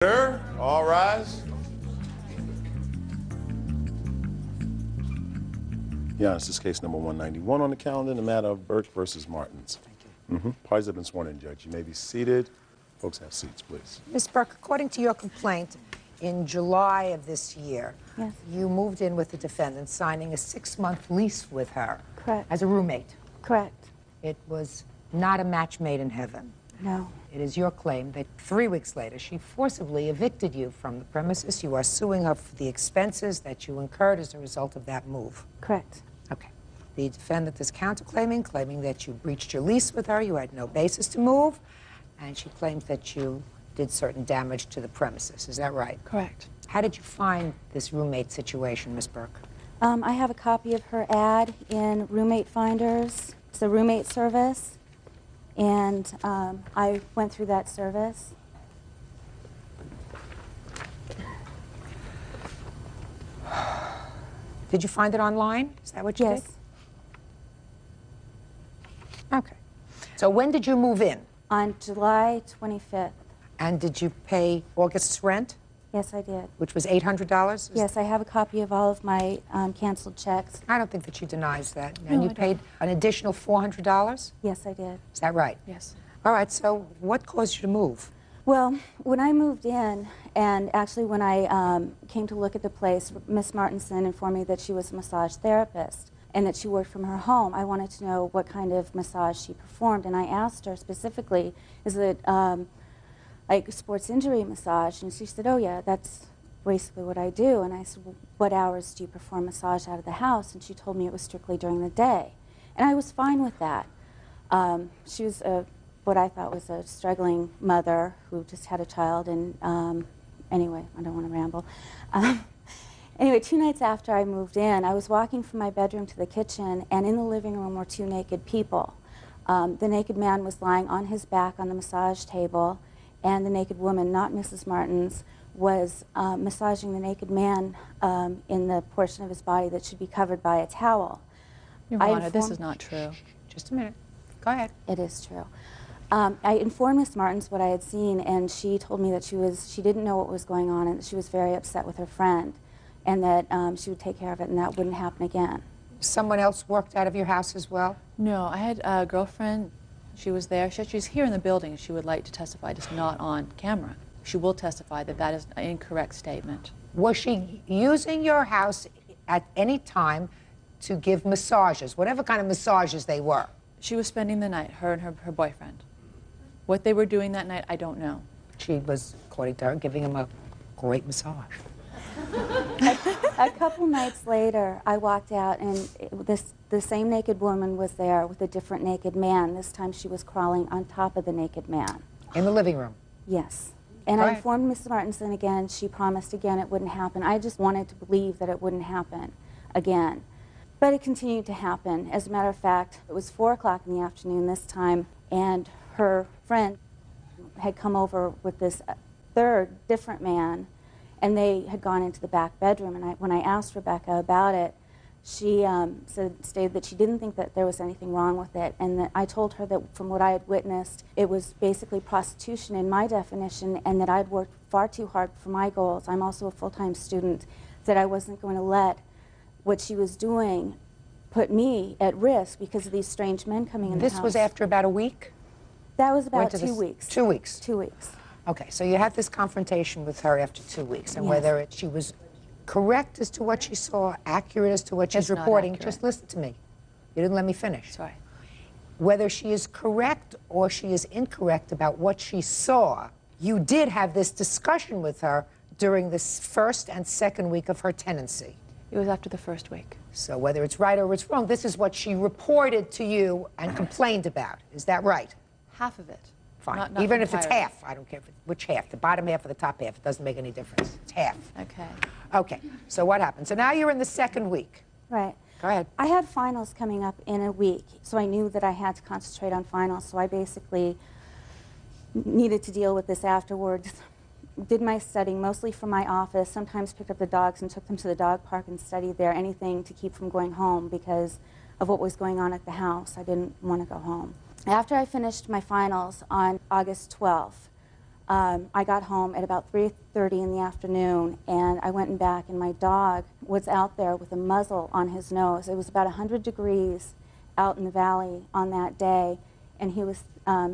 Sir, all rise. Yeah, this is case number 191 on the calendar in the matter of Burke versus Martins. Thank you. Parties have been sworn in, Judge. You may be seated. Folks, have seats, please. Ms. Burke, according to your complaint, in July of this year, Yes. you moved in with the defendant, signing a 6-month lease with her. Correct. As a roommate. Correct. It was not a match made in heaven. No. It is your claim that 3 weeks later, she forcibly evicted you from the premises. You are suing her for the expenses that you incurred as a result of that move. Correct. Okay. The defendant is counterclaiming, claiming that you breached your lease with her, you had no basis to move, and she claims that you did certain damage to the premises. Is that right? Correct. How did you find this roommate situation, Ms. Burke? I have a copy of her ad in Roommate Finders. It's a roommate service, and I went through that service. Did you find it online? Is that what you Yes. did? Okay. So when did you move in? On July 25th. And did you pay August's rent, Yes, I did. which was $800? Yes, I have a copy of all of my canceled checks. I don't think that she denies that. No, And you I paid an additional $400? Yes, I did. Is that right? Yes. All right, so what caused you to move? Well, when I moved in, and actually when I came to look at the place, Miss Martinson informed me that she was a massage therapist and that she worked from her home. I wanted to know what kind of massage she performed, and I asked her specifically, is it like sports injury massage? And she said, oh yeah, that's basically what I do. And I said, well, what hours do you perform massage out of the house? And she told me it was strictly during the day. And I was fine with that. She was what I thought was a struggling mother who just had a child, and anyway, I don't want to ramble. Anyway, 2 nights after I moved in, I was walking from my bedroom to the kitchen, and in the living room were 2 naked people. The naked man was lying on his back on the massage table, and the naked woman, not Mrs. Martins, was massaging the naked man in the portion of his body that should be covered by a towel. Your Honor, this is not true. Just a minute. Go ahead. It is true. I informed Miss Martins what I had seen, and she told me that she didn't know what was going on, and that she was very upset with her friend, and that she would take care of it, and that wouldn't happen again. Someone else worked out of your house as well? No, I had a girlfriend. She was there. She's here in the building. She would like to testify, just not on camera. She will testify that that is an incorrect statement. Was she using your house at any time to give massages, whatever kind of massages they were? She was spending the night, her and her boyfriend. What they were doing that night, I don't know. She was, according to her, giving him a great massage. A couple nights later, I walked out, and the same naked woman was there with a different naked man. This time she was crawling on top of the naked man. In the living room? Yes. And I informed Mrs. Martinson again. She promised again it wouldn't happen. I just wanted to believe that it wouldn't happen again. But it continued to happen. As a matter of fact, it was 4 o'clock in the afternoon this time, and her friend had come over with this third, different man, and they had gone into the back bedroom. And when I asked Rebecca about it, she stated that she didn't think that there was anything wrong with it, and that I told her that from what I had witnessed, it was basically prostitution in my definition, and that I'd worked far too hard for my goals. I'm also a full-time student, that I wasn't going to let what she was doing put me at risk because of these strange men coming in the house. This was after about a week? That was about 2 weeks. 2 weeks? 2 weeks. Okay, so you had this confrontation with her after 2 weeks, and Yes. whether she was correct as to what she saw, accurate as to what she's It's not reporting. accurate. Just listen to me. You didn't let me finish. Sorry. Whether she is correct or she is incorrect about what she saw, you did have this discussion with her during this first and second week of her tenancy. It was after the first week. So whether it's right or it's wrong, this is what she reported to you and complained about. Is that right? Half of it. Fine. Not Even if it's entirely. half. I don't care which half. The bottom half or the top half. It doesn't make any difference. It's half. Okay. Okay. So what happened? So now you're in the second week. Right. Go ahead. I had finals coming up in a week, so I knew that I had to concentrate on finals, so I basically needed to deal with this afterwards. Did my studying mostly from my office, sometimes picked up the dogs and took them to the dog park and studied there, anything to keep from going home because of what was going on at the house. I didn't want to go home. After I finished my finals on August 12th, I got home at about 3:30 in the afternoon, and I went back, and my dog was out there with a muzzle on his nose. It was about 100 degrees out in the valley on that day, and he was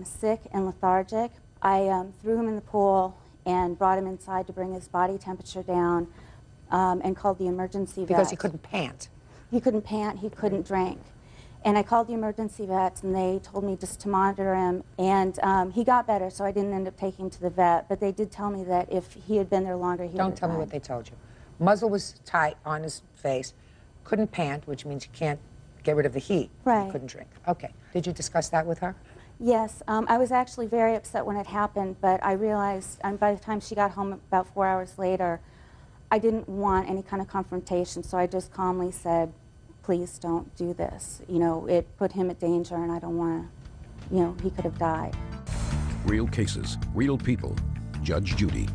sick and lethargic. I threw him in the pool and brought him inside to bring his body temperature down, and called the emergency vet. Because he couldn't pant. He couldn't pant, he couldn't drink. And I called the emergency vets, and they told me just to monitor him. And he got better, so I didn't end up taking him to the vet. But they did tell me that if he had been there longer, he would have Don't tell me died. what they told you. Muzzle was tight on his face. Couldn't pant, which means you can't get rid of the heat. Right. You couldn't drink. Okay. Did you discuss that with her? Yes, I was actually very upset when it happened, but I realized by the time she got home about 4 hours later, I didn't want any kind of confrontation, so I just calmly said, please don't do this. You know, it put him at danger, and I don't want to, you know, he could have died. Real cases, real people. Judge Judy.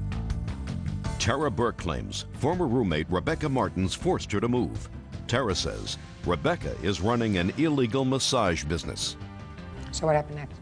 Tara Burke claims former roommate Rebecca Martins forced her to move. Tara says Rebecca is running an illegal massage business. So what happened next?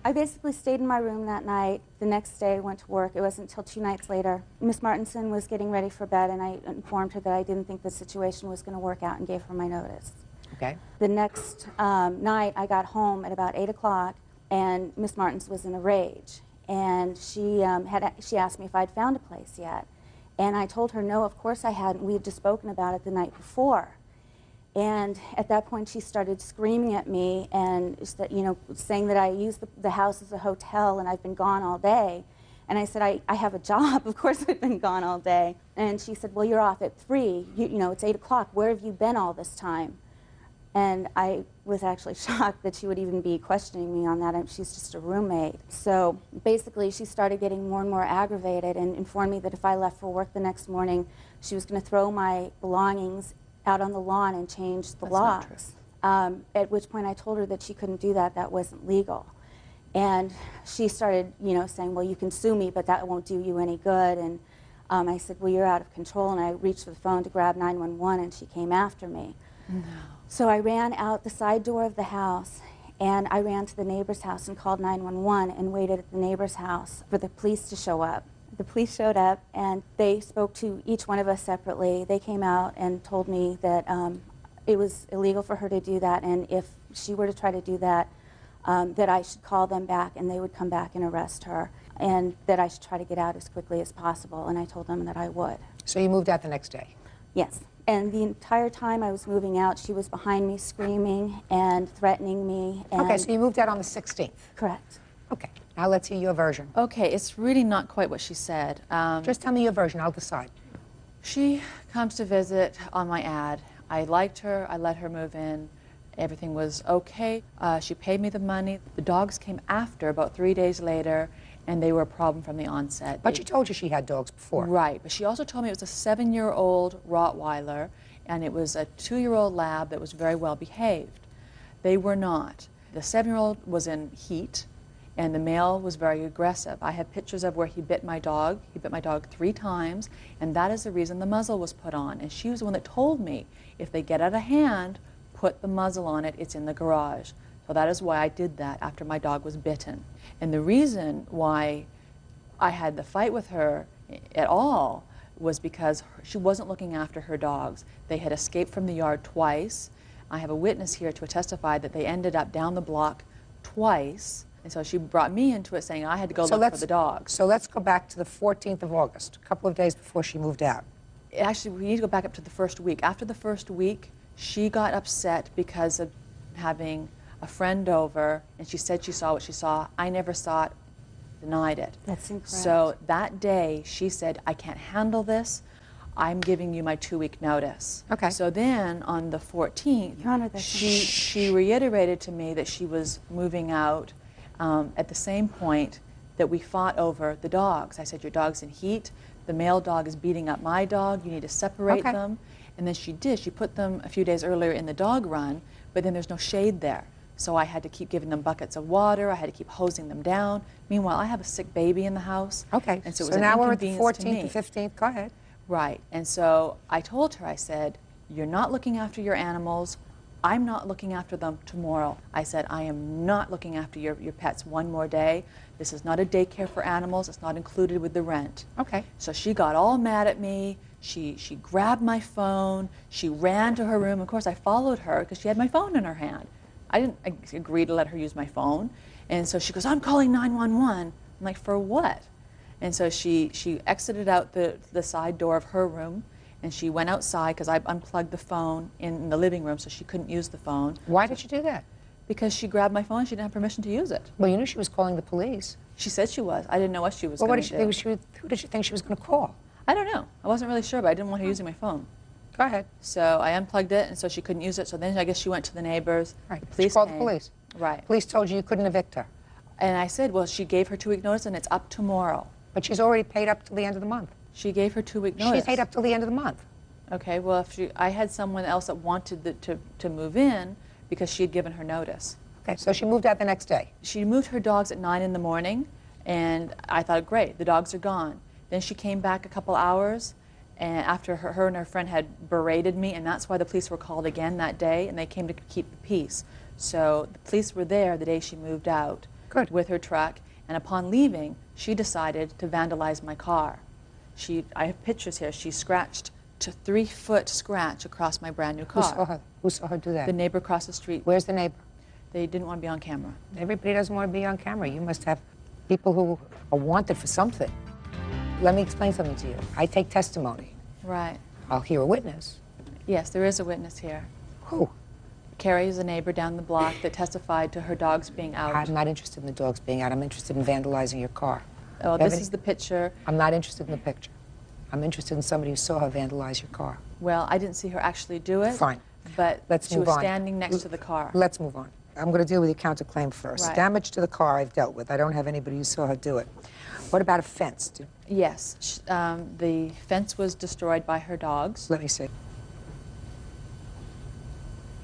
I basically stayed in my room that night. The next day I went to work. It wasn't until 2 nights later. Miss Martinson was getting ready for bed, and I informed her that I didn't think the situation was going to work out and gave her my notice. Okay. The next night I got home at about 8 o'clock, and Miss Martins was in a rage. And she asked me if I'd found a place yet. And I told her, no, of course I hadn't. We had just spoken about it the night before. And at that point, she started screaming at me and, you know, saying that I used the house as a hotel and I've been gone all day. And I said, I have a job. Of course I've been gone all day. And she said, well, you're off at 3. You know, it's 8 o'clock. Where have you been all this time? And I was actually shocked that she would even be questioning me on that. She's just a roommate. So basically, she started getting more and more aggravated and informed me that if I left for work the next morning, she was going to throw my belongings out on the lawn and change the locks. At which point I told her that she couldn't do that, that wasn't legal. And she started, you know, saying, well, you can sue me, but that won't do you any good. And I said, well, you're out of control. And I reached for the phone to grab 911, and she came after me. No. So I ran out the side door of the house, and I ran to the neighbor's house and called 911 and waited at the neighbor's house for the police to show up. The police showed up, and they spoke to each one of us separately. They came out and told me that it was illegal for her to do that, and if she were to try to do that, that I should call them back and they would come back and arrest her, and that I should try to get out as quickly as possible, and I told them that I would. So you moved out the next day? Yes. And the entire time I was moving out, she was behind me screaming and threatening me. And Okay, so you moved out on the 16th? Correct. Okay, now let's hear your version. Okay, it's really not quite what she said. Just tell me your version, I'll decide. She comes to visit on my ad. I liked her, I let her move in. Everything was okay. She paid me the money. The dogs came after, about 3 days later, and they were a problem from the onset. But she told you she had dogs before. Right, but she also told me it was a 7-year-old Rottweiler, and it was a 2-year-old Lab that was very well behaved. They were not. The 7-year-old was in heat, and the male was very aggressive. I have pictures of where he bit my dog. He bit my dog 3 times, and that is the reason the muzzle was put on. And she was the one that told me, if they get out of hand, put the muzzle on it, it's in the garage. So that is why I did that after my dog was bitten. And the reason why I had the fight with her at all was because she wasn't looking after her dogs. They had escaped from the yard twice. I have a witness here to testify that they ended up down the block twice. And so she brought me into it saying I had to go look for the dogs. So let's go back to the 14th of August, a couple of days before she moved out. Actually, we need to go back up to the first week. After the first week, she got upset because of having a friend over, and she said she saw what she saw. I never saw it, denied it. That's incorrect. So that day, she said, I can't handle this. I'm giving you my 2-week notice. Okay. So then on the 14th, Your Honor, that's she reiterated to me that she was moving out at the same point that we fought over the dogs. I said, your dog's in heat. The male dog is beating up my dog. You need to separate them. And then she did. She put them a few days earlier in the dog run, but then there's no shade there. So I had to keep giving them buckets of water. I had to keep hosing them down. Meanwhile, I have a sick baby in the house. Okay, And so it was so an now we're at the inconvenience to 14th me. and 15th. Go ahead. Right. And so I told her, I said, you're not looking after your animals. I'm not looking after them tomorrow. I said, I am not looking after your pets one more day. This is not a daycare for animals. It's not included with the rent. Okay. So she got all mad at me. She grabbed my phone. She ran to her room. Of course, I followed her because she had my phone in her hand. I didn't agree to let her use my phone. And so she goes, I'm calling 911. I'm like, for what? And so she exited out the side door of her room, and she went outside because I unplugged the phone in the living room so she couldn't use the phone. Why did you do that? Because she grabbed my phone and she didn't have permission to use it. Well, you knew she was calling the police. She said she was. I didn't know what she was Well, going to do. who did you think she was going to call? I don't know. I wasn't really sure, but I didn't want her using my phone. Go ahead. So I unplugged it, and so she couldn't use it. So then I guess she went to the neighbors. Right. The She police called came. the police. Right. Police told you couldn't evict her. And I said, well, she gave her 2-week notice, and it's up tomorrow. But she's already paid up till the end of the month. She gave her 2-week notice. She's paid up till the end of the month. Okay, well, I had someone else that wanted to move in because she had given her notice. Okay, so she moved out the next day. She moved her dogs at 9 in the morning, and I thought, great, the dogs are gone. Then she came back a couple hours, and after her and her friend had berated me, and that's why the police were called again that day, and they came to keep the peace. So the police were there the day she moved out. Good. With her truck, and upon leaving, she decided to vandalize my car. I have pictures here. She scratched to 3-foot scratch across my brand new car. Who saw her do that? The neighbor across the street. Where's the neighbor? They didn't want to be on camera. Everybody doesn't want to be on camera. You must have people who are wanted for something. Let me explain something to you. I take testimony. Right. I'll hear a witness. Yes, there is a witness here. Who? Carrie is a neighbor down the block that testified to her dogs being out. I'm not interested in the dogs being out. I'm interested in vandalizing your car. Oh, You have this any- is the picture. I'm not interested in the picture. I'm interested in somebody who saw her vandalize your car. Well, I didn't see her actually do it. Fine. But Let's she move was on. standing next to the car. Let's move on. I'm going to deal with your counterclaim first. Right. Damage to the car I've dealt with. I don't have anybody who saw her do it. What about a fence? Yes, the fence was destroyed by her dogs. Let me see.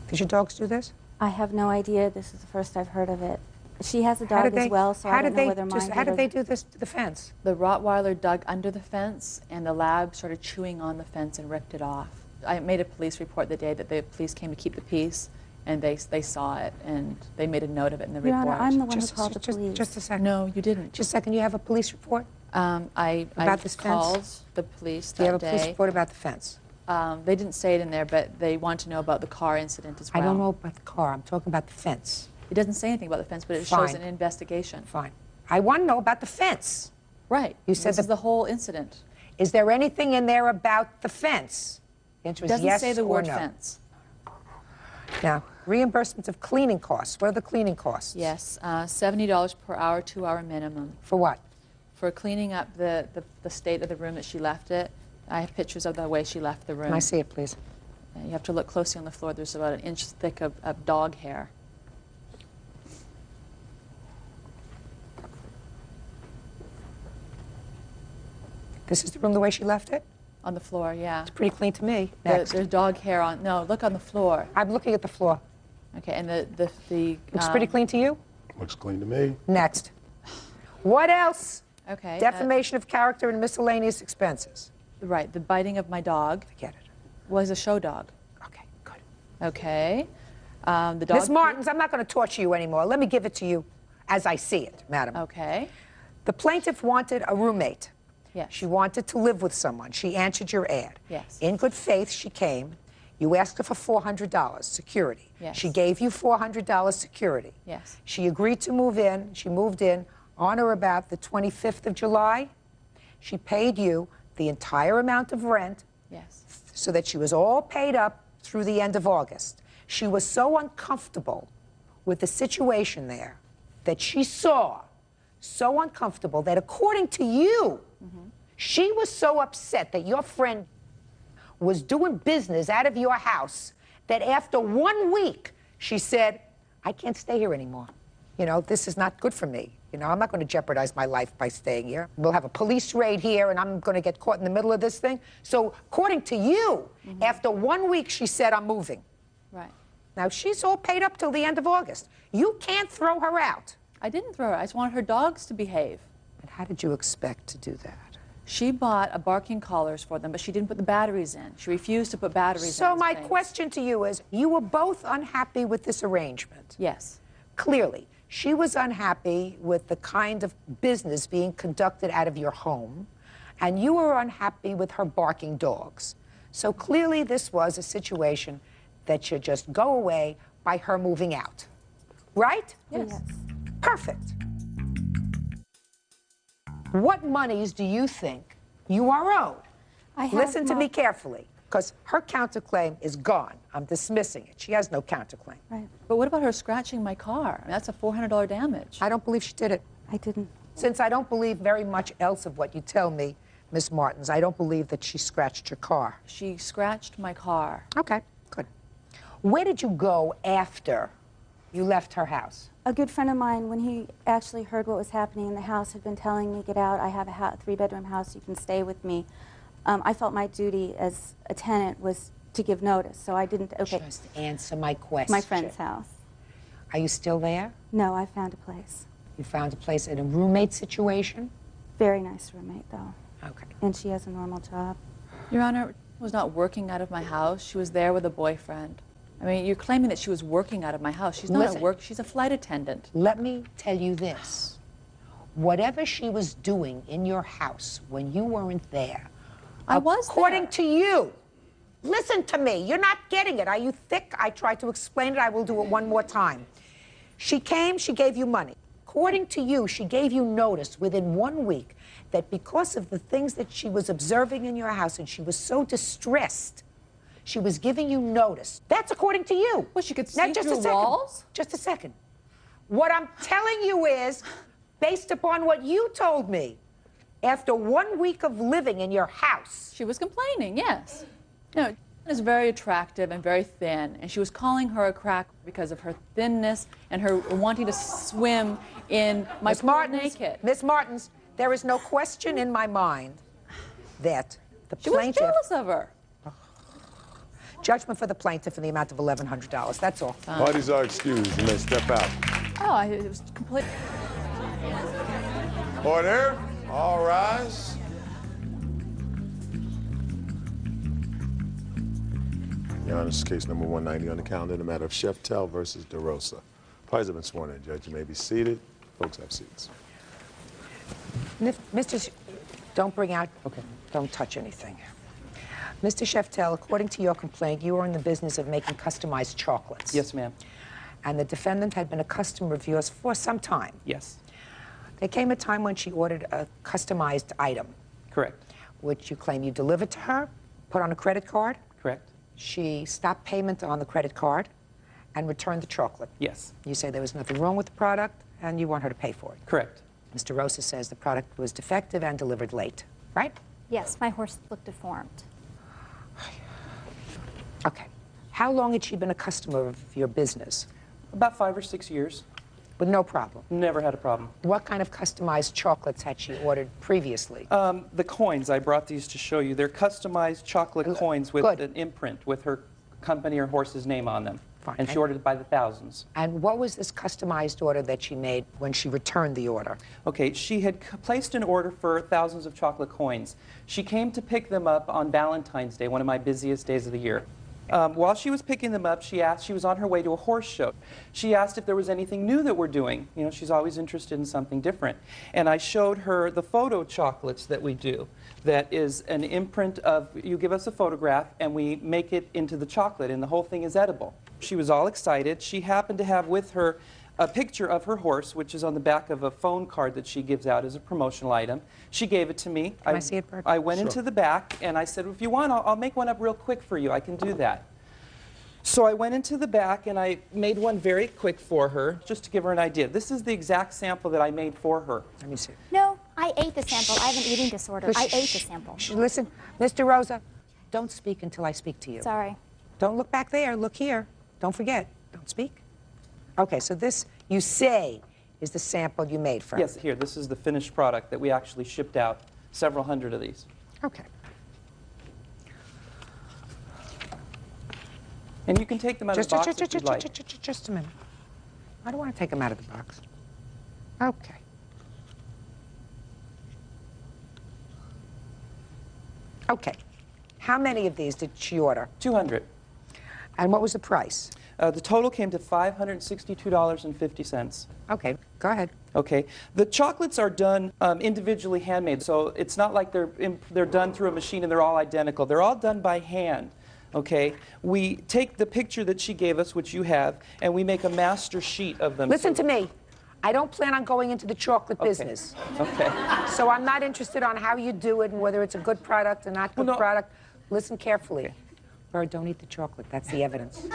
Did your dogs do this? I have no idea. This is the first I've heard of it. She has a How dog did as they- well, so how I don't did know they whether mine just- How did did or- they do this to the fence? The Rottweiler dug under the fence, and the lab started chewing on the fence and ripped it off. I made a police report the day that the police came to keep the peace, and they saw it, and they made a note of it in the Your report. Honor, I'm the one who called the police. Just a second. No, you didn't. Just a second. You have a police report? I About this fence? called the police Do you have that a police day. report about the fence? They didn't say it in there, but they want to know about the car incident as well. I don't know about the car. I'm talking about the fence. It doesn't say anything about the fence, but it shows Fine. an investigation. Fine. I want to know about the fence. Right. You said this is the whole incident. Is there anything in there about the fence? The answer It is doesn't yes say the or word no. fence. Now, reimbursements of cleaning costs. What are the cleaning costs? Yes, $70 per hour, 2-hour minimum. For what? For cleaning up the state of the room that she left it. I have pictures of the way she left the room. Can I see it, please? You have to look closely on the floor. There's about 1 inch thick of dog hair. This is the room the way she left it? On the floor, yeah. It's pretty clean to me. Next. There's dog hair on. No, look on the floor. I'm looking at the floor. Okay, and the Looks pretty clean to you? Looks clean to me. Next. What else? Okay. Defamation of character and miscellaneous expenses. Right, the biting of my dog Forget it. was a show dog. Okay, good. Okay. The dog. Miss Martins, I'm not going to torture you anymore. Let me give it to you as I see it, madam. Okay. The plaintiff wanted a roommate. Yes. She wanted to live with someone. She answered your ad. Yes. In good faith, she came. You asked her for $400 security. Yes. She gave you $400 security. Yes. She agreed to move in. She moved in on or about the 25th of July. She paid you the entire amount of rent Yes. so that she was all paid up through the end of August. She was so uncomfortable with the situation there that she saw, so uncomfortable that according to you, she was so upset that your friend was doing business out of your house that after 1 week, she said, I can't stay here anymore. You know, this is not good for me. You know, I'm not going to jeopardize my life by staying here. We'll have a police raid here, and I'm going to get caught in the middle of this thing. So, according to you, after 1 week, she said, I'm moving. Right. Now, she's all paid up till the end of August. You can't throw her out. I didn't throw her. I just wanted her dogs to behave. And how did you expect to do that? She bought a barking collars for them, but she didn't put the batteries in. She refused to put batteries in. So my things. question to you is, you were both unhappy with this arrangement. Yes. Clearly, she was unhappy with the kind of business being conducted out of your home, and you were unhappy with her barking dogs. So clearly this was a situation that should just go away by her moving out. Right? Yes. Perfect. What monies do you think you are owed? Listen to me carefully, because her counterclaim is gone. I'm dismissing it. She has no counterclaim. Right. But what about her scratching my car? I mean, that's a $400 damage. I don't believe she did it. I didn't. Since I don't believe very much else of what you tell me, Miss Martins, I don't believe that she scratched your car. She scratched my car. Okay, good. Where did you go after you left her house? A good friend of mine, when he actually heard what was happening in the house, had been telling me, get out, I have a three-bedroom house, you can stay with me. I felt my duty as a tenant was to give notice, so I didn't, okay. Just answer my question. My friend's house. Are you still there? No, I found a place. You found a place in a roommate situation? Very nice roommate, though. Okay. And she has a normal job. Your Honor, was not working out of my house. She was there with a boyfriend. I mean, you're claiming that she was working out of my house. She's not Listen. at work. She's a flight attendant. Let me tell you this. Whatever she was doing in your house when you weren't there, I was according there. to you, listen to me, you're not getting it. Are you thick? I tried to explain it. I will do it one more time. She came, she gave you money. According to you, she gave you notice within 1 week that because of the things that she was observing in your house and she was so distressed, she was giving you notice. That's according to you. Well, she could Now, see just through a second. walls? Just a second. What I'm telling you is, based upon what you told me, after 1 week of living in your house. She was complaining, yes. No, is very attractive and very thin, and she was calling her a crack because of her thinness and her wanting to swim in my Miss pool Martins, naked. Miss Martins, there is no question in my mind that the She was plaintiff... jealous of her. Judgment for the plaintiff in the amount of $1,100. That's all. Parties are excused. You may step out. Oh, it was complete. Order. All rise. Your Honor, this is case number 190 on the calendar in the matter of Sheindlin versus DeRosa. Parties have been sworn in. Judge, you may be seated. Folks have seats. Don't bring out... Okay. Don't touch anything. Mr. Sheindlin, according to your complaint, you are in the business of making customized chocolates. Yes, ma'am. And the defendant had been a customer of yours for some time. Yes. There came a time when she ordered a customized item, Correct. which you claim you delivered to her, put on a credit card. Correct. She stopped payment on the credit card and returned the chocolate. Yes. You say there was nothing wrong with the product and you want her to pay for it. Correct. Mr. Rosa says the product was defective and delivered late, right? Yes, my horse looked deformed. Okay. How long had she been a customer of your business? About 5 or 6 years. With no problem? Never had a problem. What kind of customized chocolates had she ordered previously? The coins, I brought these to show you. They're customized chocolate coins with Good. an imprint with her company or horse's name on them. Fine. And she ordered by the thousands. And what was this customized order that she made when she returned the order? Okay, she had placed an order for thousands of chocolate coins. She came to pick them up on Valentine's Day, one of my busiest days of the year. While she was picking them up, she was on her way to a horse show. She asked if there was anything new that we're doing. You know, she's always interested in something different. And I showed her the photo chocolates that we do. That is an imprint of, you give us a photograph and we make it into the chocolate and the whole thing is edible. She was all excited. She happened to have with her a picture of her horse, which is on the back of a phone card that she gives out as a promotional item. She gave it to me. Can I see it, Bert? I went into the back and I said, if you want, I'll make one up real quick for you. I can do that. So I went into the back and I made one very quick for her, just to give her an idea. This is the exact sample that I made for her. Let me see. No, I ate the sample. I have an eating disorder. I ate the sample. Listen, Mr. Rosa, don't speak until I speak to you. Sorry. Don't look back there. Look here. Don't forget. Don't speak. Okay, so this, you say, is the sample you made for her. Yes, here, this is the finished product that we actually shipped out, several hundred of these. Okay. And you can take them out of the box if you'd like. Just a minute. I don't want to take them out of the box. Okay. Okay. How many of these did she order? 200. And what was the price? The total came to $562.50. Okay, go ahead. Okay. The chocolates are done individually handmade, so it's not like they're done through a machine and they're all identical. They're all done by hand. Okay. We take the picture that she gave us, which you have, and we make a master sheet of them. Listen to me. I don't plan on going into the chocolate business. Okay. So I'm not interested on how you do it and whether it's a good product or not good product. Listen carefully. Okay. Bird, don't eat the chocolate. That's the evidence.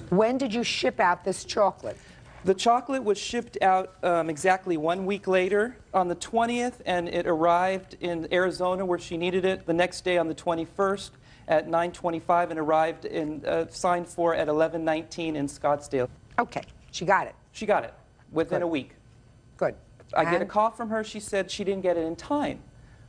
When did you ship out this chocolate? The chocolate was shipped out exactly 1 week later on the 20th, and it arrived in Arizona where she needed it the next day on the 21st at 9:25 and arrived in signed for at 11:19 in Scottsdale. Okay, she got it. She got it within a week. Good. I get a call from her. She said she didn't get it in time.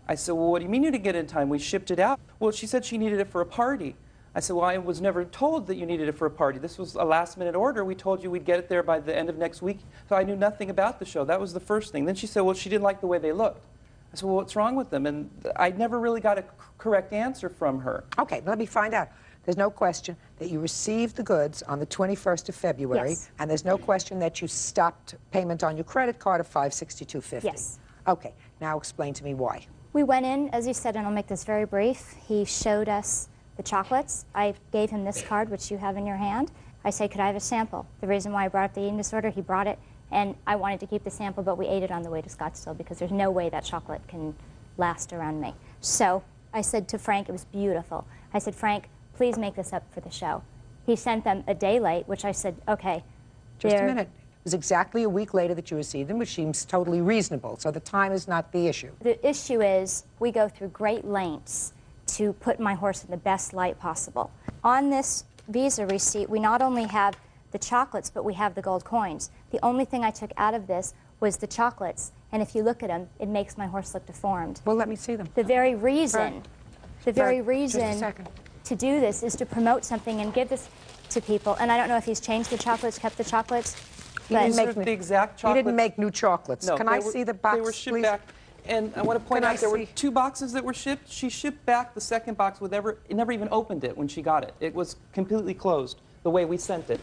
I said, well, what do you mean you didn't get it in time? We shipped it out. Well, she said she needed it for a party. I said, well, I was never told that you needed it for a party. This was a last-minute order. We told you we'd get it there by the end of next week. So I knew nothing about the show. That was the first thing. Then she said, well, she didn't like the way they looked. I said, well, what's wrong with them? And I never really got a correct answer from her. Okay, let me find out. There's no question that you received the goods on the 21st of February, Yes. and there's no question that you stopped payment on your credit card of $562.50. Yes. Okay, now explain to me why. We went in, as you said, and I'll make this very brief. He showed us the chocolates. I gave him this card, which you have in your hand. I said, could I have a sample? The reason why I brought up the eating disorder, he brought it, and I wanted to keep the sample, but we ate it on the way to Scottsdale because there's no way that chocolate can last around me. So I said to Frank, it was beautiful. I said, Frank, please make this up for the show. He sent them a day late, which I said, okay. Just a minute. It was exactly a week later that you received them, which seems totally reasonable. So the time is not the issue. The issue is we go through great lengths to put my horse in the best light possible. On this Visa receipt, we not only have the chocolates, but we have the gold coins. The only thing I took out of this was the chocolates, and if you look at them, it makes my horse look deformed. Well, let me see them. The very reason, Just a second. to do this is to promote something and give this to people. And I don't know if he's changed the chocolates, kept the chocolates. These are the exact chocolates. You didn't make new chocolates. No, Can I see the box, They were shipped please? back. And I want to point Can out I there were see? 2 boxes that were shipped. She shipped back the second box with it never even opened it when she got it. It was completely closed the way we sent it.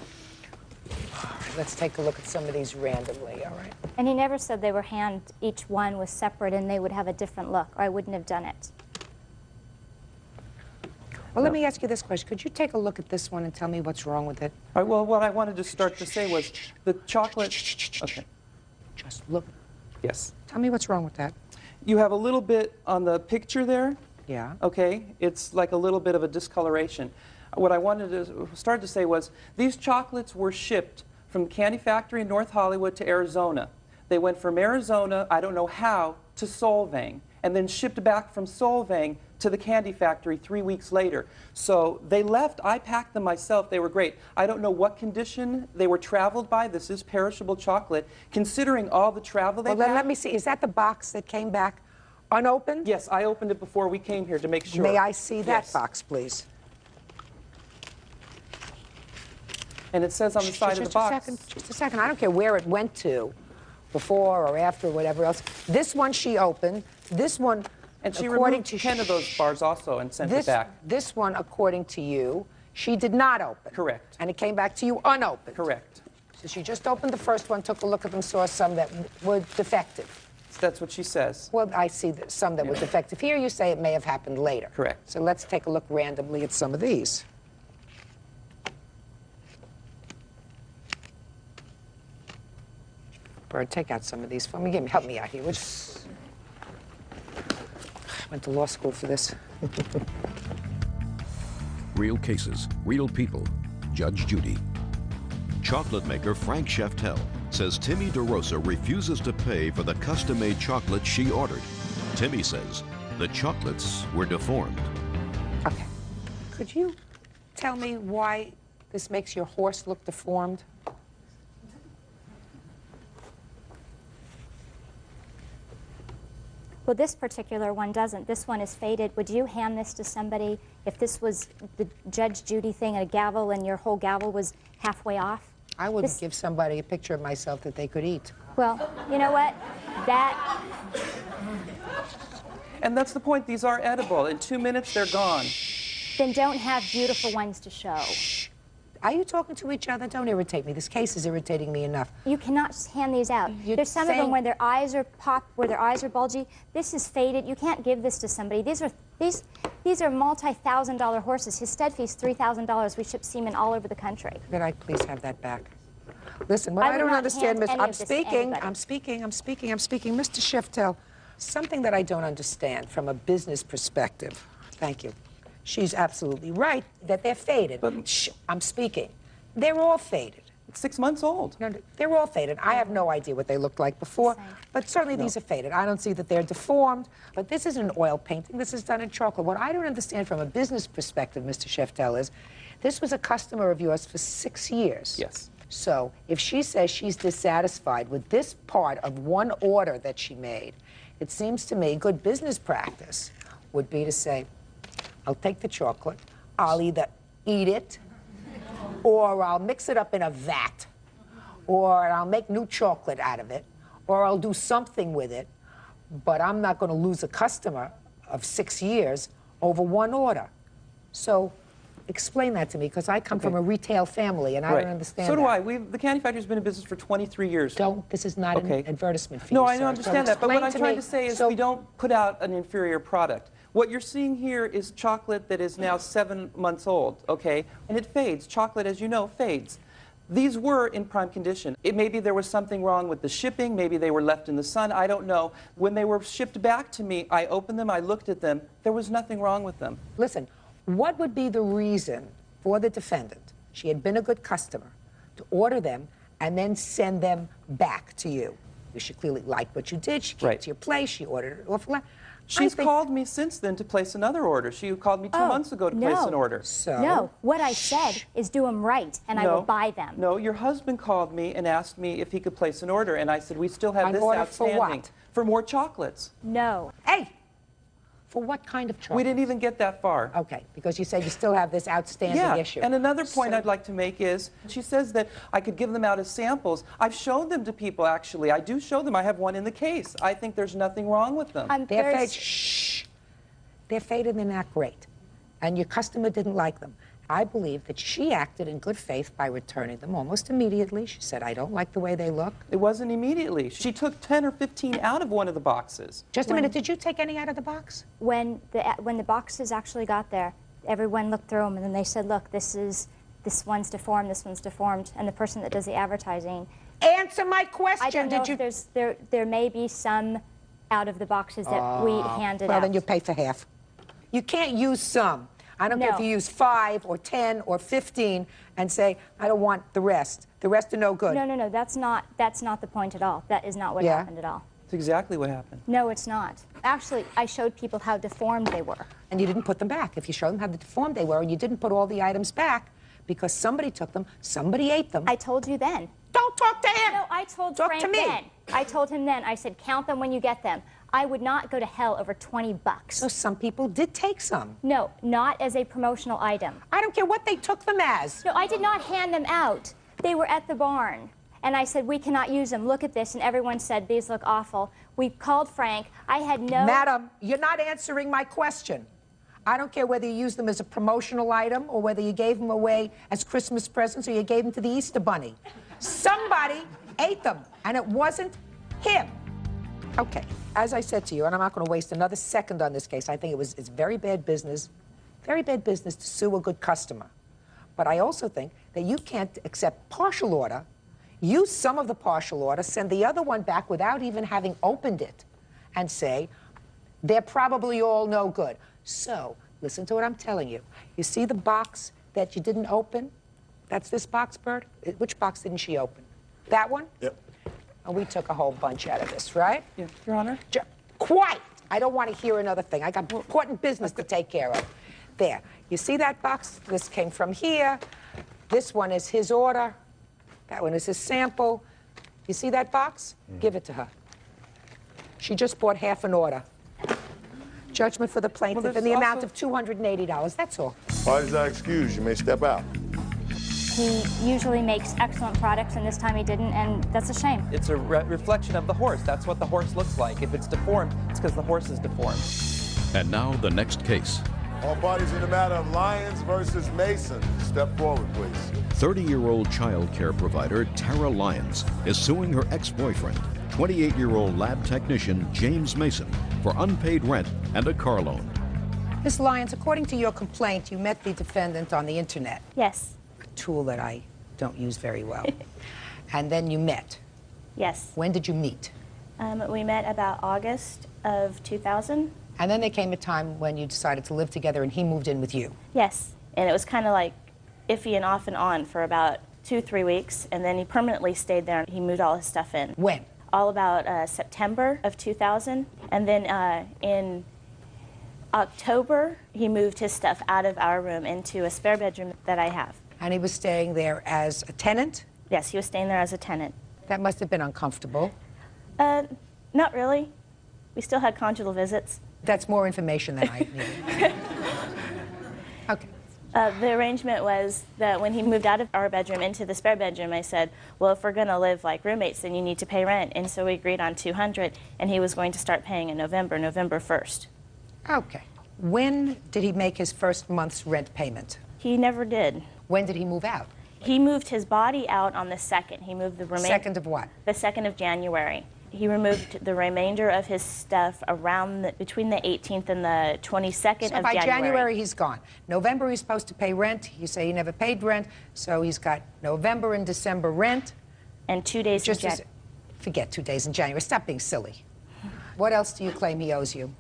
All right, let's take a look at some of these randomly, all right? And he never said they were each one was separate and they would have a different look, or I wouldn't have done it. Well, let me ask you this question. Could you take a look at this one and tell me what's wrong with it? All right, well, what I wanted to start to say was the chocolate. Okay. Just look. Yes. Tell me what's wrong with that. You have a little bit on the picture there. Yeah. Okay. It's like a little bit of a discoloration. What I wanted to start to say was these chocolates were shipped from the candy factory in North Hollywood to Arizona. They went from Arizona, I don't know how, to Solvang, and then shipped back from Solvang to the candy factory 3 weeks later. So they left, I packed them myself, they were great. I don't know what condition they were traveled by. This is perishable chocolate. Considering all the travel they Well, then had. let me see. Is that the box that came back unopened? Yes, I opened it before we came here to make sure. May I see that Yes. box, please? And it says on the side of the box. Just a second. I don't care where it went to, before or after or whatever else. This one she opened. This one, And she according removed to 10 of those bars also and sent it back. This one, according to you, she did not open. Correct. And it came back to you unopened. Correct. So she just opened the first one, took a look at them, saw some that were defective. That's what she says. Well, I see some that were defective. Here you say it may have happened later. Correct. So let's take a look randomly at some of these. Bird, take out some of these for me. Help me out here, would you? I went to law school for this. Real cases, real people. Judge Judy. Chocolate maker Frank Sheindlin says Timmy DeRosa refuses to pay for the custom-made chocolate she ordered. Timmy says the chocolates were deformed. Okay. Could you tell me why this makes your horse look deformed? Well, this particular one doesn't. This one is faded. Would you hand this to somebody if this was the Judge Judy thing, a gavel, and your whole gavel was halfway off? I wouldn't give somebody a picture of myself that they could eat. Well, you know what? That And that's the point. These are edible. In 2 minutes, they're gone. Then don't have beautiful ones to show. Are you talking to each other? Don't irritate me. This case is irritating me enough. You cannot hand these out. There's some of them where their eyes are popped, where their eyes are bulgy. This is faded. You can't give this to somebody. These are multi-$1,000 horses. His stud fee's $3,000. We ship semen all over the country. Could I please have that back? Listen, what I I would don't not understand, hand Miss, any I'm of this to speaking, anybody. I'm speaking. Mr. Sheindlin, something that I don't understand from a business perspective. Thank you. She's absolutely right that they're faded. But- Shh, I'm speaking. They're all faded. It's 6 months old. No, they're all faded. I have no idea what they looked like before, but certainly these are faded. I don't see that they're deformed, but this isn't an oil painting. This is done in chocolate. What I don't understand from a business perspective, Mr. Sheindlin, is this was a customer of yours for 6 years. Yes. So if she says she's dissatisfied with this part of one order that she made, it seems to me good business practice would be to say, I'll take the chocolate, I'll either eat it, or I'll mix it up in a vat, or I'll make new chocolate out of it, or I'll do something with it, but I'm not going to lose a customer of 6 years over one order. So explain that to me, because I come from a retail family, and I don't understand So do that. I. The candy factory's been in business for 23 years. This is not an advertisement for No, you, I sir. don't understand that, but what explain I'm trying me- to say is so- we don't put out an inferior product. What you're seeing here is chocolate that is now 7 months old, okay? And it fades. Chocolate, as you know, fades. These were in prime condition. Maybe there was something wrong with the shipping. Maybe they were left in the sun. I don't know. When they were shipped back to me, I opened them, I looked at them. There was nothing wrong with them. Listen, what would be the reason for the defendant, she had been a good customer, to order them and then send them back to you? She clearly liked what you did. She came to your place. She ordered it off. She's called me since then to place another order. She called me 2 months ago to place an order. So? No, what I said is do them right, and I will buy them. No, your husband called me and asked me if he could place an order, and I said, we still have An this order outstanding. for what? For more chocolates. No. Hey! For what kind of chocolate? We didn't even get that far. Okay, because you said you still have this outstanding issue. And another point I'd like to make is, she says that I could give them out as samples. I've shown them to people, actually. I do show them. I have one in the case. I think there's nothing wrong with them. They're faded. Shh. They're faded and they're not great. And your customer didn't like them. I believe that she acted in good faith by returning them almost immediately. She said, I don't like the way they look. It wasn't immediately. She took 10 or 15 out of one of the boxes. Just a minute, did you take any out of the box? When the boxes actually got there, everyone looked through them, and then they said, look, this one's deformed, this one's deformed, and the person that does the advertising. Answer my question. I don't know if there may be some out of the boxes that we handed out. Well, then you pay for half. You can't use some. I don't care if you use 5 or 10 or 15 and say, I don't want the rest. The rest are no good. No, that's not the point at all. That is not what happened at all. That's exactly what happened. No, it's not. Actually, I showed people how deformed they were. And you didn't put them back. If you showed them how deformed they were, and you didn't put all the items back because somebody took them, somebody ate them. I told you then. Don't talk to him! No, I told Talk Frank to me. then. I told him then. I said, count them when you get them. I would not go to hell over $20. So some people did take some. No, not as a promotional item. I don't care what they took them as. No, I did not hand them out. They were at the barn. And I said, we cannot use them. Look at this. And everyone said, these look awful. We called Frank. I had no... Madam, you're not answering my question. I don't care whether you used them as a promotional item or whether you gave them away as Christmas presents or you gave them to the Easter Bunny. Somebody ate them, and it wasn't him. Okay, as I said to you, and I'm not going to waste another second on this case, I think it's very bad business to sue a good customer. But I also think that you can't accept partial order, use some of the partial order, send the other one back without even having opened it, and say, they're probably all no good. So, listen to what I'm telling you. You see the box that you didn't open? That's this box, Bert? Which box didn't she open? That one? Yep. And we took a whole bunch out of this, right? Yeah, Your Honor. Quiet! I don't want to hear another thing. I got important business to take care of. There. You see that box? This came from here. This one is his order. That one is his sample. You see that box? Give it to her. She just bought half an order. Judgment for the plaintiff in the amount of $280. That's all. Parties are excused. You may step out. He usually makes excellent products, and this time he didn't, and that's a shame. It's a reflection of the horse. That's what the horse looks like. If it's deformed, it's because the horse is deformed. And now the next case. All parties in the matter of Lyons versus Mason. Step forward, please. 30-year-old child care provider Tara Lyons is suing her ex-boyfriend, 28-year-old lab technician James Mason, for unpaid rent and a car loan. Ms. Lyons, according to your complaint, you met the defendant on the internet. Yes. A tool that I don't use very well. And then you met. Yes. When did you meet? We met about August of 2000. And then there came a time when you decided to live together and he moved in with you. Yes. And it was kind of like iffy and off and on for about 2-3 weeks. And then he permanently stayed there. He moved all his stuff in. When? All about September of 2000. And then in October, he moved his stuff out of our room into a spare bedroom that I have. And he was staying there as a tenant? Yes, he was staying there as a tenant. That must have been uncomfortable. Not really. We still had conjugal visits. That's more information than I needed. Okay. The arrangement was that when he moved out of our bedroom into the spare bedroom, I said, well, if we're going to live like roommates, then you need to pay rent. And so we agreed on $200, and he was going to start paying in November 1st. Okay. When did he make his first month's rent payment? He never did. When did he move out? He moved his body out on the 2nd. He moved the remainder. 2nd of what? The 2nd of January. He removed the remainder of his stuff around between the 18th and the 22nd So of by January. January, he's gone. November, he's supposed to pay rent. You say he never paid rent, so he's got November and December rent. And 2 days in January. Forget 2 days in January. Stop being silly. What else do you claim he owes you?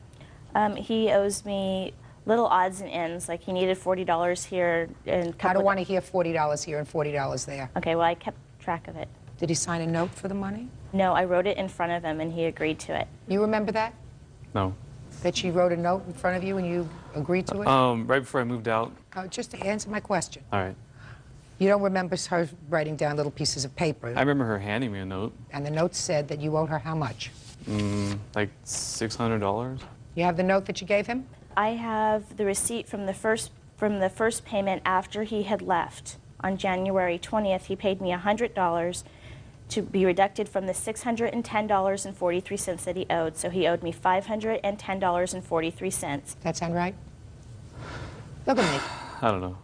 He owes me little odds and ends, like he needed $40 here and I don't want to hear $40 here and $40 there. Okay, well, I kept track of it. Did he sign a note for the money? No, I wrote it in front of him, and he agreed to it. You remember that? No. That she wrote a note in front of you and you agreed to it? Right before I moved out. Just to answer my question. All right. You don't remember her writing down little pieces of paper? I remember her handing me a note. And the note said that you owed her how much? Like $600. You have the note that you gave him? I have the receipt from the first payment after he had left. On January 20th, he paid me $100 to be reducted from the $610.43 that he owed. So he owed me $510.43. That sound right? Look at me. I don't know.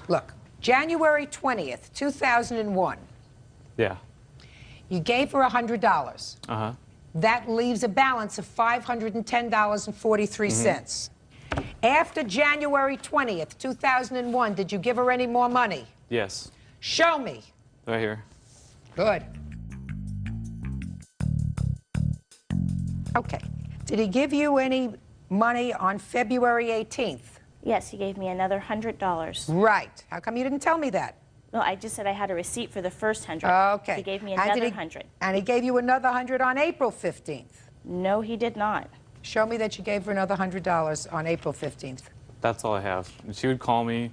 Look, January 20th, 2001. Yeah. You gave her $100. Uh-huh. That leaves a balance of $510.43. After January 20th, 2001, did you give her any more money? Yes. Show me. Right here. Good. Okay. Did he give you any money on February 18th? Yes, he gave me another $100. Right. How come you didn't tell me that? No, I just said I had a receipt for the first $100. Okay. He gave me another $100. And he gave you another $100 on April 15th? No, he did not. Show me that you gave her another $100 on April 15th. That's all I have. She would call me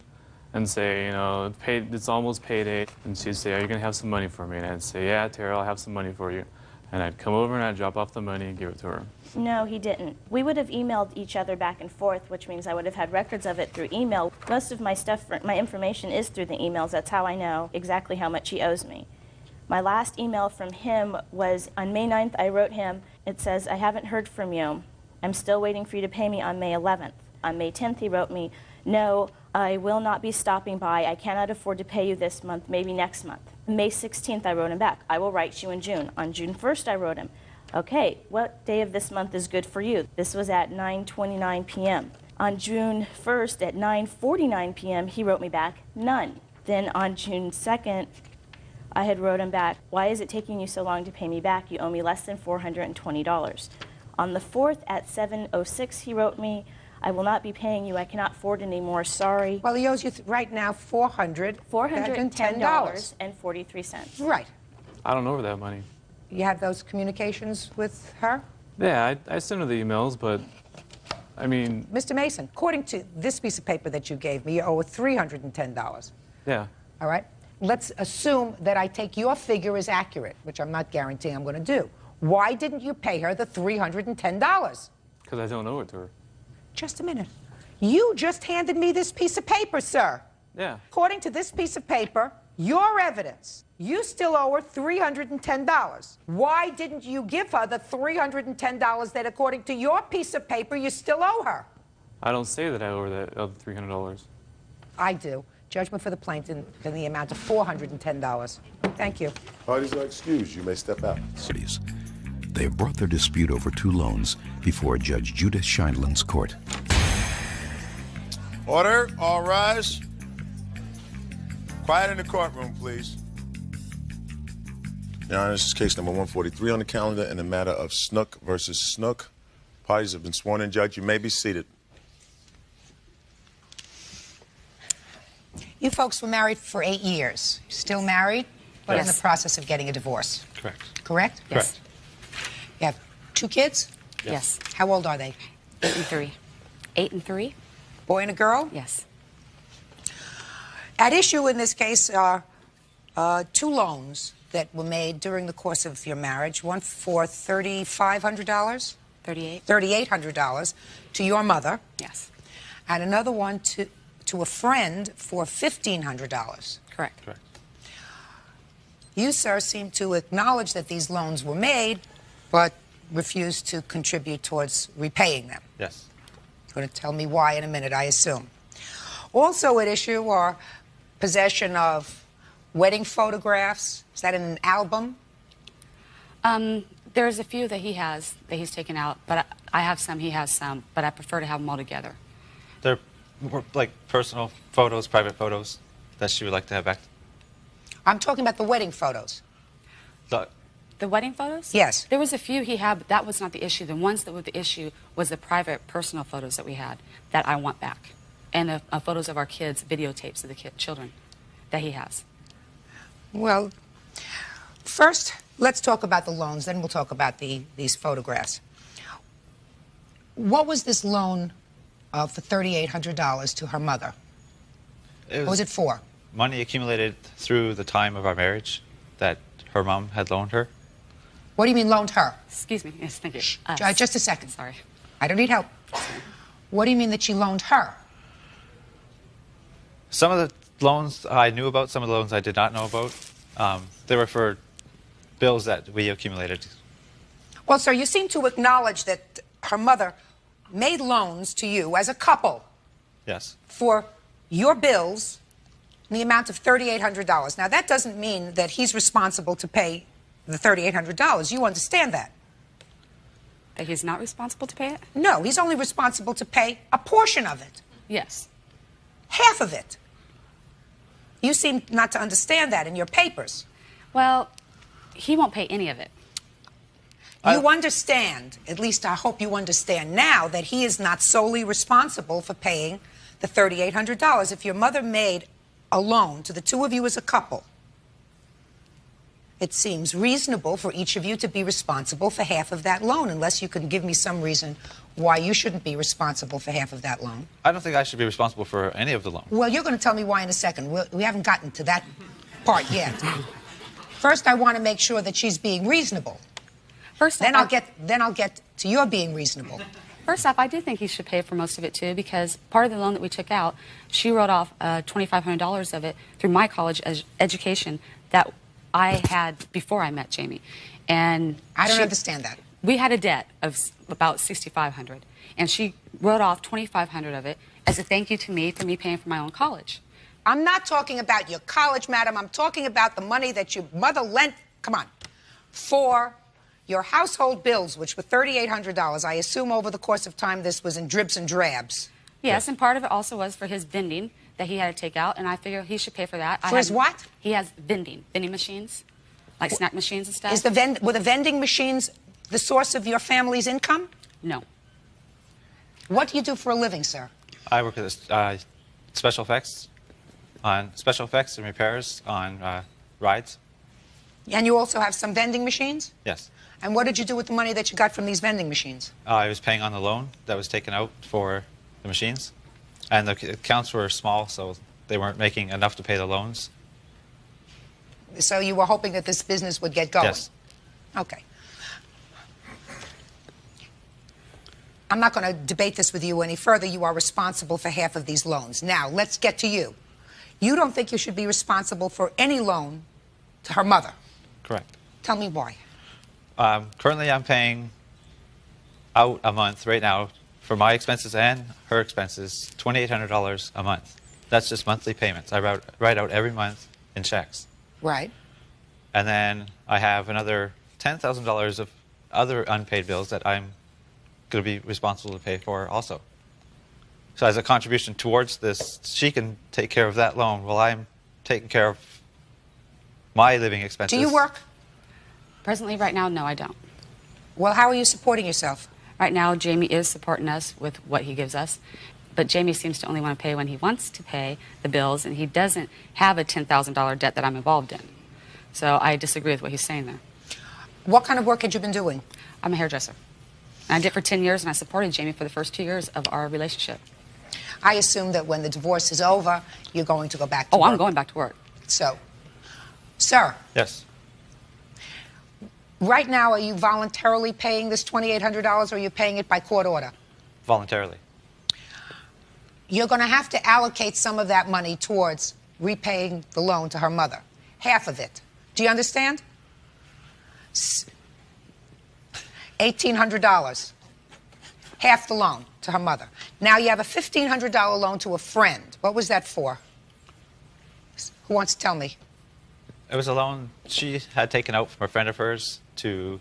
and say, you know, it's almost payday. And she'd say, are you going to have some money for me? And I'd say, yeah, Tara, I'll have some money for you. And I'd come over and I'd drop off the money and give it to her. No, he didn't. We would have emailed each other back and forth, which means I would have had records of it through email. Most of my stuff, my information is through the emails. That's how I know exactly how much he owes me. My last email from him was on May 9th. I wrote him, it says, I haven't heard from you. I'm still waiting for you to pay me on May 11th. On May 10th, he wrote me, no, I will not be stopping by. I cannot afford to pay you this month, maybe next month. May 16th, I wrote him back. I will write you in June. On June 1st, I wrote him, okay, what day of this month is good for you? This was at 9:29 p.m. On June 1st at 9:49 p.m., he wrote me back, none. Then on June 2nd, I had wrote him back, why is it taking you so long to pay me back? You owe me less than $420. On the 4th at 7:06, he wrote me, I will not be paying you. I cannot afford anymore. Sorry. Well, he owes you right now $410.43. Right. I don't know that money. You have those communications with her? Yeah, I sent her the emails, but I mean... Mr. Mason, according to this piece of paper that you gave me, you owe her $310. Yeah. All right? Let's assume that I take your figure as accurate, which I'm not guaranteeing I'm going to do. Why didn't you pay her the $310? Because I don't owe it to her. Just a minute. You just handed me this piece of paper, sir. Yeah. According to this piece of paper, your evidence, you still owe her $310. Why didn't you give her the $310 that, according to your piece of paper, you still owe her? I don't say that I owe her that other $300. I do. Judgment for the plaintiff in the amount of $410. Thank you. Parties are excused. You may step out. They have brought their dispute over 2 loans before Judge Judith Sheindlin's court. Order, all rise. Quiet in the courtroom, please. Your Honor, this is case number 143 on the calendar in the matter of Snook versus Snook. Parties have been sworn in. Judge, you may be seated. You folks were married for 8 years. Still married, but in the process of getting a divorce. Correct. Correct? Correct. You have 2 kids? Yes. How old are they? 8 and 3. 8 and 3? Boy and a girl? Yes. At issue in this case are 2 loans that were made during the course of your marriage. One for $3,500? $3,800 to your mother. Yes. And another one to a friend for $1,500. Correct. Correct. You, sir, seem to acknowledge that these loans were made, but refuse to contribute towards repaying them. Yes. You're going to tell me why in a minute, I assume. Also at issue are possession of wedding photographs. Is that in an album? There's a few that he has that he's taken out, but I have some, he has some, but I prefer to have them all together. They're more like personal photos, private photos that she would like to have back. I'm talking about the wedding photos. The wedding photos? Yes. There was a few he had, but that was not the issue. The ones that were the issue was the private, personal photos that we had that I want back. And the photos of our kids, videotapes of the children that he has. Well, first, let's talk about the loans, then we'll talk about these photographs. What was this loan for $3,800 to her mother? What was it for? Money accumulated through the time of our marriage that her mom had loaned her. What do you mean loaned her? Excuse me. Yes, thank you. Just a second. Sorry. I don't need help. What do you mean that she loaned her? Some of the loans I knew about, some of the loans I did not know about. They were for bills that we accumulated. Well, sir, you seem to acknowledge that her mother made loans to you as a couple. Yes. For your bills in the amount of $3,800. Now, that doesn't mean that he's responsible to pay the $3,800. You understand that? That he's not responsible to pay it? No, he's only responsible to pay a portion of it. Yes. Half of it. You seem not to understand that in your papers. Well, he won't pay any of it. You understand, at least I hope you understand now, that he is not solely responsible for paying the $3,800. If your mother made a loan to the 2 of you as a couple, it seems reasonable for each of you to be responsible for half of that loan, unless you can give me some reason why you shouldn't be responsible for half of that loan. I don't think I should be responsible for any of the loans. Well, you're going to tell me why in a second. We haven't gotten to that part yet. First, I want to make sure that she's being reasonable. First then I'll get to your being reasonable. First off, I do think he should pay for most of it too, because part of the loan that we took out, she wrote off $2,500 of it through my college education that I had before I met Jamie. And I don't understand that. We had a debt of about $6,500, and she wrote off $2,500 of it as a thank you to me for me paying for my own college. I'm not talking about your college, madam. I'm talking about the money that your mother lent, come on, for your household bills, which were $3,800. I assume over the course of time this was in dribs and drabs. Yes, and part of it also was for his vending that he had to take out, and I figure he should pay for that. For his what? He has vending machines, like snack machines and stuff. Were the vending machines the source of your family's income? No. What do you do for a living, sir? I work at special effects and repairs on rides. And you also have some vending machines? Yes. And what did you do with the money that you got from these vending machines? I was paying on the loan that was taken out for the machines. And the accounts were small, so they weren't making enough to pay the loans. So you were hoping that this business would get going? Yes. Okay. I'm not going to debate this with you any further. You are responsible for half of these loans. Now, let's get to you. You don't think you should be responsible for any loan to her mother. Correct. Tell me why. Currently, I'm paying out a month right now for my expenses and her expenses, $2,800 a month. That's just monthly payments. I write out every month in checks. Right. And then I have another $10,000 of other unpaid bills that I'm going to be responsible to pay for also. So as a contribution towards this, she can take care of that loan while I'm taking care of my living expenses. Do you work? Presently, right now, no, I don't. Well, how are you supporting yourself? Right now, Jamie is supporting us with what he gives us, but Jamie seems to only want to pay when he wants to pay the bills, and he doesn't have a $10,000 debt that I'm involved in. So I disagree with what he's saying there. What kind of work had you been doing? I'm a hairdresser. And I did for 10 years, and I supported Jamie for the first 2 years of our relationship. I assume that when the divorce is over, you're going to go back to work. Oh, I'm going back to work. So, sir. Yes. Right now, are you voluntarily paying this $2,800, or are you paying it by court order? Voluntarily. You're going to have to allocate some of that money towards repaying the loan to her mother. Half of it. Do you understand? $1,800. Half the loan to her mother. Now you have a $1,500 loan to a friend. What was that for? Who wants to tell me? It was a loan she had taken out from a friend of hers to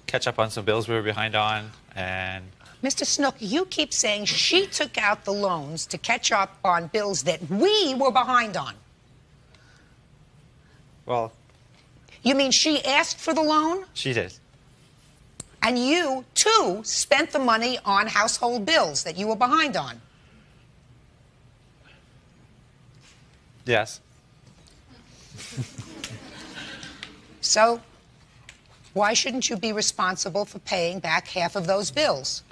catch up on some bills we were behind on, and... Mr. Snook, you keep saying she took out the loans to catch up on bills that we were behind on. Well... You mean she asked for the loan? She did. And you, too, spent the money on household bills that you were behind on. Yes. So, why shouldn't you be responsible for paying back half of those bills?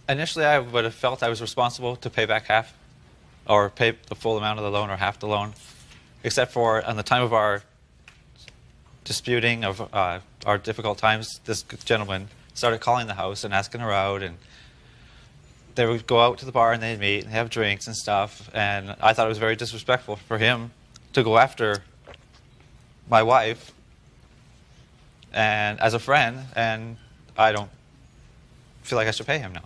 Initially, I would have felt I was responsible to pay back half, or pay the full amount of the loan or half the loan, except for on the time of our disputing of our difficult times, this gentleman started calling the house and asking her out, and they would go out to the bar and they'd meet and have drinks and stuff, and I thought it was very disrespectful for him to go after my wife and as a friend, and I don't feel like I should pay him now.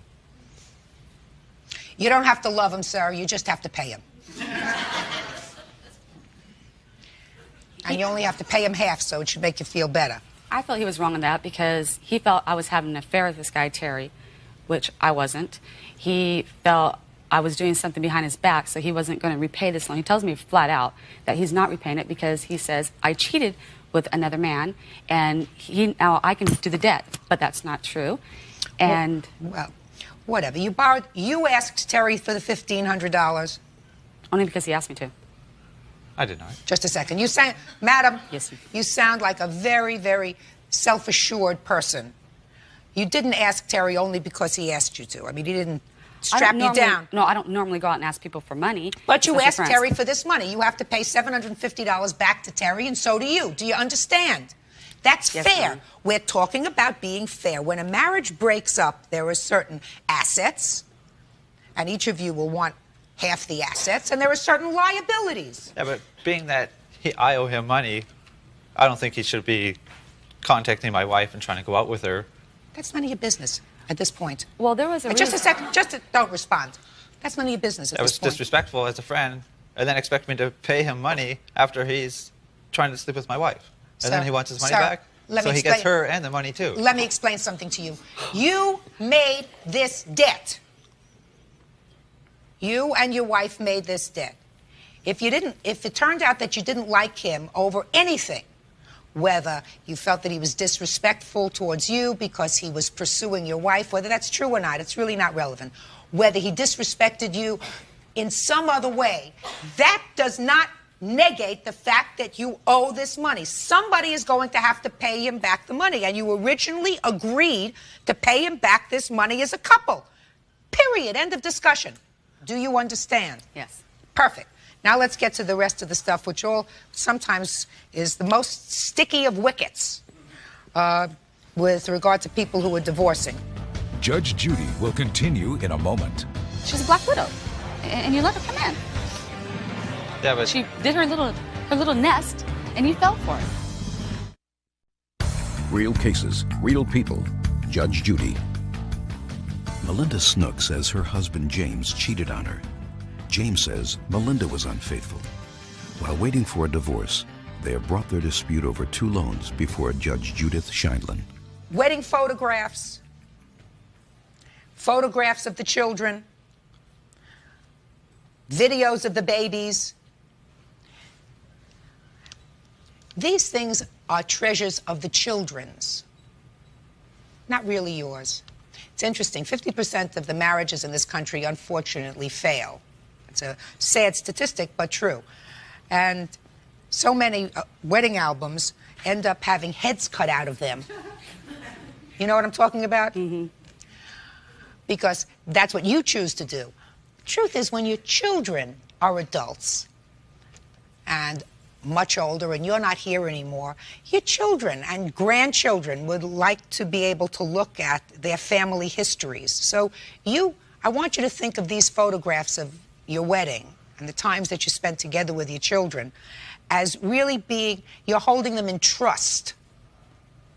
You don't have to love him, sir. You just have to pay him. And you only have to pay him half, so it should make you feel better. I felt he was wrong on that because he felt I was having an affair with this guy, Terry, which I wasn't. He felt I was doing something behind his back, so he wasn't going to repay this loan. He tells me flat out that he's not repaying it because he says, I cheated with another man, and now I can do the debt. But that's not true. And well, whatever. You asked Terry for the $1,500. Only because he asked me to. I did not. Just a second. You sound, madam, yes, you sound like a very, very self-assured person. You didn't ask Terry only because he asked you to. I mean, he didn't strap you down. No, I don't normally go out and ask people for money. But you asked Terry for this money. You have to pay $750 back to Terry, and so do you. Do you understand? That's fair. We're talking about being fair. When a marriage breaks up, there are certain assets, and each of you will want half the assets, and there are certain liabilities. Yeah, but being that I owe him money, I don't think he should be contacting my wife and trying to go out with her. That's none of your business at this point. Well, there was a Just a second. Don't respond. That's none of your business at this point. That was disrespectful as a friend, and then expect me to pay him money after he's trying to sleep with my wife. And then he wants his money back. So he gets her and the money, too. Let me explain something to you. You made this debt. You and your wife made this debt. If it turned out that you didn't like him over anything, whether you felt that he was disrespectful towards you because he was pursuing your wife, whether that's true or not, it's really not relevant. Whether he disrespected you in some other way, that does not negate the fact that you owe this money. Somebody is going to have to pay him back the money, and you originally agreed to pay him back this money as a couple. Period. End of discussion. Do you understand? Yes. Perfect. Now let's get to the rest of the stuff, which sometimes is the most sticky of wickets with regard to people who are divorcing. Judge Judy will continue in a moment. She's a black widow, and you let her come in. Yeah, but she did her little nest, and you fell for it. Real cases, real people. Judge Judy. Melinda Snook says her husband James cheated on her. James says Melinda was unfaithful. While waiting for a divorce, they have brought their dispute over 2 loans before Judge Judith Sheindlin. Wedding photographs, photographs of the children, videos of the babies. These things are treasures of the children's, not really yours. It's interesting, 50% of the marriages in this country unfortunately fail. It's a sad statistic, but true. And so many wedding albums end up having heads cut out of them. You know what I'm talking about? Mm-hmm. Because that's what you choose to do. The truth is, when your children are adults and much older and you're not here anymore, your children and grandchildren would like to be able to look at their family histories. So I want you to think of these photographs of your wedding and the times that you spent together with your children as really being, you're holding them in trust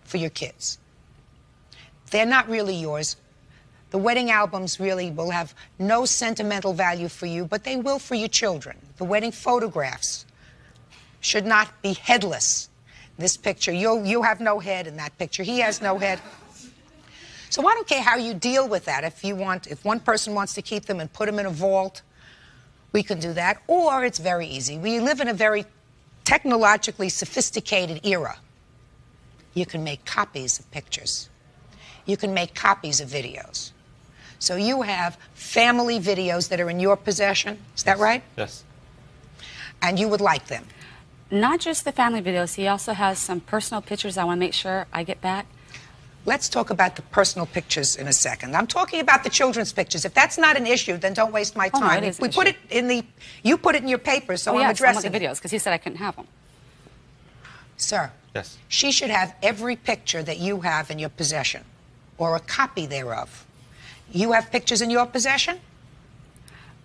for your kids. They're not really yours. The wedding albums really will have no sentimental value for you, but they will for your children. The wedding photographs should not be headless. This picture, you have no head in that picture. He has no head. So I don't care how you deal with that. If one person wants to keep them and put them in a vault, we can do that. Or it's very easy. We live in a very technologically sophisticated era. You can make copies of pictures. You can make copies of videos. So you have family videos that are in your possession. Is that right? Yes. And you would like them? Not just the family videos. He also has some personal pictures I want to make sure I get back. Let's talk about the personal pictures in a second. I'm talking about the children's pictures. If that's not an issue, then don't waste my time. Oh, no, it is an issue. You put it in your papers, so I'm I'm addressing the videos, because he said I couldn't have them. Sir, yes. She should have every picture that you have in your possession, or a copy thereof. You have pictures in your possession?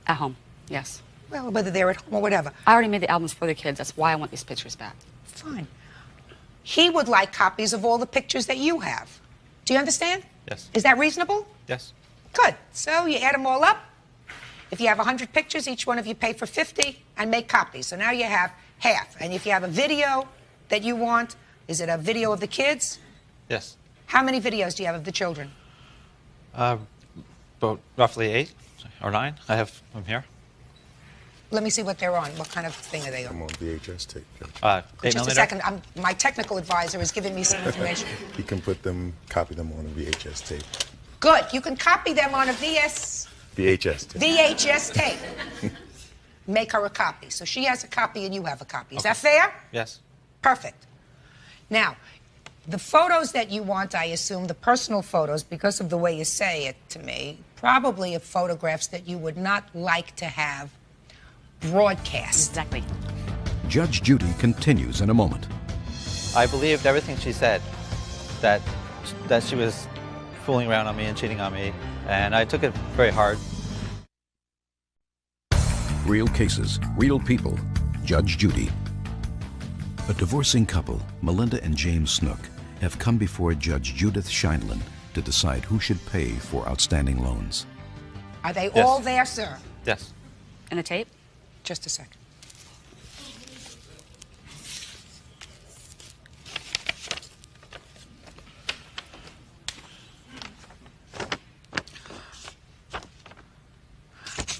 At home, yes. Well, whether they're at home or whatever. I already made the albums for the kids. That's why I want these pictures back. Fine. He would like copies of all the pictures that you have. Do you understand? Yes. Is that reasonable? Yes. Good. So you add them all up. If you have 100 pictures, each one of you pay for 50 and make copies. So now you have half. And if you have a video that you want, is it a video of the kids? Yes. How many videos do you have of the children? About roughly 8 or 9. I have them here. Let me see what they're on. What kind of thing are they on? I'm on VHS tape, Judge. 8 Just a second. My technical advisor is giving me some information. He can copy them on a VHS tape. Good. You can copy them on a VHS tape. Make her a copy. So she has a copy and you have a copy. Is that fair? Yes. Perfect. Now, the photos that you want, I assume, the personal photos, because of the way you say it to me, probably of photographs that you would not like to have broadcast. Exactly. Judge Judy continues in a moment. I believed everything she said, that she was fooling around on me and cheating on me, and I took it very hard. Real cases, real people. Judge Judy. A divorcing couple, Melinda and James Snook, have come before Judge Judith Sheindlin to decide who should pay for outstanding loans. Are they all there, sir? Yes. And the tape? Just a second.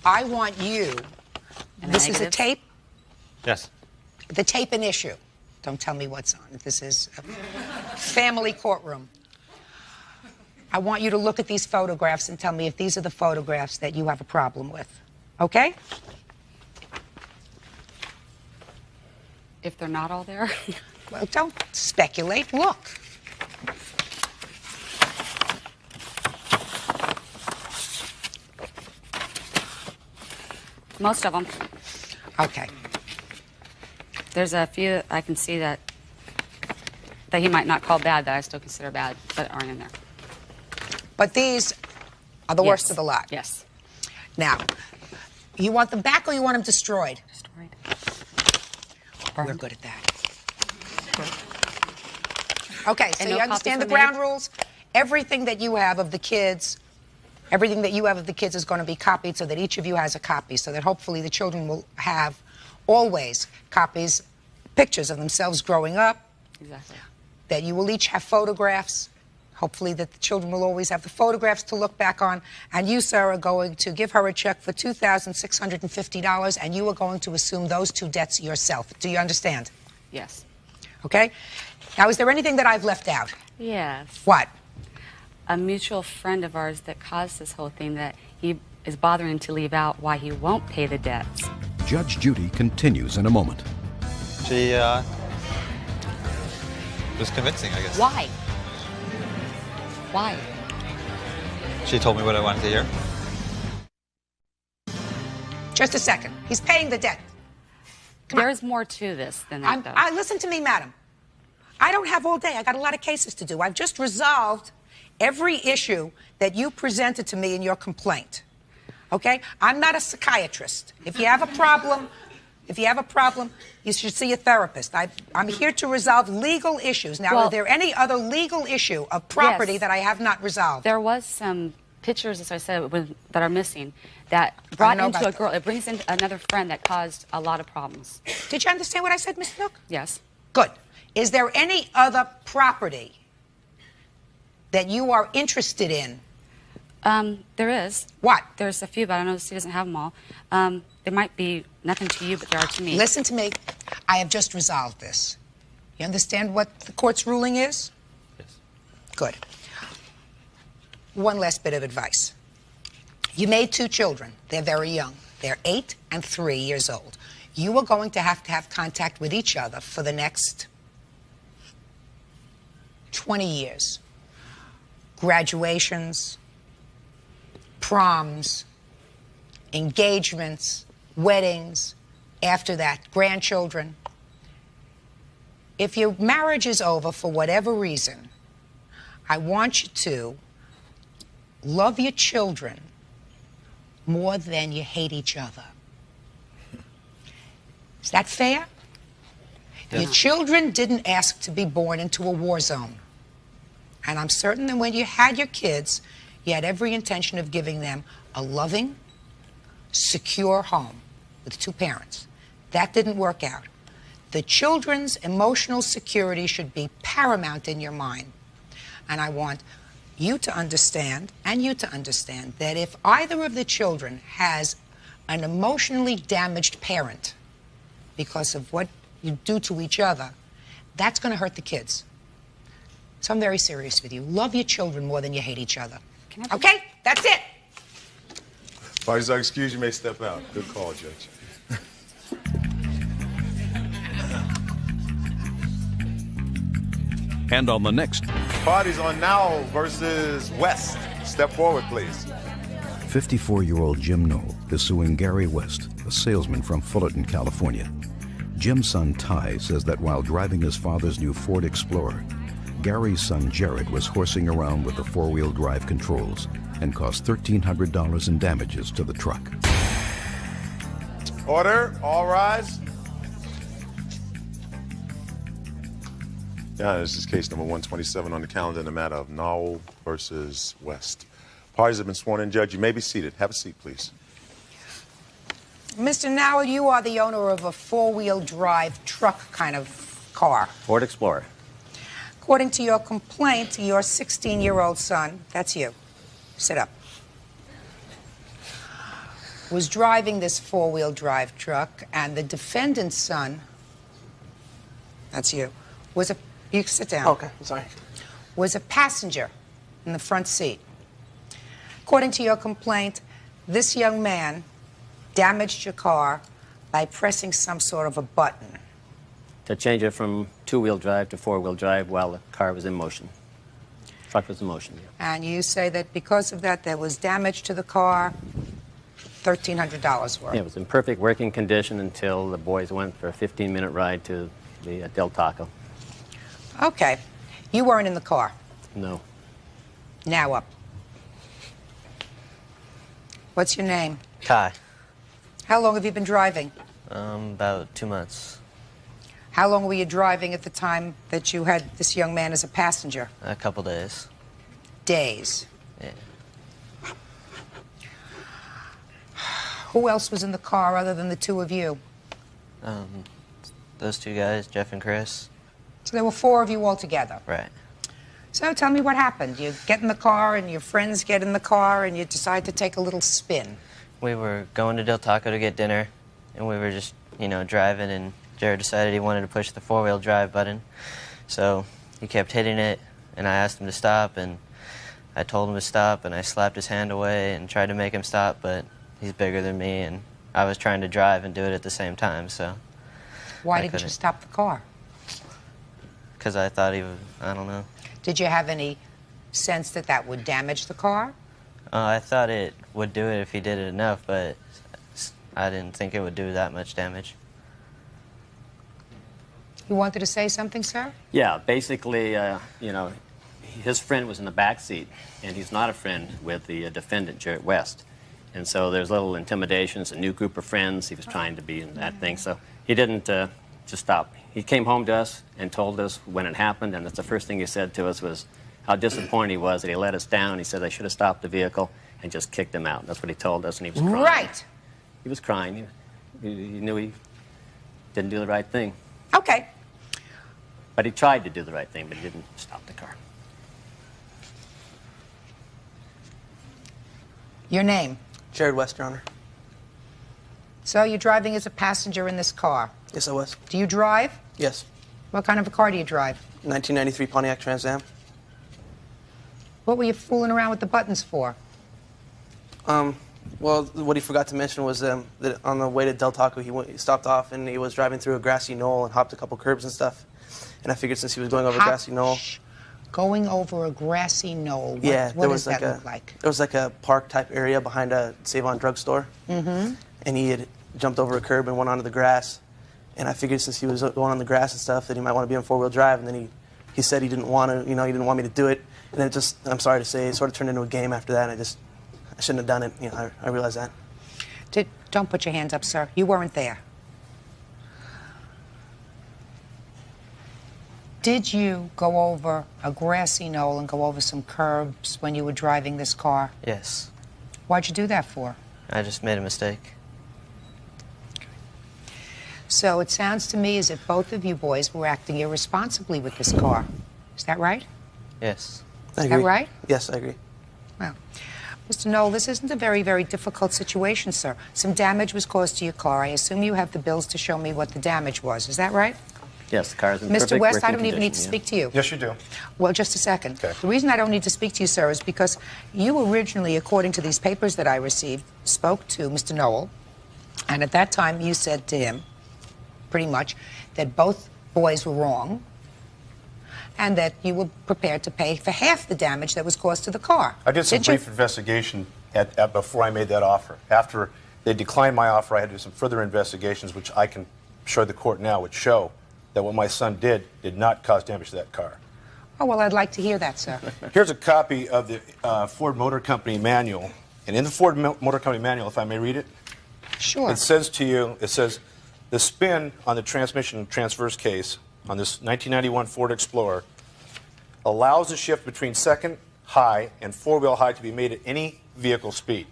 I want you. This is a tape? Yes. The tape in issue. Don't tell me what's on it. This is a family courtroom. I want you to look at these photographs and tell me if these are the photographs that you have a problem with. Okay? If they're not all there? Well, don't speculate. Look. Most of them. Okay. There's a few I can see that he might not call bad, that I still consider bad, but aren't in there. But these are the worst of the lot. Yes. Now, you want them back or you want them destroyed? Destroyed. We're good at that. Okay, so And you no understand the copies were ground made? rules? Everything that you have of the kids, is going to be copied so that each of you has a copy, so that hopefully the children will have always copies, pictures of themselves growing up. Exactly. That you will each have photographs. Hopefully that the children will always have the photographs to look back on. And you, sir, are going to give her a check for $2,650, and you are going to assume those two debts yourself. Do you understand? Yes. Okay? Now, is there anything that I've left out? Yes. What? A mutual friend of ours that caused this whole thing that he is bothering to leave out why he won't pay the debts. Judge Judy continues in a moment. She was convincing, I guess. Why? Why? She told me what I wanted to hear. Just a second. He's paying the debt. There's more to this than that, though. Listen to me, madam. I don't have all day. I got a lot of cases to do. I've just resolved every issue that you presented to me in your complaint. Okay? I'm not a psychiatrist. If you have a problem, you should see a therapist. I'm here to resolve legal issues. Now, Well, are there any other legal issue of property Yes. that I have not resolved? There was some pictures, as I said, that are missing that brought know into about a girl. It brings in another friend that caused a lot of problems. Did you understand what I said, Miss Nook? Yes. Good. Is there any other property that you are interested in? There is. What? There's a few, but I know she doesn't have them all. There might be nothing to you, but there are to me. Listen to me. I have just resolved this. You understand what the court's ruling is? Yes. Good. One last bit of advice. You made two children. They're very young. They're 8 and 3 years old. You are going to have contact with each other for the next 20 years. Graduations, proms, engagements, weddings, after that, grandchildren. If your marriage is over for whatever reason, I want you to love your children more than you hate each other. Is that fair? Your children didn't ask to be born into a war zone. And I'm certain that when you had your kids, you had every intention of giving them a loving, secure home with two parents. That didn't work out. The children's emotional security should be paramount in your mind. And I want you to understand, and you to understand, that if either of the children has an emotionally damaged parent because of what you do to each other, that's going to hurt the kids. So I'm very serious with you. Love your children more than you hate each other. Okay? That's it. Parties are excused. You may step out. Good call, Judge. And on the next, Parties on now versus West. Step forward, please. 54-year-old Jim Knoll is suing Gary West, a salesman from Fullerton, California. Jim's son Ty says that while driving his father's new Ford Explorer, Gary's son Jared was horsing around with the four-wheel drive controls and caused $1,300 in damages to the truck. Order. All rise. Yeah, this is case number 127 on the calendar in the matter of Knoll versus West. Parties have been sworn in. Judge, you may be seated. Have a seat, please. Mr. Nowell, you are the owner of a four-wheel drive truck kind of car. Ford Explorer. According to your complaint, your 16-year-old son, that's you, sit up, was driving this four-wheel drive truck, and the defendant's son, that's you, you sit down. Okay, I'm sorry. Was a passenger in the front seat. According to your complaint, this young man damaged your car by pressing some sort of a button. To change it from two-wheel drive to four-wheel drive while the car was in motion. Truck was in motion, yeah. And you say that because of that, there was damage to the car, $1,300 worth. Yeah, it was in perfect working condition until the boys went for a 15-minute ride to the Del Taco. Okay. You weren't in the car. No. Now up. What's your name? Kai. How long have you been driving? About 2 months. How long were you driving at the time that you had this young man as a passenger? A couple days. Days. Yeah. Who else was in the car other than the two of you? Those two guys, Jeff and Chris. So there were 4 of you all together. Right. So tell me what happened. You get in the car and your friends get in the car and you decide to take a little spin. We were going to Del Taco to get dinner, and we were just, you know, driving, and Jared decided he wanted to push the 4-wheel drive button. So he kept hitting it, and I asked him to stop, and I told him to stop, and I slapped his hand away and tried to make him stop, but he's bigger than me, and I was trying to drive and do it at the same time, so. Why didn't you stop the car? Because I thought he was, I don't know. Did you have any sense that that would damage the car? I thought it would do it if he did it enough, but I didn't think it would do that much damage. You wanted to say something, sir? Yeah, basically, you know, his friend was in the back seat, and he's not a friend with the defendant, Jared West. And so there's little intimidations, a new group of friends. He was trying to be in that thing, so he didn't just stop. He came home to us and told us when it happened, and that's the first thing he said to us was how disappointed he was that he let us down. He said I should have stopped the vehicle and just kicked him out. That's what he told us, and he was crying. Right. He was crying. He knew he didn't do the right thing. Okay. But he tried to do the right thing, but he didn't stop the car. Your name? Jared West, Your Honor. So you're driving as a passenger in this car? Yes, I was. Do you drive? Yes. What kind of a car do you drive? 1993 Pontiac Trans Am. What were you fooling around with the buttons for? Well, what he forgot to mention was that on the way to Del Taco, he stopped off and he was driving through a grassy knoll and hopped a couple curbs and stuff. And I figured since he was going over a grassy knoll... Going over a grassy knoll. What does that look like? There was like a park-type area behind a Save-On drugstore. Mm-hmm. And he had jumped over a curb and went onto the grass. And I figured since he was going on the grass and stuff that he might want to be on 4-wheel drive. And then he said he didn't want to, you know, he didn't want me to do it. And then it just, I'm sorry to say, it sort of turned into a game after that. And I shouldn't have done it. You know, I realized that. Don't put your hands up, sir. You weren't there. Did you go over a grassy knoll and go over some curbs when you were driving this car? Yes. Why'd you do that for? I just made a mistake. So it sounds to me as if both of you boys were acting irresponsibly with this car. Is that right? Yes. I agree. Is that right? Yes, I agree. Well, Mr. Knoll, this isn't a very, very difficult situation, sir. Some damage was caused to your car. I assume you have the bills to show me what the damage was. Is that right? Yes, the car's in perfect Mr. West, working I don't even need to condition, speak to you. Yes, you do. Well, just a second. Okay. The reason I don't need to speak to you, sir, is because you originally, according to these papers that I received, spoke to Mr. Knoll, and at that time you said to him, pretty much, that both boys were wrong, and that you were prepared to pay for half the damage that was caused to the car. I did some Didn't you? brief investigation before I made that offer. After they declined my offer, I had to do some further investigations, which I can show the court now, which show that what my son did not cause damage to that car. Oh, well, I'd like to hear that, sir. Here's a copy of the Ford Motor Company manual. And in the Ford Motor Company manual, if I may read it, Sure. it says to you, it says, the spin on the transmission transverse case on this 1991 Ford Explorer allows the shift between second high and 4-wheel high to be made at any vehicle speed.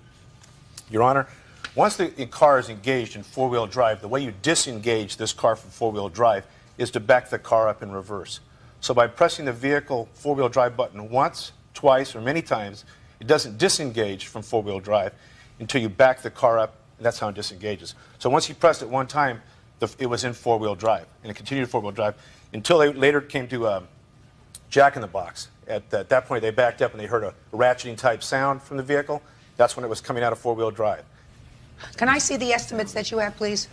Your Honor, once the car is engaged in 4-wheel drive, the way you disengage this car from 4-wheel drive is to back the car up in reverse. So by pressing the vehicle 4-wheel drive button once, twice, or many times, it doesn't disengage from 4-wheel drive until you back the car up, and that's how it disengages. So once you pressed it one time, it was in 4-wheel drive, and it continued 4-wheel drive until they later came to Jack in the Box. At that point, they backed up and they heard a ratcheting type sound from the vehicle. That's when it was coming out of 4-wheel drive. Can I see the estimates that you have, please?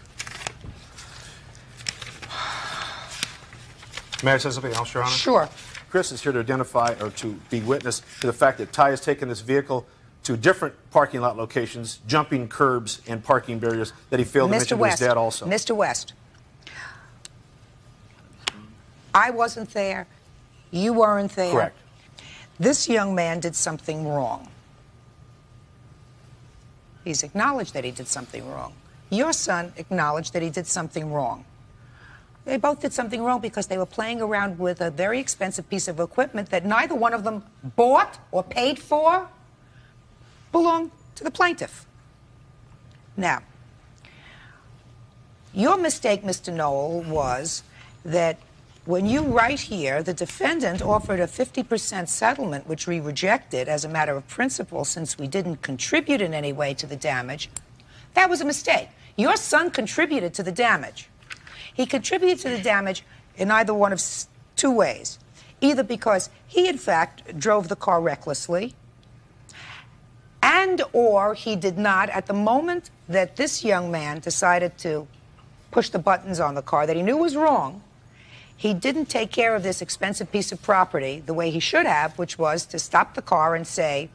May I say something else, Your Honor? Sure. Chris is here to identify or to be witness to the fact that Ty has taken this vehicle to different parking lot locations, jumping curbs and parking barriers that he failed to mention to his dad also. Mr. West, I wasn't there. You weren't there. Correct. This young man did something wrong. He's acknowledged that he did something wrong. Your son acknowledged that he did something wrong. They both did something wrong because they were playing around with a very expensive piece of equipment that neither one of them bought or paid for, belonged to the plaintiff. Now, your mistake, Mr. Knoll, was that when you write here, the defendant offered a 50% settlement, which we rejected as a matter of principle since we didn't contribute in any way to the damage. That was a mistake. Your son contributed to the damage. He contributed to the damage in either one of two ways. Either because he, in fact, drove the car recklessly, and or he did not, at the moment that this young man decided to push the buttons on the car that he knew was wrong, he didn't take care of this expensive piece of property the way he should have, which was to stop the car and say,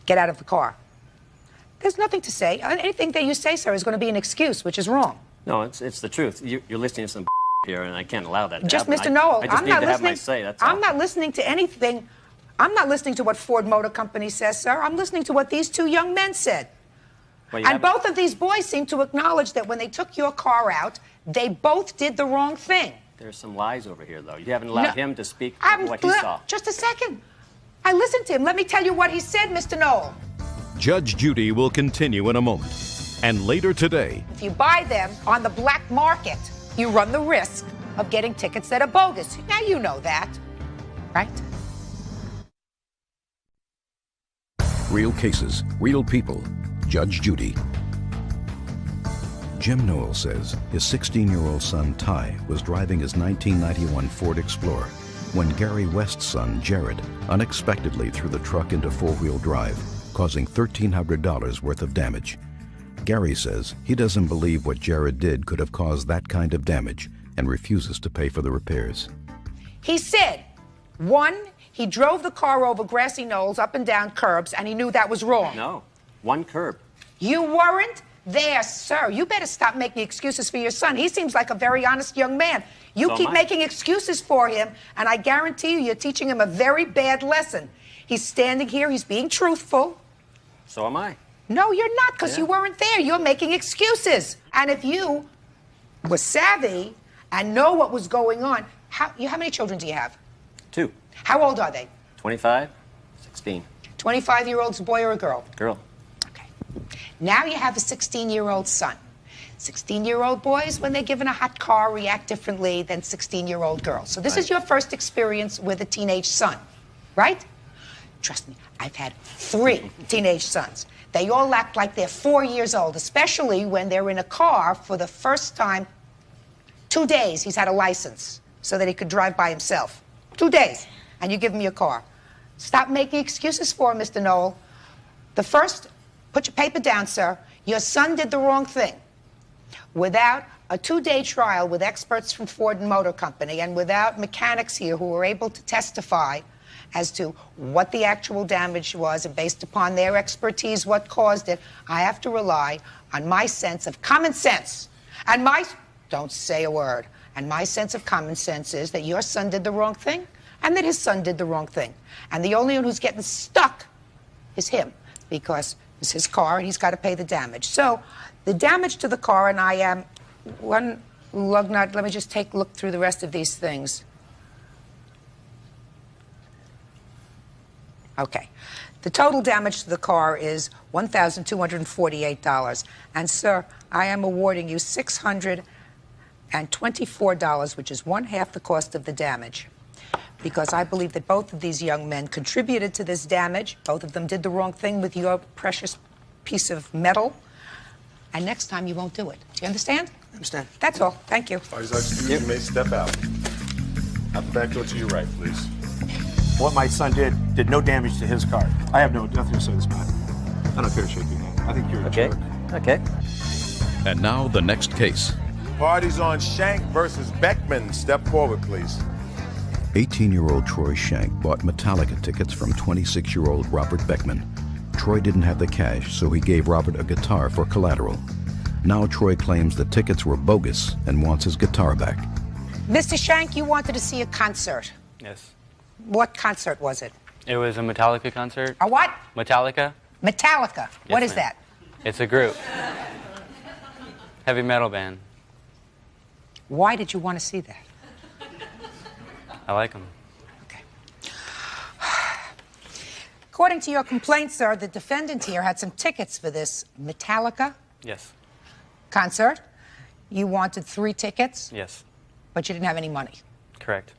get out of the car. There's nothing to say. Anything that you say, sir, is going to be an excuse, which is wrong. No, it's the truth. You're listening to some here, and I can't allow that to Just, happen. Mr. Knoll, I just need to have my say, that's all. I'm not listening to anything. I'm not listening to what Ford Motor Company says, sir. I'm listening to what these two young men said. Well, and both of these boys seem to acknowledge that when they took your car out, they both did the wrong thing. There's some lies over here, though. You haven't allowed him to speak what he saw. Just a second. I listened to him. Let me tell you what he said, Mr. Knoll. Judge Judy will continue in a moment. And later today, If you buy them on the black market, you run the risk of getting tickets that are bogus. Now you know that, right? Real cases, real people. Judge Judy. Jim Knoll says his 16-year-old son, Ty, was driving his 1991 Ford Explorer when Gary West's son, Jared, unexpectedly threw the truck into four-wheel drive, causing $1,300 worth of damage. Gary says he doesn't believe what Jared did could have caused that kind of damage and refuses to pay for the repairs. He said, one, he drove the car over grassy knolls, up and down curbs, and he knew that was wrong. No, one curb. You weren't there, sir. You better stop making excuses for your son. He seems like a very honest young man. You So keep am I. making excuses for him, and I guarantee you, you're teaching him a very bad lesson. He's standing here, he's being truthful. So am I. No, you're not, because you weren't there. You're making excuses. And if you were savvy and know what was going on, how many children do you have? 2. How old are they? 25, 16. 25-year-old's a boy or a girl? Girl. Now you have a 16-year-old son. 16-year-old boys, when they're given a hot car, react differently than 16-year-old girls. So this is your first experience with a teenage son, right? Trust me, I've had 3 teenage sons. They all act like they're 4 years old, especially when they're in a car for the first time. 2 days he's had a license so that he could drive by himself. 2 days, and you give him your car. Stop making excuses for him, Mr. Knoll. The first, put your paper down, sir. Your son did the wrong thing. Without a 2-day trial with experts from Ford Motor Company and without mechanics here who were able to testify as to what the actual damage was and based upon their expertise what caused it, I have to rely on my sense of common sense. And don't say a word. And my sense of common sense is that your son did the wrong thing and that his son did the wrong thing. And the only one who's getting stuck is him, because it's his car and he's got to pay the damage. So the damage to the car, and I am let me just look through the rest of these things. Okay. The total damage to the car is $1,248. And, sir, I am awarding you $624, which is 1/2 the cost of the damage, because I believe that both of these young men contributed to this damage. Both of them did the wrong thing with your precious piece of metal. And next time you won't do it. Do you understand? I understand. That's all. Thank you. You may step out. Have the back door to your right, please. What my son did no damage to his car. I have nothing to say this matter. I don't care to shake your hand. I think you're a jerk. Okay. And now the next case. Parties on Shank versus Beckman. Step forward, please. 18-year-old Troy Shank bought Metallica tickets from 26-year-old Robert Beckman. Troy didn't have the cash, so he gave Robert a guitar for collateral. Now Troy claims the tickets were bogus and wants his guitar back. Mr. Shank, you wanted to see a concert. Yes. What concert was it? It was a Metallica concert. A what? Metallica. Metallica. What is ma'am. that? It's a group. Heavy metal band. Why did you want to see that? I like them. According to your complaint, sir, the defendant here had some tickets for this Metallica Yes. concert. You wanted 3 tickets, Yes. but you didn't have any money. Correct.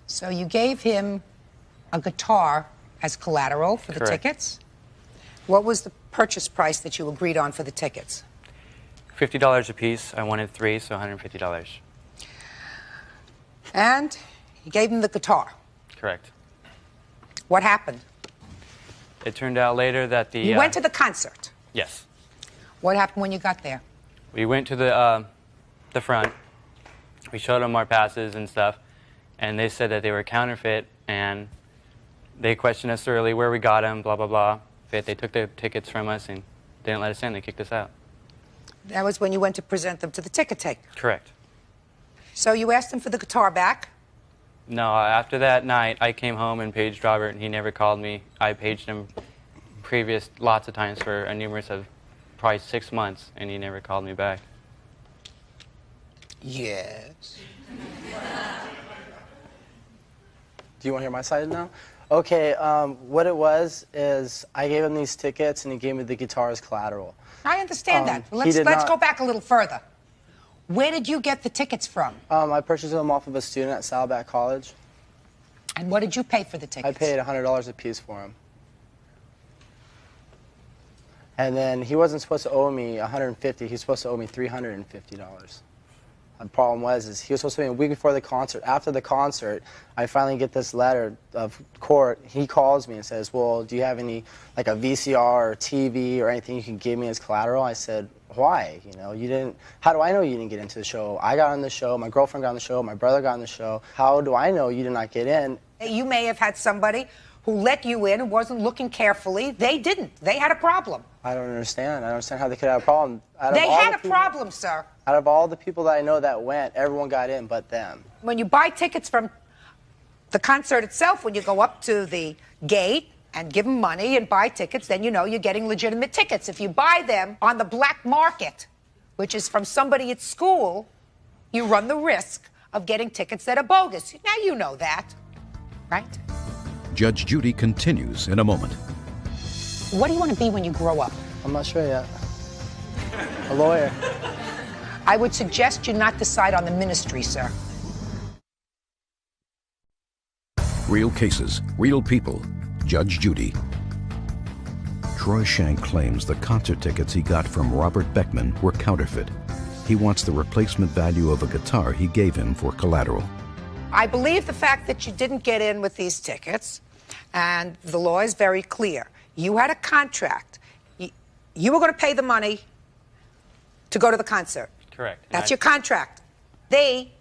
So you gave him a guitar as collateral for the Correct. tickets. What was the purchase price that you agreed on for the tickets? $50 a piece. I wanted 3, so $150. And you gave him the guitar. Correct. What happened? It turned out later that the... You went to the concert. Yes. What happened when you got there? We went to the front. We showed them our passes and stuff, and they said that they were counterfeit, and they questioned us thoroughly where we got them, blah, blah, blah. They took the tickets from us and didn't let us in. They kicked us out. That was when you went to present them to the ticket taker. Correct. So you asked him for the guitar back. No, after that night, I came home and paged Robert, and he never called me. I paged him previous lots of times for a numerous of probably 6 months, and he never called me back. Yes. Do you want to hear my side now? Okay, what it was is I gave him these tickets, and he gave me the guitar as collateral. I understand that. he Let's did let's not- go back a little further. Where did you get the tickets from? I purchased them off of a student at Saddleback College. And what did you pay for the tickets? I paid $100 a piece for them. And then he wasn't supposed to owe me $150. He was supposed to owe me $350. The problem was he was supposed to pay me a week before the concert. After the concert, I finally get this letter of court. He calls me and says, well, do you have any, like a VCR or TV or anything you can give me as collateral? I said, why? You know, you didn't, how do I know you didn't get into the show? I got on the show, my girlfriend got on the show, my brother got on the show. How do I know you did not get in? You may have had somebody who let you in who wasn't looking carefully. They didn't. They had a problem. I don't understand. I don't understand how they could have a problem. They had a problem, sir. Out of all the people that I know that went, everyone got in but them. When you buy tickets from the concert itself, when you go up to the gate and give them money and buy tickets, then you know you're getting legitimate tickets. If you buy them on the black market, which is from somebody at school, you run the risk of getting tickets that are bogus. Now you know that, right? Judge Judy continues in a moment. What do you want to be when you grow up? I'm not sure yet. A lawyer. I would suggest you not decide on the ministry, sir. Real cases, real people. Judge Judy. Troy Shank claims the concert tickets he got from Robert Beckman were counterfeit. He wants the replacement value of a guitar he gave him for collateral. I believe the fact that you didn't get in with these tickets, and the law is very clear. You had a contract. You were going to pay the money to go to the concert. Correct. That's your contract. They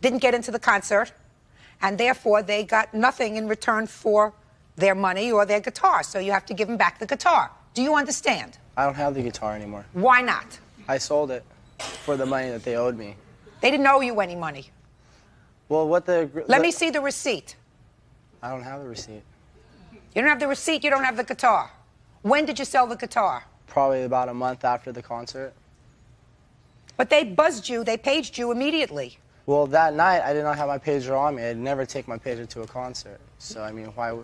didn't get into the concert, and therefore they got nothing in return for their money or their guitar, so you have to give them back the guitar. Do you understand? I don't have the guitar anymore. Why not? I sold it for the money that they owed me. They didn't owe you any money. Well, what the... Let me see the receipt. I don't have the receipt. You don't have the receipt, you don't have the guitar. When did you sell the guitar? Probably about a month after the concert. But they buzzed you, they paged you immediately. Well, that night, I did not have my pager on me. I'd never take my pager to a concert. So, I mean, how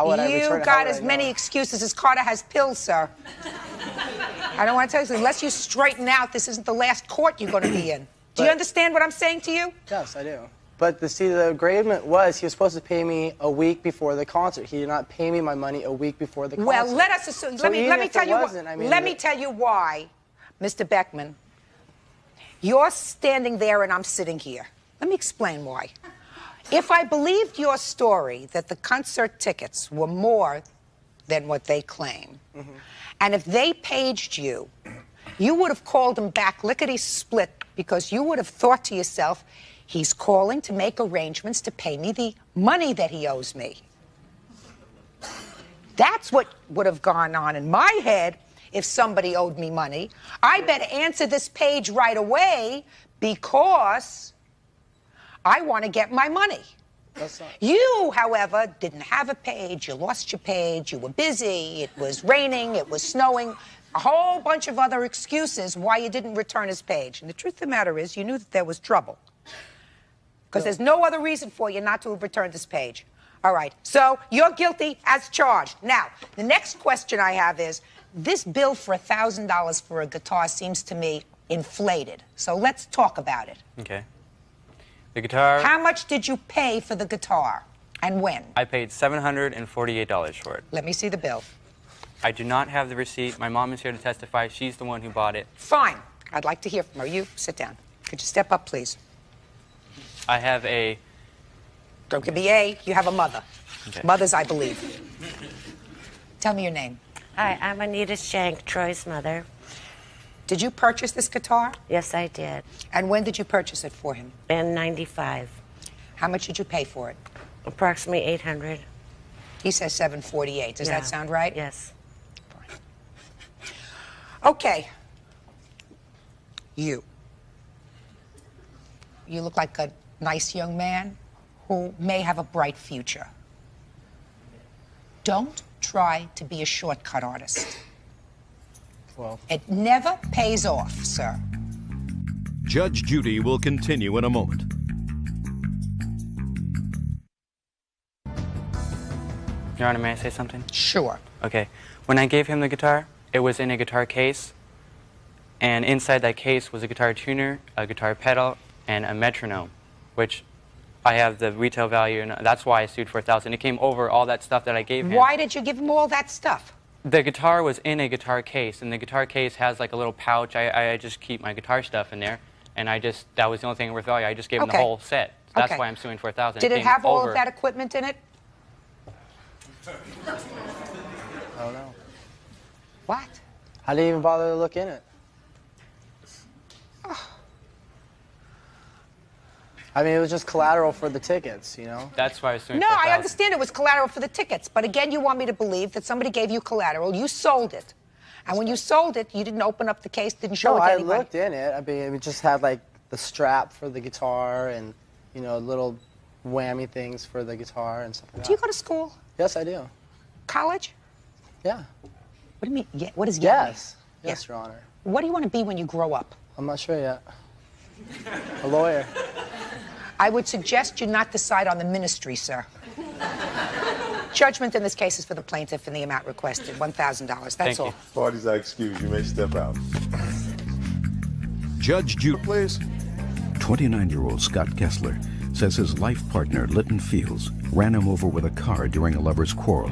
would I return it? You got as many excuses as Carter has pills, sir. I don't want to tell you, unless you straighten out, this isn't the last court you're going to be in. Do you understand what I'm saying to you? Yes, I do. But the agreement was he was supposed to pay me a week before the concert. He did not pay me my money a week before the concert. Well, let us assume. So let me tell you. Let me tell you why, Mr. Beckman. You're standing there and I'm sitting here. Let me explain why. If I believed your story that the concert tickets were more than what they claim, and if they paged you, you would have called them back lickety-split because you would have thought to yourself, he's calling to make arrangements to pay me the money that he owes me. That's what would have gone on in my head if somebody owed me money. I better answer this page right away because I want to get my money. You, however, didn't have a page. You lost your page. You were busy. It was raining. It was snowing. a whole bunch of other excuses why you didn't return his page. And the truth of the matter is, you knew that there was trouble. Because there's no other reason for you not to have returned this page. All right, so you're guilty as charged. Now, the next question I have is, this bill for $1,000 for a guitar seems to me inflated. So let's talk about it. Okay. The guitar... How much did you pay for the guitar, and when? I paid $748 for it. Let me see the bill. I do not have the receipt. My mom is here to testify. She's the one who bought it. Fine. I'd like to hear from her. You sit down. Could you step up, please? I have a... Don't give me A. You have a mother. Okay. Mothers, I believe. Tell me your name. Hi, I'm Anita Shank, Troy's mother. Did you purchase this guitar? Yes, I did. And when did you purchase it for him? In '95. How much did you pay for it? Approximately $800. He says $748. Does that sound right? Yes. Okay. You look like a nice young man who may have a bright future. Don't try to be a shortcut artist. Well, it never pays off, sir. Judge Judy will continue in a moment. Your Honor, may I say something? Sure. Okay. When I gave him the guitar, it was in a guitar case, and inside that case was a guitar tuner, a guitar pedal, and a metronome, which I have the retail value, and that's why I sued for $1,000. It came over all that stuff that I gave him. Why did you give him all that stuff? The guitar was in a guitar case, and the guitar case has like a little pouch. I just keep my guitar stuff in there, and that was the only thing worth value. I just gave him the whole set. That's why I'm suing for $1,000. Did it have all of that equipment in it? I don't know. What? I didn't even bother to look in it. Oh. I mean, it was just collateral for the tickets, you know? That's why I was suing No, for $1,000. I understand it was collateral for the tickets, but again, you want me to believe that somebody gave you collateral, you sold it, and when you sold it, you didn't open up the case, didn't show it to anybody. I looked in it. I mean, it just had like the strap for the guitar and, you know, little whammy things for the guitar and stuff like that. Do you go to school? Yes, I do. College? Yeah. What do you mean? Yeah. What is yes? Yes, Your Honor. What do you want to be when you grow up? I'm not sure yet. A lawyer. I would suggest you not decide on the ministry, sir. Judgment in this case is for the plaintiff and the amount requested, $1,000. That's all. Parties are excused. You may step out. Judge Judy, please. 29-year-old Scott Kessler says his life partner, Lytton Fields, ran him over with a car during a lover's quarrel.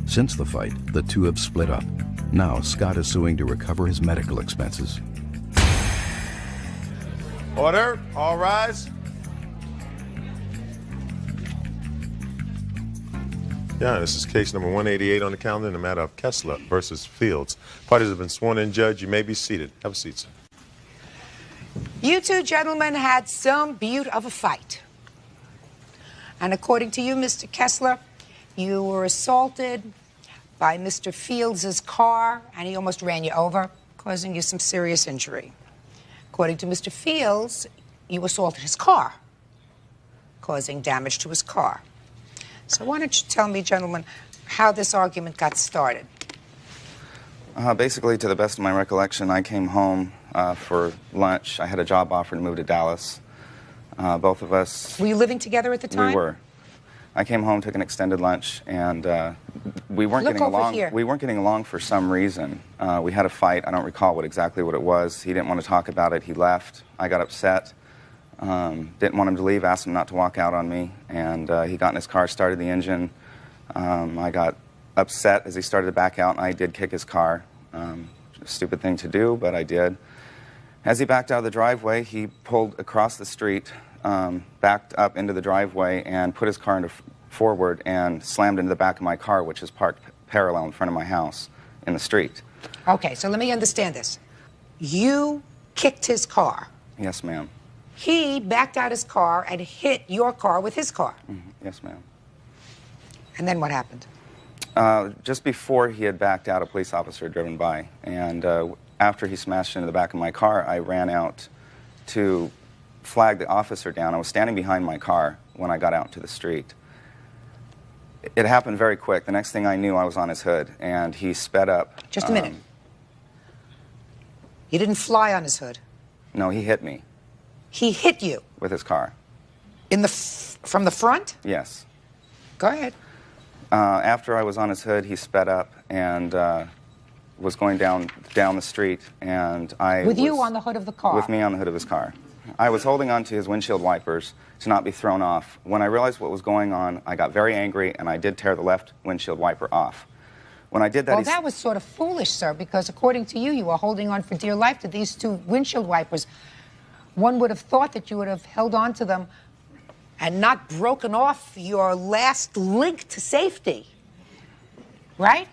Since the fight, the two have split up. Now, Scott is suing to recover his medical expenses. Order. All rise. Yeah, this is case number 188 on the calendar in the matter of Kessler versus Fields. Parties have been sworn in, Judge. You may be seated. Have a seat, sir. You two gentlemen had some beaut of a fight. And according to you, Mr. Kessler, you were assaulted by Mr. Fields' car, and he almost ran you over, causing you some serious injury. According to Mr. Fields, you assaulted his car, causing damage to his car. So why don't you tell me, gentlemen, how this argument got started? Basically, to the best of my recollection, I came home for lunch. I had a job offer to move to Dallas. Both of us... Were you living together at the time? We were. I came home, took an extended lunch, and we weren't getting along. We weren't getting along for some reason. We had a fight. I don't recall exactly what it was. He didn't want to talk about it. He left. I got upset. Didn't want him to leave. Asked him not to walk out on me, and he got in his car, started the engine. I got upset as he started to back out, and I did kick his car. A stupid thing to do, but I did. As he backed out of the driveway, he pulled across the street, backed up into the driveway, and put his car into forward and slammed into the back of my car, which is parked parallel in front of my house in the street. Okay, so let me understand this. You kicked his car. Yes, ma'am. He backed out his car and hit your car with his car. Yes, ma'am. And then what happened? Just before he had backed out, a police officer had driven by, and after he smashed into the back of my car, I ran out to flag the officer down. I was standing behind my car when I got out to the street. It happened very quick. The next thing I knew, I was on his hood, and he sped up. Just a minute. You didn't fly on his hood. No, he hit me. He hit you with his car. From the front? Yes. Go ahead. After I was on his hood, he sped up and was going down the street, and With you on the hood of the car? With me on the hood of his car. I was holding on to his windshield wipers to not be thrown off. When I realized what was going on, I got very angry, and I did tear the left windshield wiper off. When I did that, well, that was sort of foolish, sir, because according to you, you were holding on for dear life to these two windshield wipers. One would have thought that you would have held on to them and not broken off your last link to safety. Right?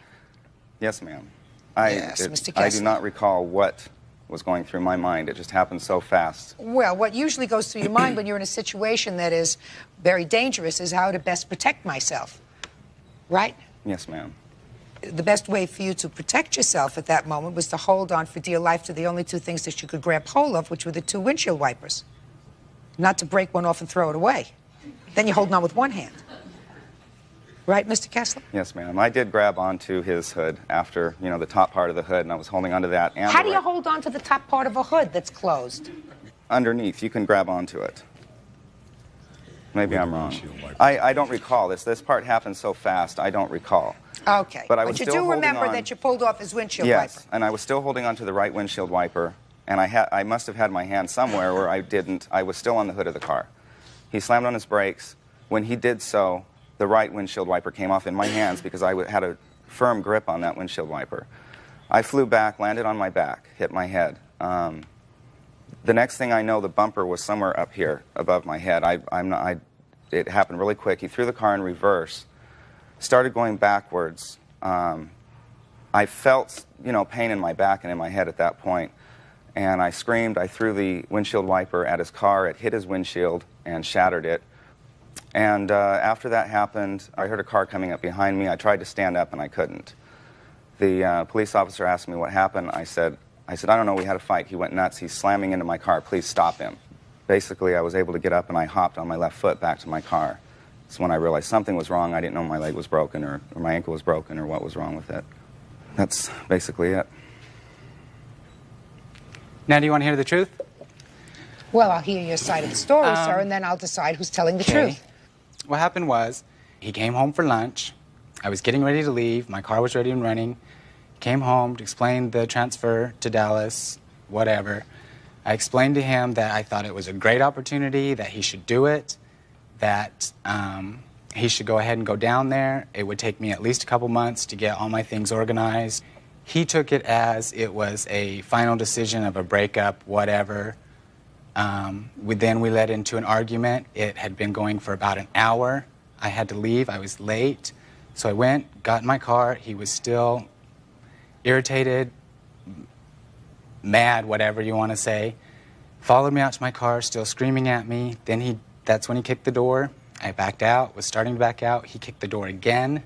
Yes, ma'am. Yes, Mr. I do Kessler. not recall what was going through my mind. It just happened so fast. Well, what usually goes through your mind when you're in a situation that is very dangerous is how to best protect myself. Right? Yes, ma'am. The best way for you to protect yourself at that moment was to hold on for dear life to the only two things that you could grab hold of, which were the two windshield wipers. Not to break one off and throw it away. Then you're holding on with one hand. Right, Mr. Kessler? Yes, ma'am. I did grab onto his hood after, the top part of the hood, and I was holding onto that. And How do you hold on to the top part of a hood that's closed? Underneath. You can grab onto it. Maybe I'm wrong. I don't recall. This part happened so fast, I don't recall. Okay. But I was you still do remember on. that you pulled off his windshield wiper? Yes, and I was still holding onto the right windshield wiper, and I must have had my hand somewhere where I didn't. I was still on the hood of the car. He slammed on his brakes. When he did so, the right windshield wiper came off in my hands because I had a firm grip on that windshield wiper. I flew back, landed on my back, hit my head. The next thing I know, the bumper was somewhere up here above my head. It happened really quick. He threw the car in reverse, started going backwards. I felt, pain in my back and in my head at that point, and I screamed. I threw the windshield wiper at his car. It hit his windshield and shattered it. And after that happened, I heard a car coming up behind me. I tried to stand up, and I couldn't. The police officer asked me what happened. I said, I don't know, we had a fight. He went nuts. He's slamming into my car. Please stop him. Basically, I was able to get up, and I hopped on my left foot back to my car. That's when I realized something was wrong. I didn't know my leg was broken or my ankle was broken or what was wrong with it. That's basically it. Now, do you want to hear the truth? Well, I'll hear your side of the story, sir, and then I'll decide who's telling the truth. What happened was, he came home for lunch. I was getting ready to leave. My car was ready and running. Came home to explain the transfer to Dallas, whatever. I explained to him that I thought it was a great opportunity, that he should do it, that he should go ahead and go down there. It would take me at least a couple months to get all my things organized. He took it as it was a final decision of a breakup, whatever. Then we led into an argument. It had been going for about an hour. I had to leave. I was late. So I went, got in my car. He was still irritated, mad, whatever you want to say. Followed me out to my car, still screaming at me. Then that's when he kicked the door. I backed out, was starting to back out. He kicked the door again.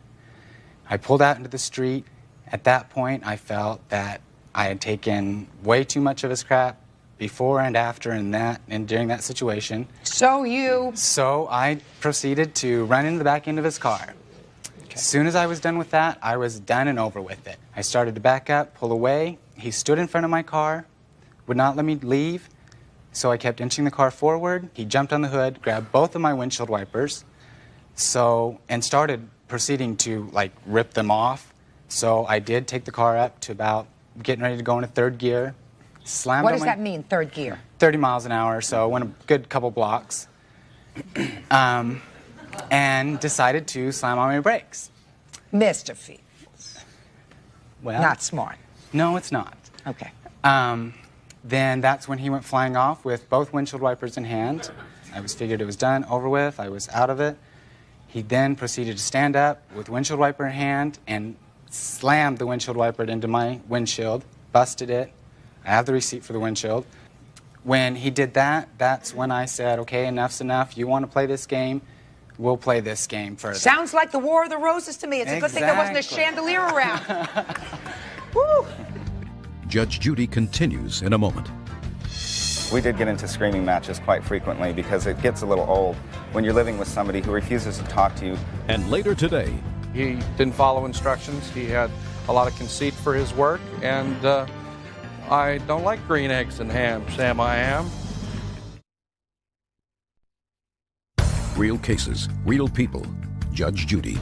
I pulled out into the street. At that point, I felt that I had taken way too much of his crap before and after and during that situation. So I proceeded to run into the back end of his car. Okay. As soon as I was done with that, I was done and over with it. I started to back up, pull away. He stood in front of my car, would not let me leave, so I kept inching the car forward. He jumped on the hood, grabbed both of my windshield wipers, and started proceeding to rip them off. So I did take the car up to about getting ready to go into third gear. What does that mean, third gear? 30 miles an hour, so went a good couple blocks. And decided to slam on my brakes. Mr. Fields. Well, not smart. No, it's not. Okay. Then that's when he went flying off with both windshield wipers in hand. I figured it was done, over with. I was out of it. He then proceeded to stand up with windshield wiper in hand and slammed the windshield wiper into my windshield, busted it. I have the receipt for the windshield. When he did that, that's when I said, okay, enough's enough. You want to play this game? We'll play this game further. Sounds like the War of the Roses to me. It's a good thing there wasn't a chandelier around. Woo! Judge Judy continues in a moment. We did get into screaming matches quite frequently because it gets a little old when you're living with somebody who refuses to talk to you. And later today, he didn't follow instructions. He had a lot of conceit for his work, and I don't like green eggs and ham, Sam I am. Real cases, real people. Judge Judy.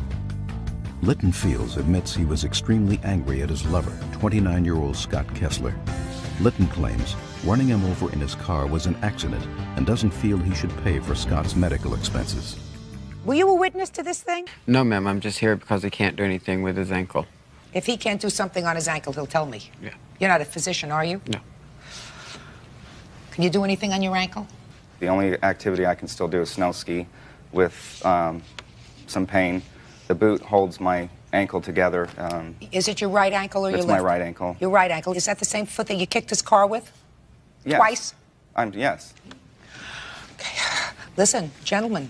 Litton Fields admits he was extremely angry at his lover, 29-year-old Scott Kessler. Litton claims running him over in his car was an accident and doesn't feel he should pay for Scott's medical expenses. Were you a witness to this thing? No, ma'am. I'm just here because he can't do anything with his ankle. If he can't do something on his ankle, he'll tell me. Yeah. You're not a physician, are you? No. Can you do anything on your ankle? The only activity I can still do is snow ski with some pain. The boot holds my ankle together. Is it your right ankle or your left? It's my right ankle. Your right ankle. Is that the same foot that you kicked his car with? Yes. Twice? Yes. Listen, gentlemen,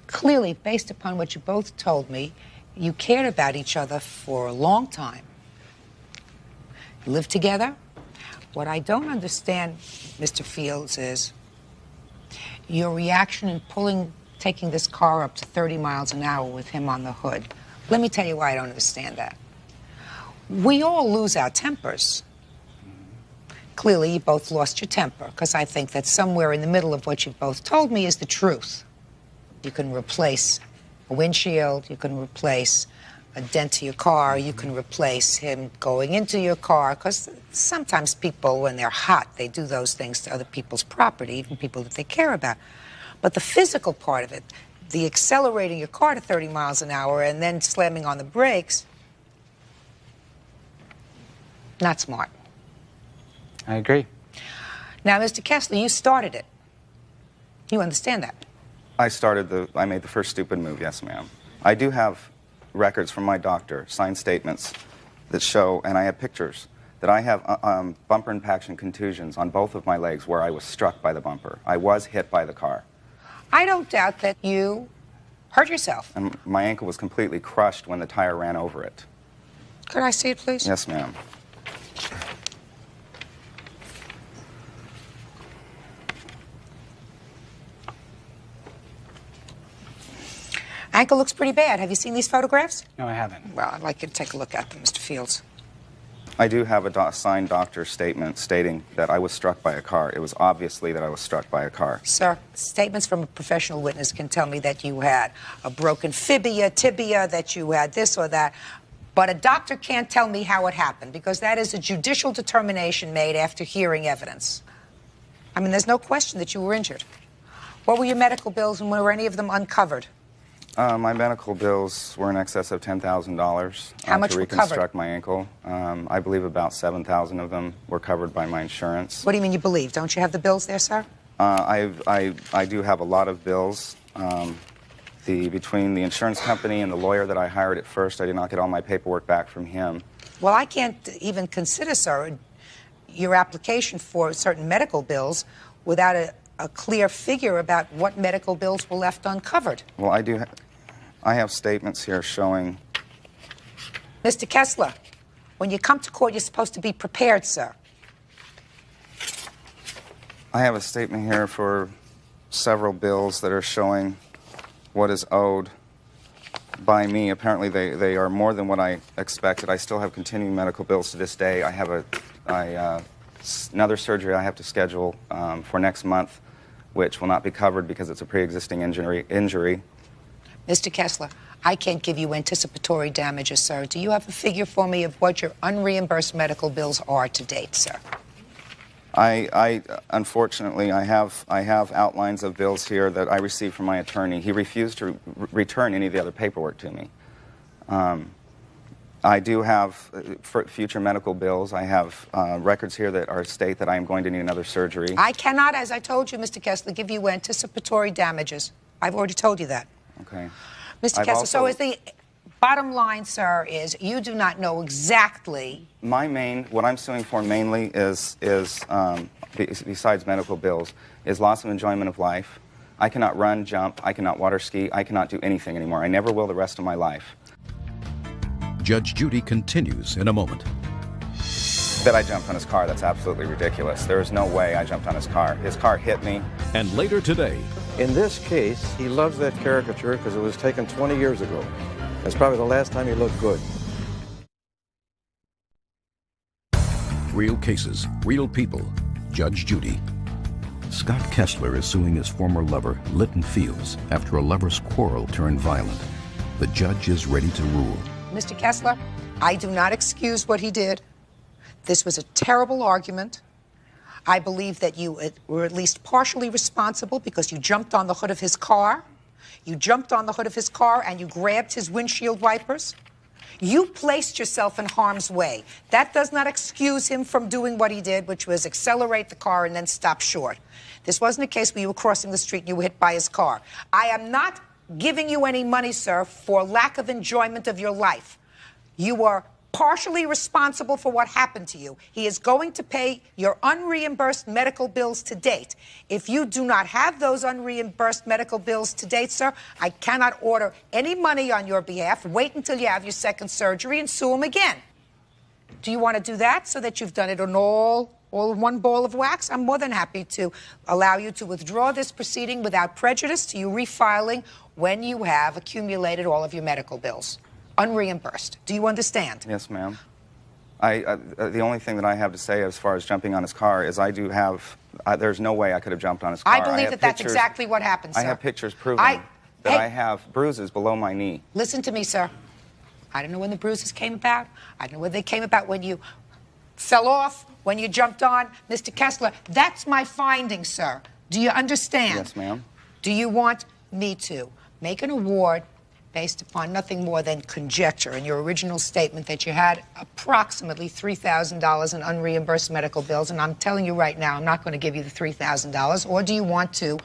clearly, based upon what you both told me, you cared about each other for a long time. You lived together. What I don't understand, Mr. Fields, is your reaction in taking this car up to 30 miles an hour with him on the hood. Let me tell you why I don't understand that. We all lose our tempers. Clearly, you both lost your temper, because I think that somewhere in the middle of what you both told me is the truth. You can replace a windshield, you can replace a dent to your car, you can replace him going into your car, because sometimes people, when they're hot, they do those things to other people's property, even people that they care about. But the physical part of it, the accelerating your car to 30 miles an hour and then slamming on the brakes, not smart. I agree. Now, Mr. Kessler, you started it. You understand that? I made the first stupid move, yes, ma'am. I do have records from my doctor, signed statements that show, and I have pictures, that I have bumper impaction contusions on both of my legs where I was struck by the bumper. I was hit by the car. I don't doubt that you hurt yourself. And my ankle was completely crushed when the tire ran over it. Could I see it, please? Yes, ma'am. Ankle looks pretty bad. Have you seen these photographs? No, I haven't. Well, I'd like you to take a look at them, Mr. Fields. I do have a signed doctor's statement stating that I was struck by a car. It was obviously that I was struck by a car. Sir, statements from a professional witness can tell me that you had a broken tibia, that you had this or that. But a doctor can't tell me how it happened, because that is a judicial determination made after hearing evidence. I mean, there's no question that you were injured. What were your medical bills, and were any of them uncovered? My medical bills were in excess of $10,000 How much to were reconstruct covered? my ankle. I believe about 7,000 of them were covered by my insurance. What do you mean you believe? Don't you have the bills there, sir? I do have a lot of bills. Between the insurance company and the lawyer that I hired at first, I did not get all my paperwork back from him. Well, I can't even consider, sir, your application for certain medical bills without a clear figure about what medical bills were left uncovered. Well, I have statements here showing... Mr. Kessler, when you come to court, you're supposed to be prepared, sir. I have a statement here for several bills that are showing what is owed by me. Apparently, they are more than what I expected. I still have continuing medical bills to this day. I have another surgery I have to schedule for next month, which will not be covered because it's a pre-existing injury. Mr. Kessler, I can't give you anticipatory damages, sir. Do you have a figure for me of what your unreimbursed medical bills are to date, sir? Unfortunately, I have outlines of bills here that I received from my attorney. He refused to return any of the other paperwork to me. I do have future medical bills. I have records here that state that I am going to need another surgery. I cannot, as I told you, Mr. Kessler, give you anticipatory damages. I've already told you that. Okay. Mr. Kessler, so is the bottom line, sir, is you do not know exactly... What I'm suing for mainly is besides medical bills, is loss of enjoyment of life. I cannot run, jump, I cannot water ski, I cannot do anything anymore. I never will the rest of my life. Judge Judy continues in a moment. That I jumped on his car, that's absolutely ridiculous. There is no way I jumped on his car. His car hit me. And later today... In this case, he loves that caricature because it was taken 20 years ago. That's probably the last time he looked good. Real cases, real people. Judge Judy. Scott Kessler is suing his former lover, Lytton Fields, after a lover's quarrel turned violent. The judge is ready to rule. Mr. Kessler, I do not excuse what he did. This was a terrible argument. I believe that you were at least partially responsible because you jumped on the hood of his car. You jumped on the hood of his car and you grabbed his windshield wipers. You placed yourself in harm's way. That does not excuse him from doing what he did, which was accelerate the car and then stop short. This wasn't a case where you were crossing the street and you were hit by his car. I am not giving you any money, sir, for lack of enjoyment of your life. You are partially responsible for what happened to you. He is going to pay your unreimbursed medical bills to date. If you do not have those unreimbursed medical bills to date, sir, I cannot order any money on your behalf. Wait until you have your second surgery and sue him again. Do you want to do that so that you've done it on all one ball of wax? I'm more than happy to allow you to withdraw this proceeding without prejudice to you refiling when you have accumulated all of your medical bills. Unreimbursed. Do you understand? Yes, ma'am. The only thing that I have to say as far as jumping on his car is I do have, there's no way I could have jumped on his car. I believe that that's exactly what happened, sir. I have pictures proving that I have bruises below my knee. Listen to me, sir. I don't know when the bruises came about. I don't know whether they came about when you fell off, when you jumped on. Mr. Kessler, that's my finding, sir. Do you understand? Yes, ma'am. Do you want me to make an award based upon nothing more than conjecture in your original statement that you had approximately $3,000 in unreimbursed medical bills, and I'm telling you right now, I'm not going to give you the $3,000, or do you want to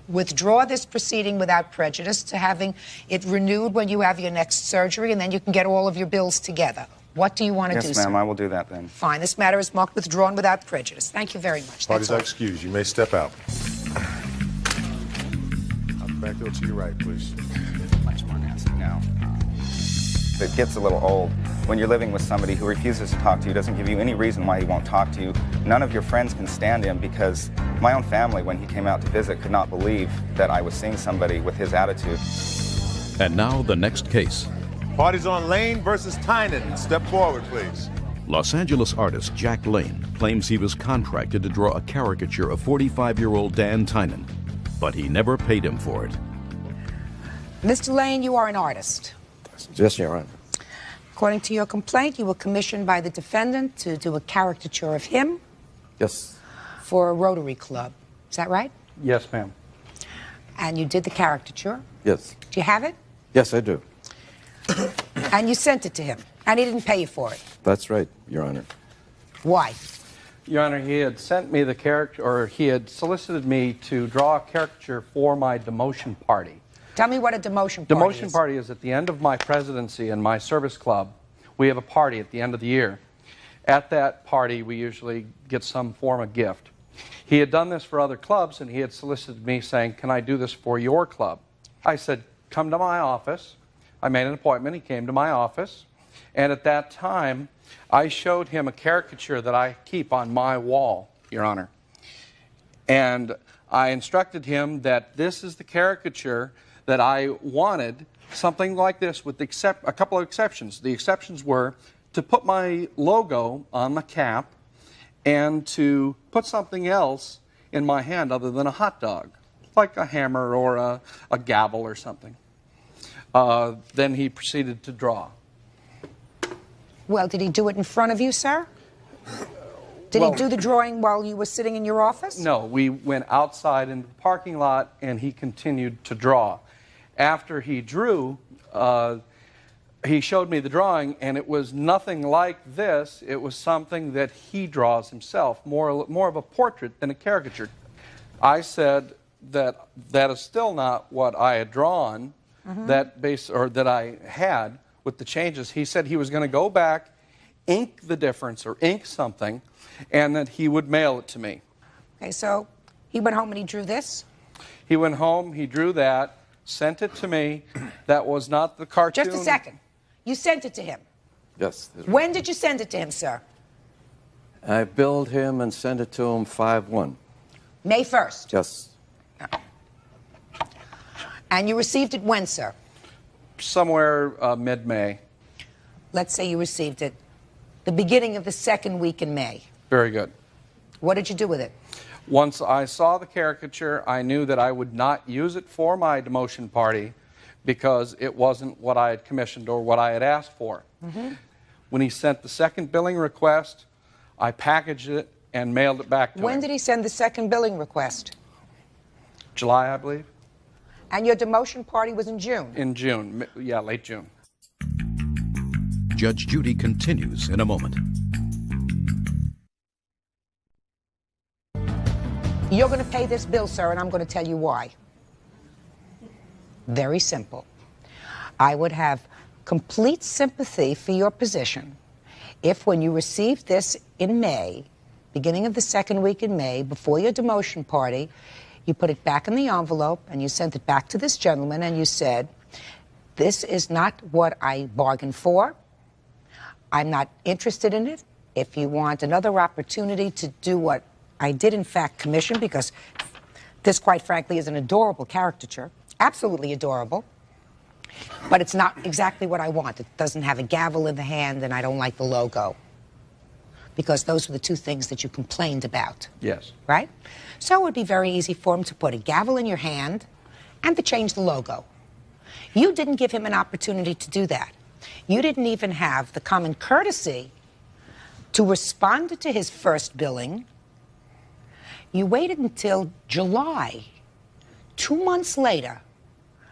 withdraw this proceeding without prejudice to having it renewed when you have your next surgery, and then you can get all of your bills together? What do you want to do, Yes, sir? ma'am, I will do that then. Fine. This matter is marked withdrawn without prejudice. Thank you very much. Parties are excused. You may step out. Back door to your right, please. Much more nasty now. It gets a little old when you're living with somebody who refuses to talk to you, doesn't give you any reason why he won't talk to you. None of your friends can stand him because my own family, when he came out to visit, could not believe that I was seeing somebody with his attitude. And now the next case. Parties on Lane versus Tynan. Step forward, please. Los Angeles artist Jack Lane claims he was contracted to draw a caricature of 45-year-old Dan Tynan, but he never paid him for it. Mr. Lane, you are an artist. Yes, Your Honor. According to your complaint, you were commissioned by the defendant to do a caricature of him Yes. for a Rotary Club. Is that right? Yes, ma'am. And you did the caricature. Yes. Do you have it? Yes, I do. And you sent it to him, and he didn't pay you for it. That's right, Your Honor. Why? Your Honor, he had sent me the character, or he had solicited me to draw a caricature for my demotion party. Tell me what a demotion party is. Demotion party is at the end of my presidency in my service club. We have a party at the end of the year. At that party, we usually get some form of gift. He had done this for other clubs, and he had solicited me saying, "Can I do this for your club?" I said, "Come to my office." I made an appointment. He came to my office. And at that time, I showed him a caricature that I keep on my wall, Your Honor. And I instructed him that this is the caricature that I wanted, something like this with a couple of exceptions. The exceptions were to put my logo on the cap and to put something else in my hand other than a hot dog, like a hammer or a gavel or something. Then he proceeded to draw. Well, did he do it in front of you, sir? Did he do the drawing while you were sitting in your office? No, we went outside into the parking lot, and he continued to draw. After he drew, he showed me the drawing, and it was nothing like this. It was something that he draws himself, more of a portrait than a caricature. I said that that is still not what I had drawn, that I had with the changes. He said he was going to go back, ink the difference, or ink something, and that he would mail it to me. Okay, so he went home and he drew this? He went home, he drew that, sent it to me. That was not the cartoon. Just a second. You sent it to him? Yes. When did you send it to him, sir? I billed him and sent it to him 5/1. May 1st? Yes. And you received it when, sir? Somewhere mid-May. Let's say you received it the beginning of the second week in May. Very good. What did you do with it? Once I saw the caricature, I knew that I would not use it for my demotion party because it wasn't what I had commissioned or what I had asked for. When he sent the second billing request, I packaged it and mailed it back to him. When did he send the second billing request? July, I believe. And your demotion party was in June? In June, yeah, late June. Judge Judy continues in a moment. You're going to pay this bill, sir, and I'm going to tell you why. Very simple. I would have complete sympathy for your position if when you received this in May, beginning of the second week in May, before your demotion party, you put it back in the envelope and you sent it back to this gentleman and you said, this is not what I bargained for. I'm not interested in it. If you want another opportunity to do what I did in fact commission, because this quite frankly is an adorable caricature, absolutely adorable, but it's not exactly what I want. It doesn't have a gavel in the hand and I don't like the logo. Because those were the two things that you complained about. Yes. Right? So it would be very easy for him to put a gavel in your hand and to change the logo. You didn't give him an opportunity to do that. You didn't even have the common courtesy to respond to his first billing. You waited until July, 2 months later,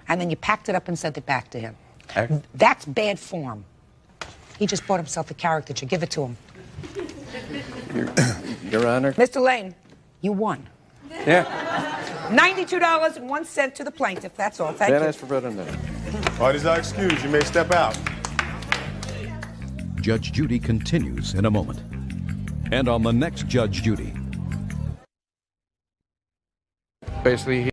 and then you packed it up and sent it back to him. That's bad form. He just bought himself a caricature. Give it to him. Your Honor. Mr. Lane, you won. Yeah. $92.01 to the plaintiff. That's all. Thank you. Can't ask for better than that. Parties are excused. You may step out. Judge Judy continues in a moment. And on the next Judge Judy. Basically,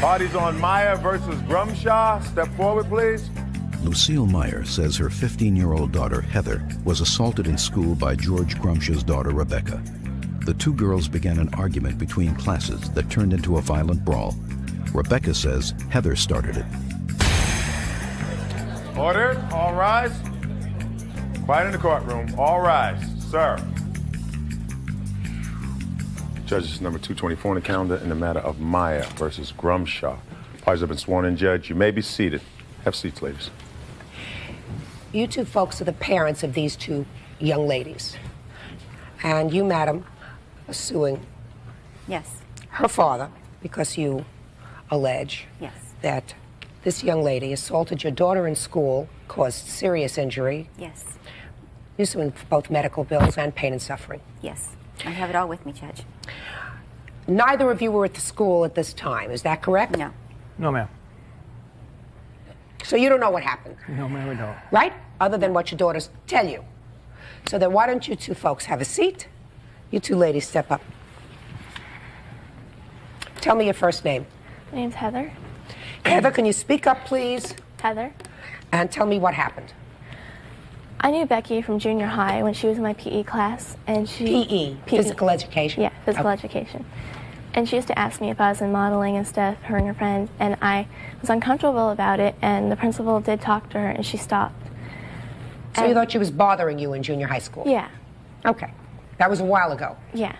Parties on Meyer versus Grumshaw. Step forward, please. Lucille Meyer says her 15-year-old daughter, Heather, was assaulted in school by George Grumshaw's daughter, Rebecca. The two girls began an argument between classes that turned into a violent brawl. Rebecca says Heather started it. Order. All rise. Quiet in the courtroom. All rise. Sir. Judges number 224 on the calendar in the matter of Meyer versus Grumshaw. Parties have been sworn in, Judge. You may be seated. Have seats, ladies. You two folks are the parents of these two young ladies. And you, madam, are suing Yes. her father because you allege Yes. that this young lady assaulted your daughter in school, caused serious injury. Yes. You're suing for both medical bills and pain and suffering. Yes. I have it all with me, Judge. Neither of you were at the school at this time. Is that correct? No. No, ma'am. So you don't know what happened, No, ma'am, we don't. right? Other than what your daughters tell you. So then why don't you two folks have a seat? You two ladies step up. Tell me your first name. My name's Heather. Heather, can you speak up, please? Heather. And tell me what happened. I knew Becky from junior high when she was in my PE class, and she... PE, physical education? Yeah, physical education. And she used to ask me if I was in modeling and stuff, her and her friend, and I was uncomfortable about it, and the principal did talk to her, and she stopped. So you thought she was bothering you in junior high school? Yeah. Okay. That was a while ago. Yeah.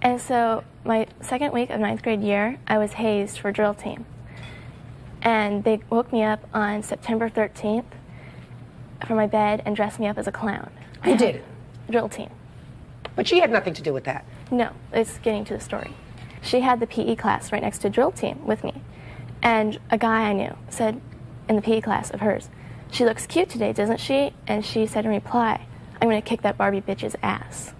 And so my second week of 9th grade year, I was hazed for drill team. And they woke me up on September 13th from my bed and dressed me up as a clown. Who did? Drill team. But she had nothing to do with that. No, it's getting to the story. She had the PE class right next to drill team with me. And a guy I knew said in the PE class of hers, "She looks cute today, doesn't she?" And she said in reply, "I'm going to kick that Barbie bitch's ass."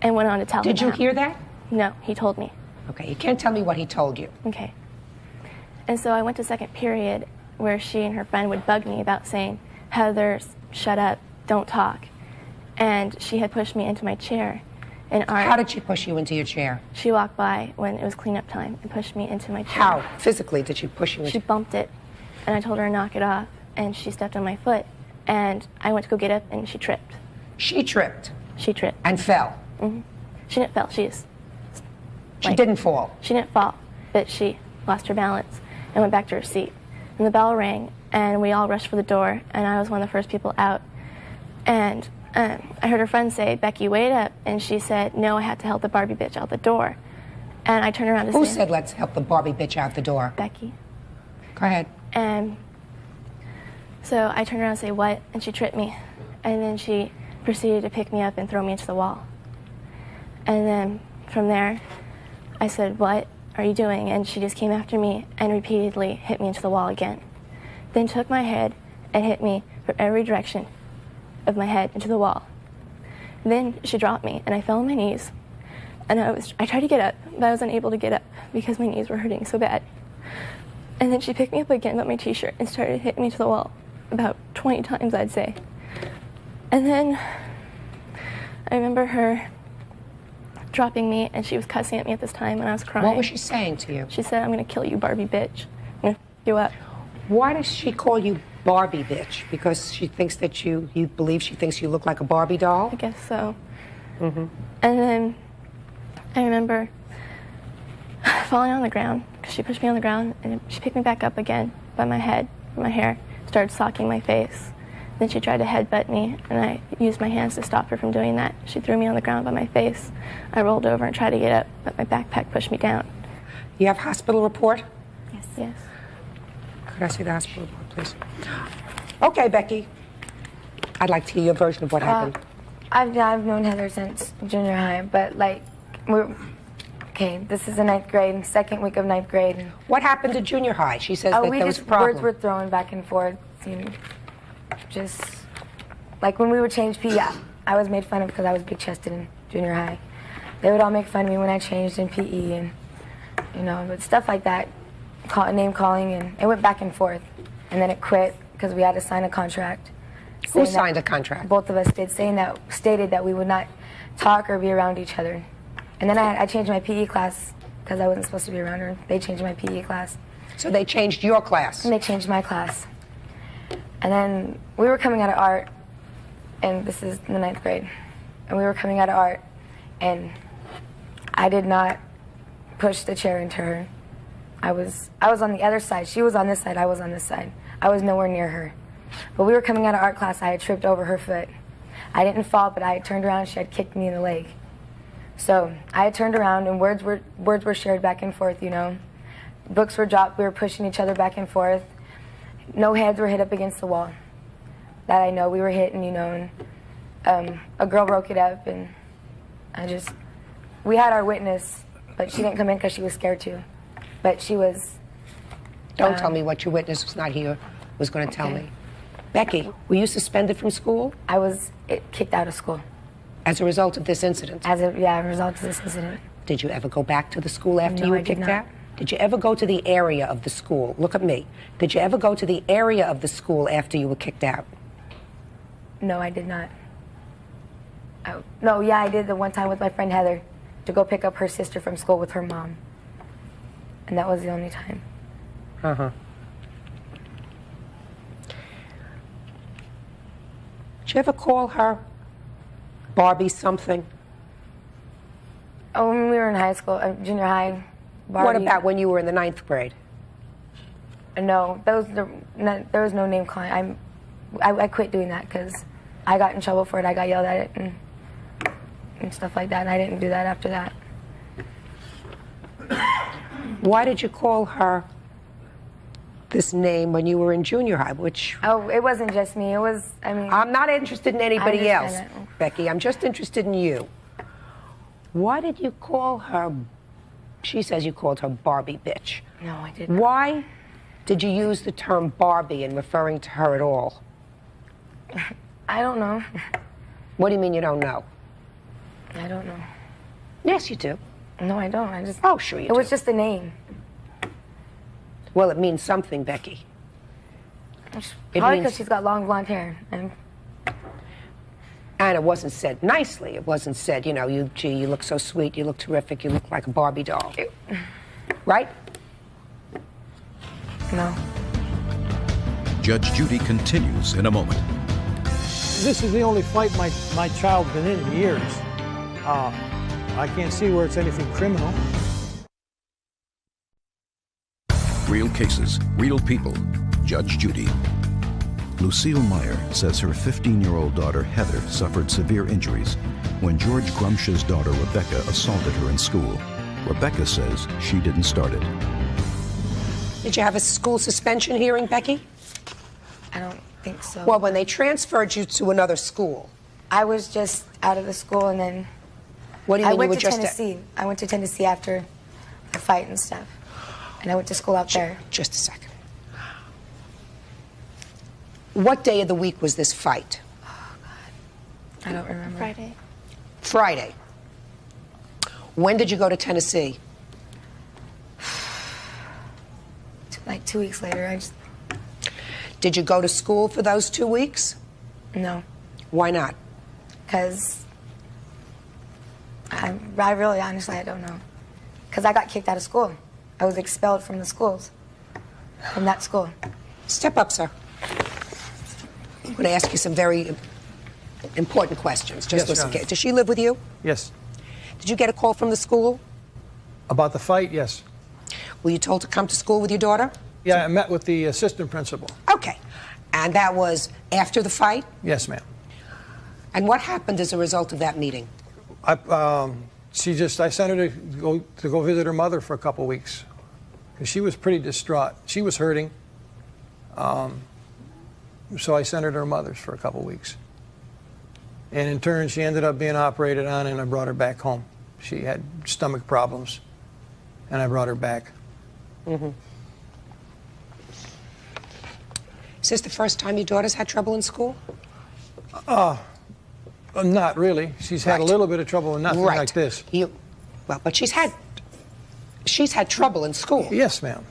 And went on to tell him. Did you hear that? No, he told me. Okay, you can't tell me what he told you. Okay. And so I went to second period where she and her friend would bug me about saying, "Heather, shut up, don't talk." And she had pushed me into my chair. And How did she push you into your chair? She walked by when it was cleanup time and pushed me into my chair. How? Physically did she push you into? She bumped it, and I told her to knock it off, and she stepped on my foot. And I went to go get up, and she tripped. She tripped? She tripped. And fell? Mm-hmm. She didn't fall. She didn't fall? She didn't fall, but she lost her balance and went back to her seat. And the bell rang, and we all rushed for the door, and I was one of the first people out. And I heard her friend say, "Becky, wait up," and she said, "No, I had to help the Barbie bitch out the door." And I turned around to Who say, said, "Let's help the Barbie bitch out the door"? Becky. Go ahead. And so I turned around and say, "What?" And she tripped me. And then she proceeded to pick me up and throw me into the wall. And then from there, I said, "What are you doing?" And she just came after me and repeatedly hit me into the wall again. Then took my head and hit me from every direction of my head into the wall. Then she dropped me and I fell on my knees. And I tried to get up, but I was unable to get up because my knees were hurting so bad. And then she picked me up again by my t-shirt and started hitting me to the wall about 20 times, I'd say. And then I remember her dropping me, and she was cussing at me at this time, and I was crying. What was she saying to you? She said, "I'm going to kill you, Barbie bitch. I'm going to f you up." Why does she call you Barbie bitch? Because she thinks that you believe she thinks you look like a Barbie doll? I guess so. Mm-hmm. And then I remember falling on the ground, because she pushed me on the ground, and she picked me back up again by my head, my hair, started socking my face. Then she tried to headbutt me, and I used my hands to stop her from doing that. She threw me on the ground by my face. I rolled over and tried to get up, but my backpack pushed me down. You have hospital report? Yes. Yes. Could I see the hospital report, please? Okay, Becky. I'd like to hear your version of what happened. I've known Heather since junior high, but like, this is the 9th grade, second week of 9th grade. What happened to junior high? She says that there was a problem. Words were thrown back and forth. Just like when we would change PE, I was made fun of because I was big-chested in junior high. They would all make fun of me when I changed in PE, and but stuff like that, name calling, and it went back and forth, and then it quit because we had to sign a contract. Who signed a contract? Both of us did, stated that we would not talk or be around each other. And then I changed my PE class because I wasn't supposed to be around her. They changed my PE class. So they changed your class? And they changed my class. And then we were coming out of art, and this is the 9th grade, and we were coming out of art, and I did not push the chair into her. I was on the other side. She was on this side. I was on this side. I was nowhere near her. But we were coming out of art class. I had tripped over her foot. I didn't fall, but I had turned around. She had kicked me in the leg. So I had turned around, and words were shared back and forth. Books were dropped. We were pushing each other back and forth. No heads were hit up against the wall. That I know. We were hitting, and a girl broke it up, and we had our witness, but she didn't come in because she was scared to. But she was. Don't tell me what your witness was not here was going to tell me. Becky, were you suspended from school? I was kicked out of school. As a result of this incident? As a result of this incident. Did you ever go back to the school after you were kicked not. out? Did you ever go to the area of the school? Look at me. Did you ever go to the area of the school after you were kicked out? No, I did not. I did the one time with my friend Heather to go pick up her sister from school with her mom. And that was the only time. Uh-huh. Did you ever call her Barbie something? Oh, when we were in high school, junior high. Barbie. What about when you were in the 9th grade? No, there was no name calling. I quit doing that because I got in trouble for it. I got yelled at it and stuff like that, and I didn't do that after that. Why did you call her this name when you were in junior high, Oh, it wasn't just me. It was, I'm not interested in anybody else, that. Becky. I'm just interested in you. Why did you call her, she says you called her Barbie bitch. No, I didn't. Why did you use the term Barbie in referring to her at all? I don't know. What do you mean you don't know? I don't know. Yes, you do. No, I don't. Oh, sure you do. It was just a name. Well, it means something, Becky. Probably because she's got long blonde hair. And it wasn't said nicely. It wasn't said, you look so sweet, you look terrific, you look like a Barbie doll. Right? No. Judge Judy continues in a moment. This is the only fight my child's been in years. I can't see where it's anything criminal. Real cases, real people. Judge Judy. Lucille Meyer says her 15-year-old daughter, Heather, suffered severe injuries when George Grumsh's daughter, Rebecca, assaulted her in school. Rebecca says she didn't start it. Did you have a school suspension hearing, Becky? I don't think so. Well, when they transferred you to another school. I was just out of the school, and then What do you mean I went you were to just Tennessee. I went to Tennessee after the fight and stuff, and I went to school out there. Just a second. What day of the week was this fight? I don't remember. Friday. Friday. When did you go to Tennessee? Like 2 weeks later. Did you go to school for those 2 weeks? No. Why not? Because I really, honestly, I don't know. Because I got kicked out of school. I was expelled from the schools, from that school. Step up, sir. I'm going to ask you some very important questions. Just Yes, listen. Your Honor. Does she live with you? Yes. Did you get a call from the school? About the fight, yes. Were you told to come to school with your daughter? Yeah, I met with the assistant principal. Okay. And that was after the fight? Yes, ma'am. And what happened as a result of that meeting? I sent her to go visit her mother for a couple weeks because she was pretty distraught. She was hurting. So I sent her to her mother's for a couple weeks. And in turn, she ended up being operated on, and I brought her back home. She had stomach problems, and I brought her back. Mm-hmm. Is this the first time your daughter's had trouble in school? Not really. She's had a little bit of trouble with nothing like this. Well, but she's had trouble in school. Yes, ma'am.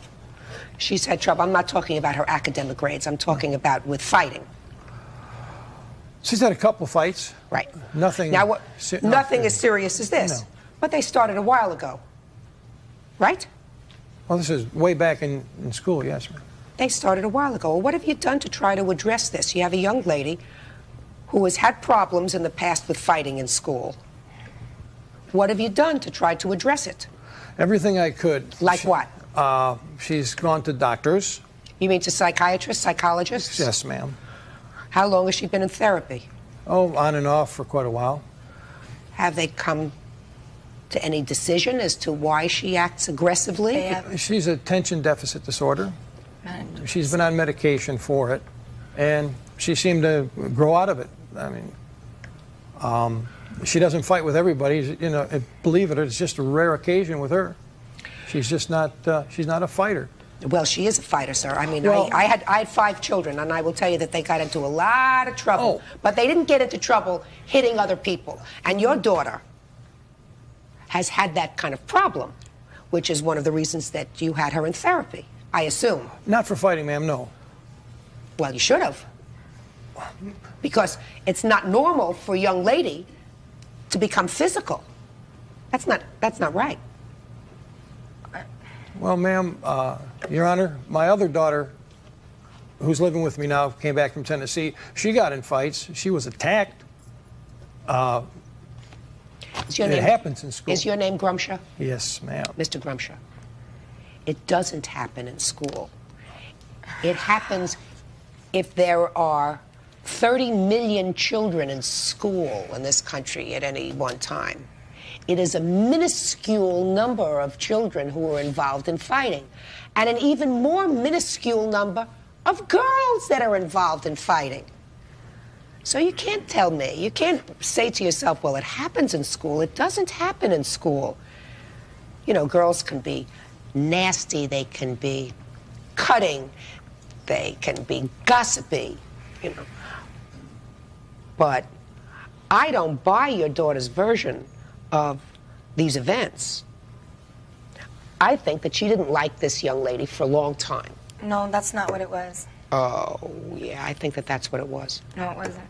She's had trouble. I'm not talking about her academic grades. I'm talking about with fighting. She's had a couple fights. Right. Nothing. Now, nothing as serious as this. No. But they started a while ago. Right? Well, this is way back in school, yes, ma'am. They started a while ago. Well, what have you done to try to address this? You have a young lady who has had problems in the past with fighting in school. What have you done to try to address it? Everything I could. Like what? She's gone to doctors. You mean to psychiatrists, psychologists? Yes, ma'am. How long has she been in therapy? Oh, on and off for quite a while. Have they come to any decision as to why she acts aggressively? She's attention deficit disorder. She's been on medication for it, and she seemed to grow out of it. I mean, she doesn't fight with everybody. You know, believe it, it's just a rare occasion with her. She's just not. She's not a fighter. Well, she is a fighter, sir. I mean, Well, I had 5 children, and I will tell you that they got into a lot of trouble. But they didn't get into trouble hitting other people. And your daughter has had that kind of problem, which is one of the reasons that you had her in therapy, I assume. Not for fighting, ma'am, no. Well, you should have. Because it's not normal for a young lady to become physical. That's not right. Well, ma'am, Your Honor, my other daughter, who's living with me now, came back from Tennessee. She got in fights. She was attacked. It happens in school. Is your name Grumsha? Yes, ma'am. Mr. Grumsha, it doesn't happen in school. It happens if there are 30 million children in school in this country at any one time. It is a minuscule number of children who are involved in fighting, and an even more minuscule number of girls that are involved in fighting. So you can't tell me, you can't say to yourself, well, it happens in school. It doesn't happen in school. You know, girls can be nasty, they can be cutting, they can be gossipy, you know. But I don't buy your daughter's version of these events. I think that she didn't like this young lady for a long time. No, that's not what it was. Oh, yeah, I think that that's what it was. No, it wasn't.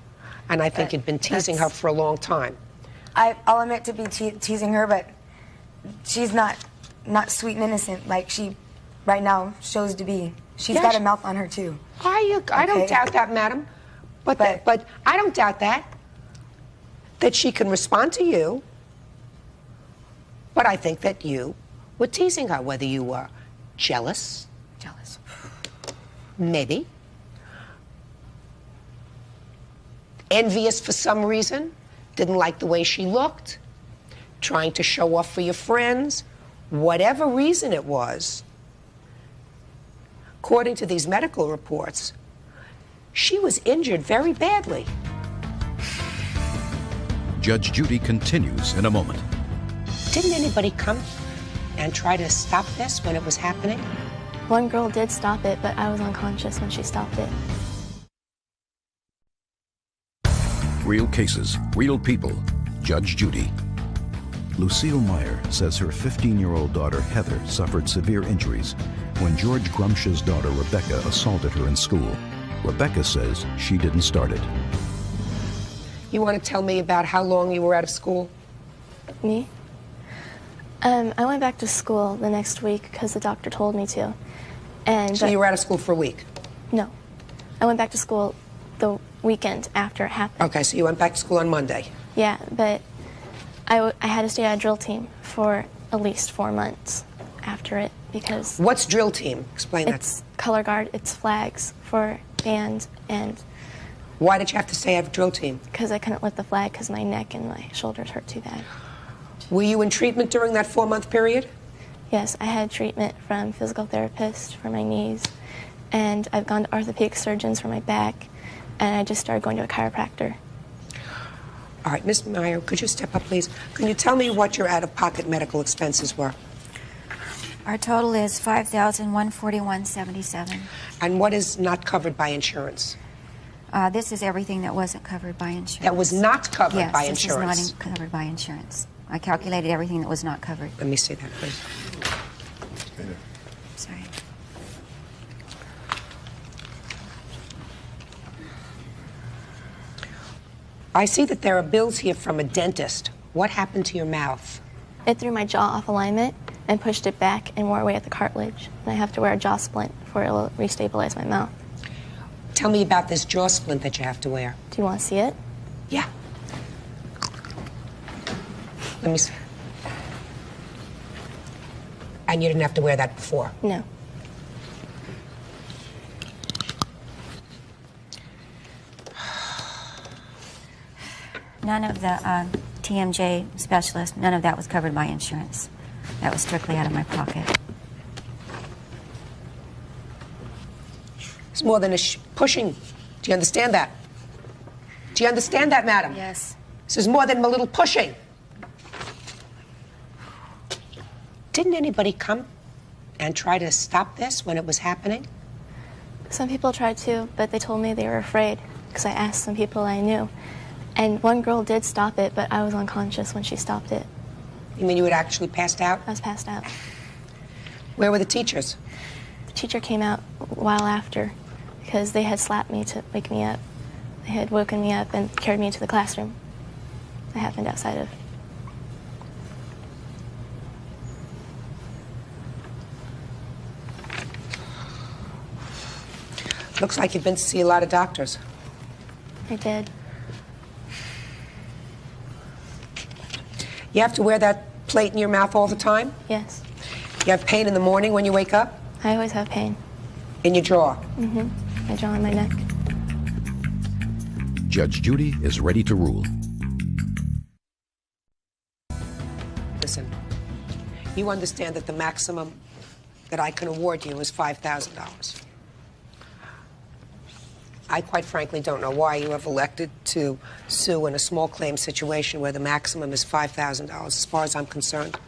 And I think you'd been teasing her for a long time. I'll admit to be teasing her, but she's not sweet and innocent like she right now shows to be. She's got a mouth on her too. I don't doubt that, madam. But I don't doubt that she can respond to you. But I think that you were teasing her, whether you were jealous. Jealous. Maybe. envious for some reason, didn't like the way she looked, trying to show off for your friends, whatever reason it was, according to these medical reports, she was injured very badly. Judge Judy continues in a moment. Didn't anybody come and try to stop this when it was happening? One girl did stop it, but I was unconscious when she stopped it. Real cases, real people. Judge Judy. Lucille Meyer says her 15-year-old daughter Heather suffered severe injuries when George Grumsh's daughter Rebecca assaulted her in school. Rebecca says she didn't start it. You want to tell me about how long you were out of school? Me? I went back to school the next week because the doctor told me to. So you were out of school for a week? No. I went back to school the weekend after it happened. Okay, so you went back to school on Monday? Yeah, but I had to stay on a drill team for at least 4 months after it because... What's drill team? Explain that. It's color guard, it's flags for band, and... Why did you have to stay at drill team? Because I couldn't lift the flag because my neck and my shoulders hurt too bad. Were you in treatment during that 4-month period? Yes, I had treatment from physical therapists for my knees, and I've gone to orthopedic surgeons for my back, and I just started going to a chiropractor. All right, Ms. Meyer, could you step up, please? Can you tell me what your out-of-pocket medical expenses were? Our total is $5,141.77. And what is not covered by insurance? This is everything that wasn't covered by insurance. That was not covered by Yes, insurance? this is not covered by insurance. I calculated everything that was not covered. Let me see that, please. Sorry. I see that there are bills here from a dentist. What happened to your mouth? It threw my jaw off alignment and pushed it back and wore away at the cartilage. And I have to wear a jaw splint for it to restabilize my mouth. Tell me about this jaw splint that you have to wear. Do you want to see it? Yeah. Let me see. And you didn't have to wear that before? No. None of the TMJ specialist, none of that was covered by insurance. That was strictly out of my pocket. It's more than a pushing. Do you understand that? Do you understand that, madam? Yes. This is more than a little pushing. Didn't anybody come and try to stop this when it was happening? Some people tried to, but they told me they were afraid because I asked some people I knew. And one girl did stop it, but I was unconscious when she stopped it. You mean you had actually passed out? I was passed out. Where were the teachers? The teacher came out a while after because they had slapped me to wake me up. They had woken me up and carried me into the classroom. That happened outside of. Looks like you've been to see a lot of doctors. I did. You have to wear that plate in your mouth all the time? Yes. You have pain in the morning when you wake up? I always have pain. In your jaw? Mm-hmm. My jaw and my neck. Judge Judy is ready to rule. Listen, you understand that the maximum that I can award you is $5,000. I quite frankly don't know why you have elected to sue in a small claim situation where the maximum is $5,000. As far as I'm concerned,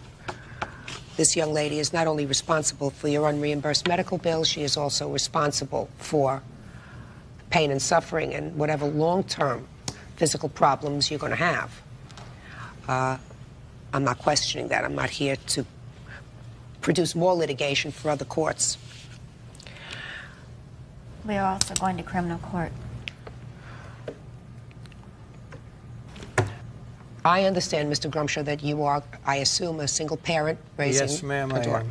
this young lady is not only responsible for your unreimbursed medical bills, she is also responsible for pain and suffering and whatever long-term physical problems you're going to have. I'm not questioning that. I'm not here to produce more litigation for other courts. We are also going to criminal court. I understand, Mr. Grumshaw, that you are, I assume, a single parent raising Yes, ma'am, a I daughter.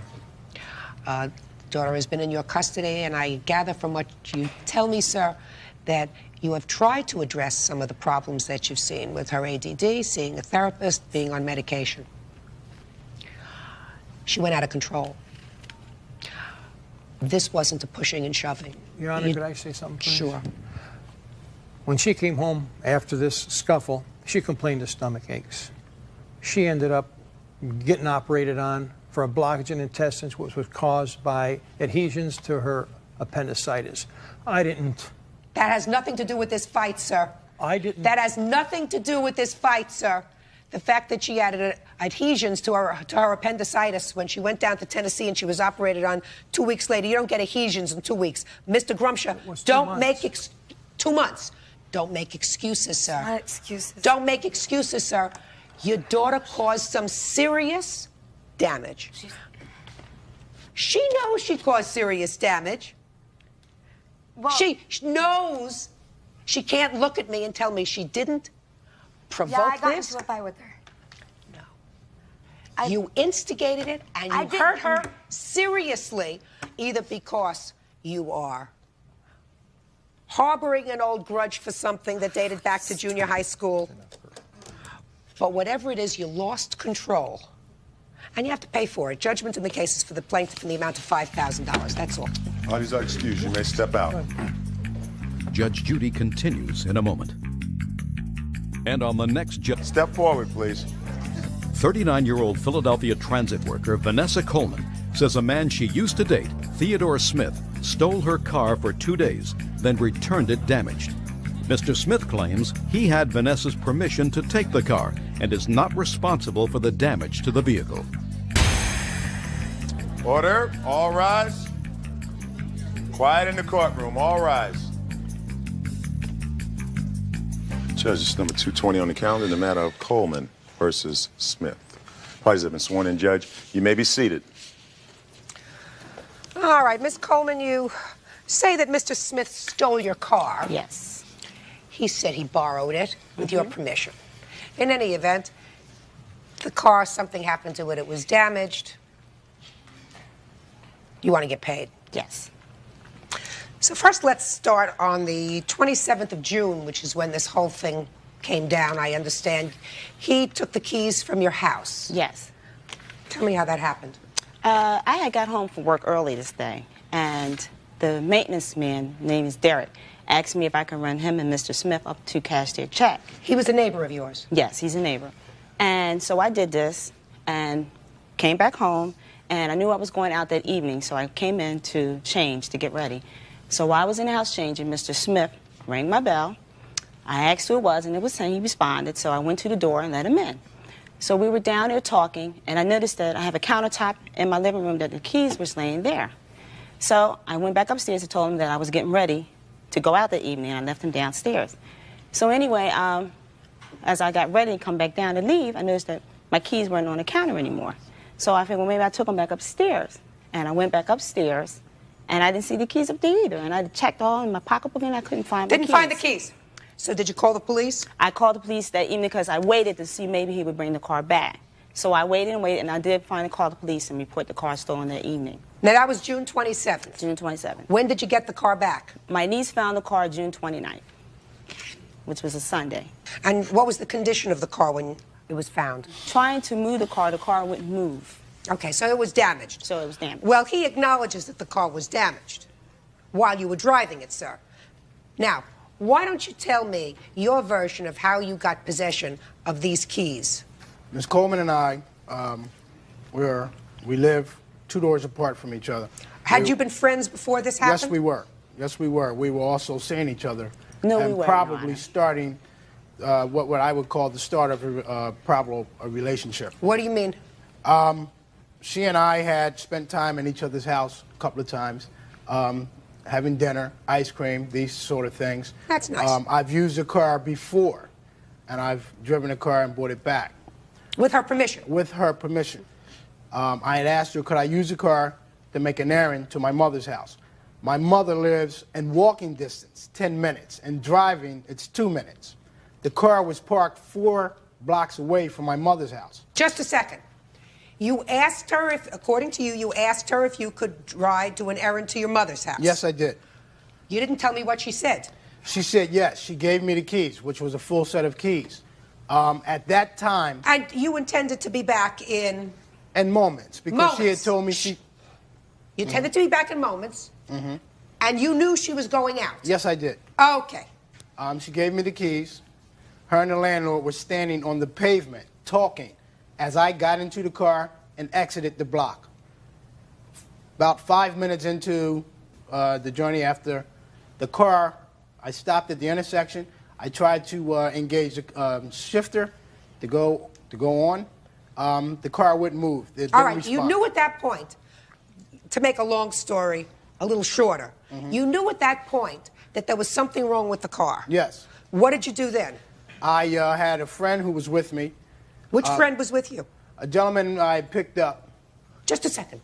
am. Daughter has been in your custody, and I gather from what you tell me, sir, that you have tried to address some of the problems that you've seen with her ADD, seeing a therapist, being on medication. She went out of control. This wasn't a pushing and shoving. Your Honor, could I say something, please? Sure. When she came home after this scuffle, she complained of stomach aches. She ended up getting operated on for a blockage in intestines, which was caused by adhesions to her appendicitis. I didn't. That has nothing to do with this fight, sir. I didn't. That has nothing to do with this fight, sir. The fact that she had adhesions to her appendicitis when she went down to Tennessee and she was operated on 2 weeks later. You don't get adhesions in 2 weeks. Mr. Grumsha, don't make 2 months. Don't make excuses, sir. Not excuses. Don't make excuses, sir. Your daughter caused some serious damage. She knows she caused serious damage. Well, she knows she can't look at me and tell me she didn't provoke yeah, I got this. into a fight with her. You instigated it and you hurt her seriously, either because you are harboring an old grudge for something that dated back to junior high school. But whatever it is, you lost control. And you have to pay for it. Judgment in the case is for the plaintiff in the amount of $5,000. That's all. Parties are excused. You may step out. Judge Judy continues in a moment. And on the next step forward, please. 39-year-old Philadelphia transit worker Vanessa Coleman says a man she used to date, Theodore Smith, stole her car for 2 days, then returned it damaged. Mr. Smith claims he had Vanessa's permission to take the car and is not responsible for the damage to the vehicle. Order. All rise. Quiet in the courtroom. All rise. Judge, it's number 220 on the calendar in the matter of Coleman versus Smith. Parties have been sworn in, Judge. You may be seated. All right, Miss Coleman, you say that Mr. Smith stole your car. Yes. He said he borrowed it with your permission. In any event, the car, something happened to it, it was damaged. You want to get paid? Yes. So first, let's start on the 27th of June, which is when this whole thing came down, I understand. He took the keys from your house. Yes. Tell me how that happened. I had got home from work early this day, and the maintenance man, name is Derek, asked me if I could run him and Mr. Smith up to cash their check. He was a neighbor of yours? Yes, he's a neighbor. And so I did this and came back home, and I knew I was going out that evening, so I came in to change, to get ready. So while I was in the house changing, Mr. Smith rang my bell. I asked who it was, and it was saying he responded, so I went to the door and let him in. So we were down there talking, and I noticed that I have a countertop in my living room that the keys was laying there. So I went back upstairs and told him that I was getting ready to go out that evening, and I left him downstairs. So anyway, as I got ready to come back down to leave, I noticed that my keys weren't on the counter anymore. So I figured, well, maybe I took them back upstairs. And I went back upstairs, and I didn't see the keys up there either. And I checked all in my pocketbook, and I couldn't find my keys. Didn't find the keys? So did you call the police? I called the police that evening because I waited to see maybe he would bring the car back. So I waited and waited, and I did finally call the police and report the car stolen that evening. Now, that was June 27th? June 27th. When did you get the car back? My niece found the car June 29th, which was a Sunday. And what was the condition of the car when it was found? Trying to move the car wouldn't move. Okay, so it was damaged. So it was damaged. Well, he acknowledges that the car was damaged while you were driving it, sir. Now, why don't you tell me your version of how you got possession of these keys? Ms. Coleman and I, we live 2 doors apart from each other. Had you been friends before this happened? Yes, we were. Yes, we were. We were also seeing each other. No, and we weren't, probably starting what I would call the start of a relationship. What do you mean? She and I had spent time in each other's house a couple of times, having dinner, ice cream, these sort of things. That's nice. I've used a car before, and I've driven a car and brought it back. With her permission? With her permission. I had asked her, could I use the car to make an errand to my mother's house? My mother lives in walking distance, 10 minutes, and driving, it's 2 minutes. The car was parked 4 blocks away from my mother's house. Just a second. You asked her if, according to you, you asked her if you could ride to an errand to your mother's house. Yes, I did. You didn't tell me what she said. She said yes. She gave me the keys, which was a full set of keys. At that time... And you intended to be back in... In moments, because she had told me she... You intended to be back in moments, and you knew she was going out. Yes, I did. Okay. She gave me the keys. Her and the landlord were standing on the pavement talking as I got into the car and exited the block. About 5 minutes into the journey after the car, I stopped at the intersection. I tried to engage the shifter to go on. The car wouldn't move. It All didn't right, respond. you knew at that point, to make a long story a little shorter, you knew at that point that there was something wrong with the car. Yes. What did you do then? I had a friend who was with me. Which friend was with you? A gentleman I picked up. Just a second.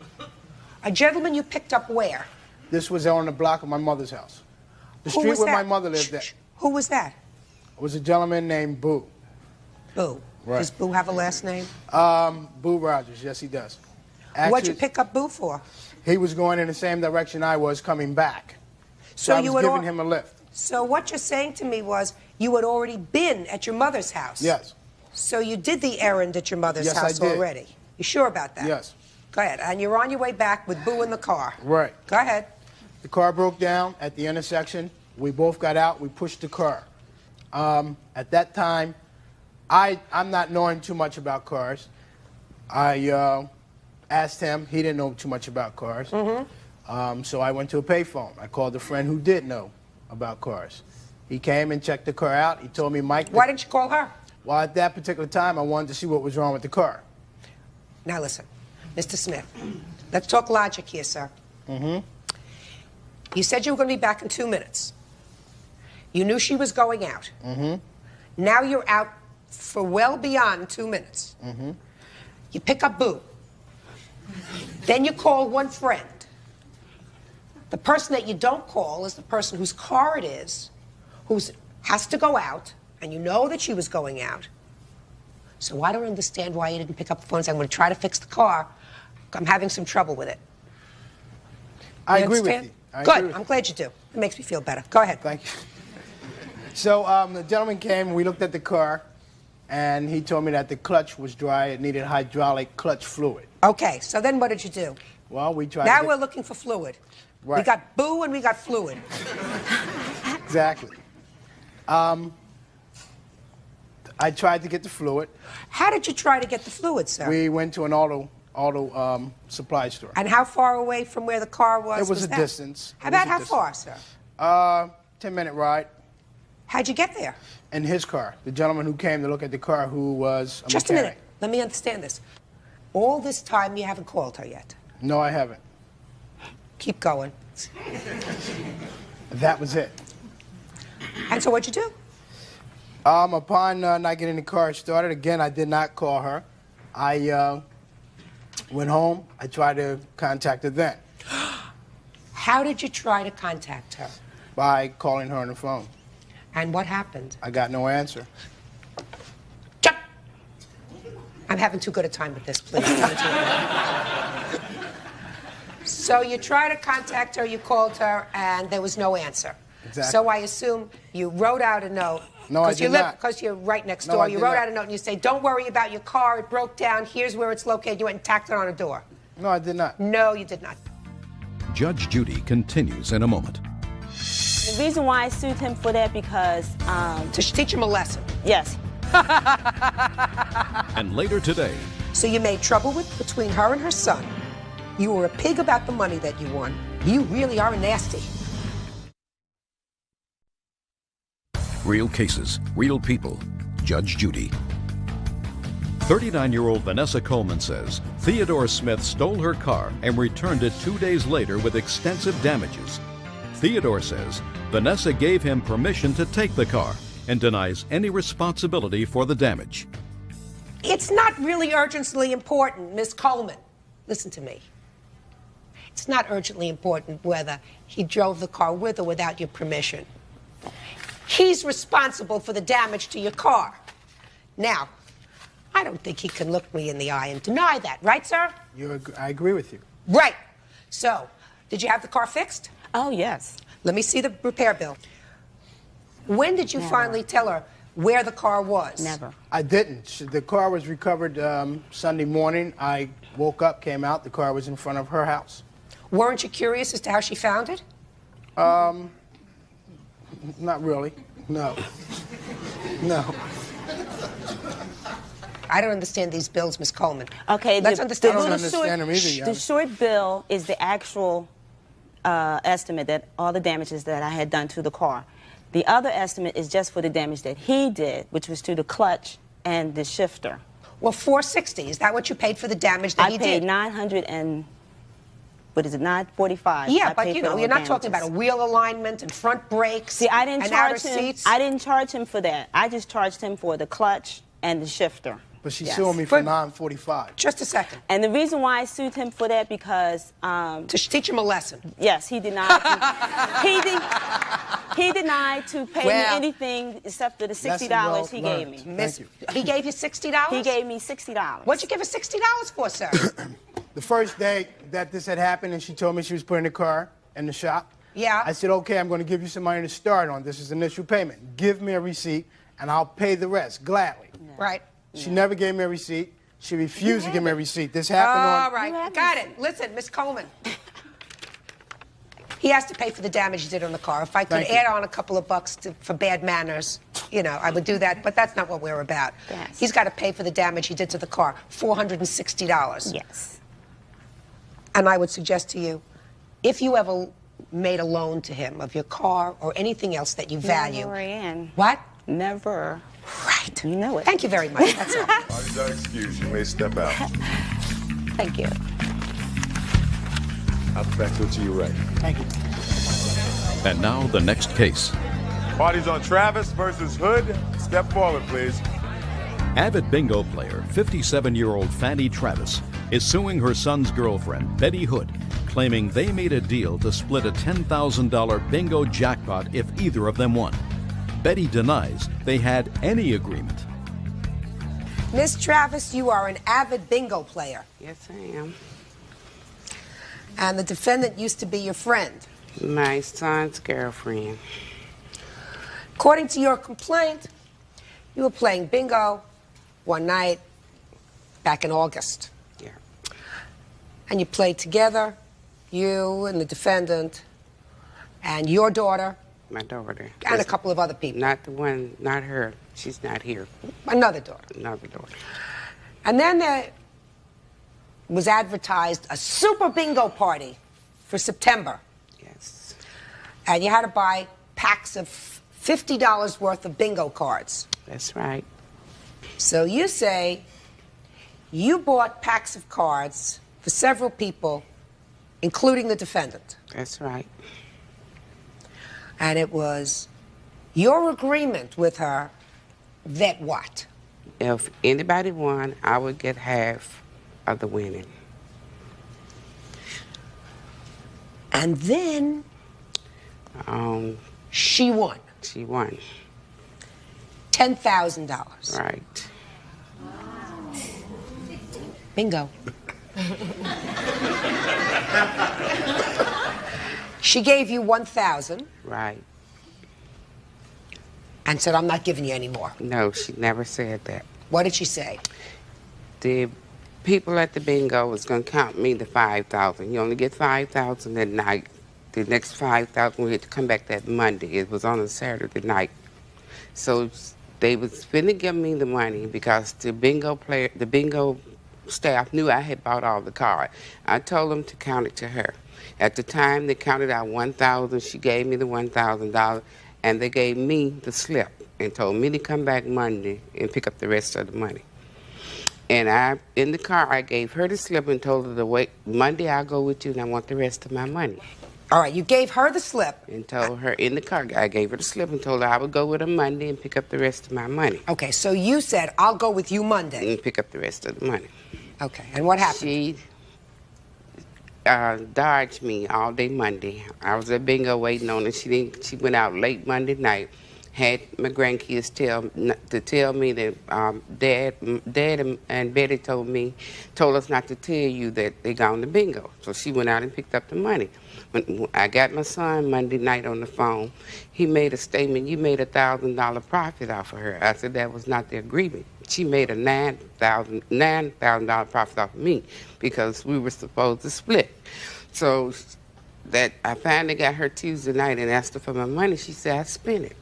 A gentleman you picked up where? This was on the block of my mother's house. The Who street was where that? my mother lived at. Who was that? It was a gentleman named Boo. Boo. Right. Does Boo have a last name? Boo Rogers, yes he does. What'd you pick up Boo for? He was going in the same direction I was coming back. So I you was had giving him a lift. So what you're saying to me was you had already been at your mother's house. Yes. So you did the errand at your mother's Yes, I house did. already. You sure about that? Yes. Go ahead. And you're on your way back with Boo in the car. Right. Go ahead. The car broke down at the intersection. We both got out. We pushed the car. At that time, I'm not knowing too much about cars. I asked him. He didn't know too much about cars. So I went to a payphone. I called a friend who did know about cars. He came and checked the car out. He told me, Mike... Why didn't you call her? Well, at that particular time, I wanted to see what was wrong with the car. Now listen, Mr. Smith, let's talk logic here, sir. You said you were going to be back in 2 minutes. You knew she was going out. Now you're out for well beyond 2 minutes. You pick up Boo. Then you call one friend. The person that you don't call is the person whose car it is, who has to go out, and you know that she was going out. So I don't understand why you didn't pick up the phone and say, I'm going to try to fix the car. I'm having some trouble with it. I agree understand? with you. I Good. agree with I'm glad you do. It makes me feel better. Go ahead. Thank you. So the gentleman came, and we looked at the car, and he told me that the clutch was dry. It needed hydraulic clutch fluid. Okay, so then what did you do? Well, we tried Now to we're looking for fluid. Right. We got Boo and we got fluid. Exactly. I tried to get the fluid. How did you try to get the fluid, sir? We went to an auto supply store. And how far away from where the car was? It was a that? distance. How about how far, sir? 10-minute ride. How'd you get there? In his car. The gentleman who came to look at the car, who was a Just a mechanic. minute. Let me understand this. All this time you haven't called her yet. No, I haven't. Keep going. That was it. And so what'd you do? Upon not getting the car started, again, I did not call her. I went home. I tried to contact her then. How did you try to contact her? By calling her on the phone. And what happened? I got no answer. I'm having too good a time with this, please. So you tried to contact her, you called her, and there was no answer. Exactly. So I assume you wrote out a note. No, I did not. Because you're right next No, door. I You did wrote not. out a note and you say, don't worry about your car, it broke down, here's where it's located. You went and tacked it on a door. No, I did not. No, you did not. Judge Judy continues in a moment. The reason why I sued him for that because... to teach him a lesson. Yes. And later today, So you made trouble between her and her son. You were a pig about the money that you won. You really are nasty. real cases, real people. Judge Judy. 39-year-old Vanessa Coleman says Theodore Smith stole her car and returned it 2 days later with extensive damages. Theodore says Vanessa gave him permission to take the car and denies any responsibility for the damage. It's not really urgently important, Miss Coleman. Listen to me. It's not urgently important whether he drove the car with or without your permission. He's responsible for the damage to your car. Now, I don't think he can look me in the eye and deny that, right, sir? I agree with you. Right. So, did you have the car fixed? Oh, yes. Let me see the repair bill. When did you Never. finally tell her where the car was? Never. I didn't. The car was recovered Sunday morning. I woke up, came out, the car was in front of her house. Weren't you curious as to how she found it? Not really. No. No. I don't understand these bills, Miss Coleman. Okay, Let's understand. The short bill is the actual estimate that all the damages that I had done to the car. The other estimate is just for the damage that he did, which was to the clutch and the shifter. Well, $460. Is that what you paid for the damage that he did? I paid 900 and what is it, 945? Yeah, but you know, you're not talking about a wheel alignment and front brakes. See, I didn't and charge outer him. seats. I didn't charge him for that. I just charged him for the clutch and the shifter. But she's suing me for 945. Just a second. And the reason why I sued him for that because to teach him a lesson. Yes, he denied. he denied to pay me anything except for the $60 he gave me. He gave you $60? He gave me $60. What'd you give her $60 for, sir? The first day that this had happened and she told me she was putting the car in the shop, yeah. I said, okay, I'm going to give you some money to start on. This is initial payment. Give me a receipt and I'll pay the rest gladly. Yeah. Right. She never gave me a receipt. She refused to give me a receipt. This happened on... All right, got it. Listen, Miss Coleman. He has to pay for the damage he did on the car. If I could add on a couple of bucks for bad manners, you know, I would do that, but that's not what we're about. Yes. He's got to pay for the damage he did to the car, $460. Yes. And I would suggest to you, if you ever made a loan to him of your car or anything else that you value... Never, Ann. What? Never. Right. You know it. Thank you very much. That's all. Parties are excused. You may step out. Thank you. I'll be back to you right. Thank you. And now the next case. Parties on Travis versus Hood. Step forward, please. Avid bingo player, 57-year-old Fanny Travis, is suing her son's girlfriend, Betty Hood, claiming they made a deal to split a $10,000 bingo jackpot if either of them won. Betty denies they had any agreement. Miss Travis, you are an avid bingo player. Yes, I am. And the defendant used to be your friend. My son's girlfriend. According to your complaint, you were playing bingo one night back in August. Yeah. And you played together, you and the defendant, and your daughter. My daughter. And a couple of other people. Not the one, not her. She's not here. Another daughter. Another daughter. And then there was advertised a super bingo party for September. Yes. And you had to buy packs of $50 worth of bingo cards. That's right. So you say you bought packs of cards for several people, including the defendant. That's right. And it was your agreement with her that what? If anybody won, I would get half of the winning. And then she won. She won. $10,000. Right. Bingo. She gave you $1,000. Right. And said, I'm not giving you any more. No, she never said that. What did she say? The people at the bingo was going to count me the $5,000. You only get $5,000 that night. The next $5,000 we had to come back that Monday. It was on a Saturday night. So they was finna give me the money because the bingo staff knew I had bought all the cards. I told them to count it to her. At the time, they counted out $1,000. She gave me the $1,000, and they gave me the slip and told me to come back Monday and pick up the rest of the money. And in the car, I gave her the slip and told her to wait. Monday, I'll go with you, and I want the rest of my money. All right, you gave her the slip. And told her in the car, I gave her the slip and told her I would go with her Monday and pick up the rest of my money. Okay, so you said, I'll go with you Monday. And pick up the rest of the money. Okay, and what happened? She dodged me all day Monday. I was at bingo waiting on her. She went out late Monday night. Had my grandkids tell me that Dad and Betty told us not to tell you that they gone to bingo. So she went out and picked up the money. When I got my son Monday night on the phone, he made a statement, you made $1,000 profit off of her. I said that was not the agreement. She made a $9,000 profit off of me because we were supposed to split. So that I finally got her Tuesday night and asked her for my money. She said, I spent it.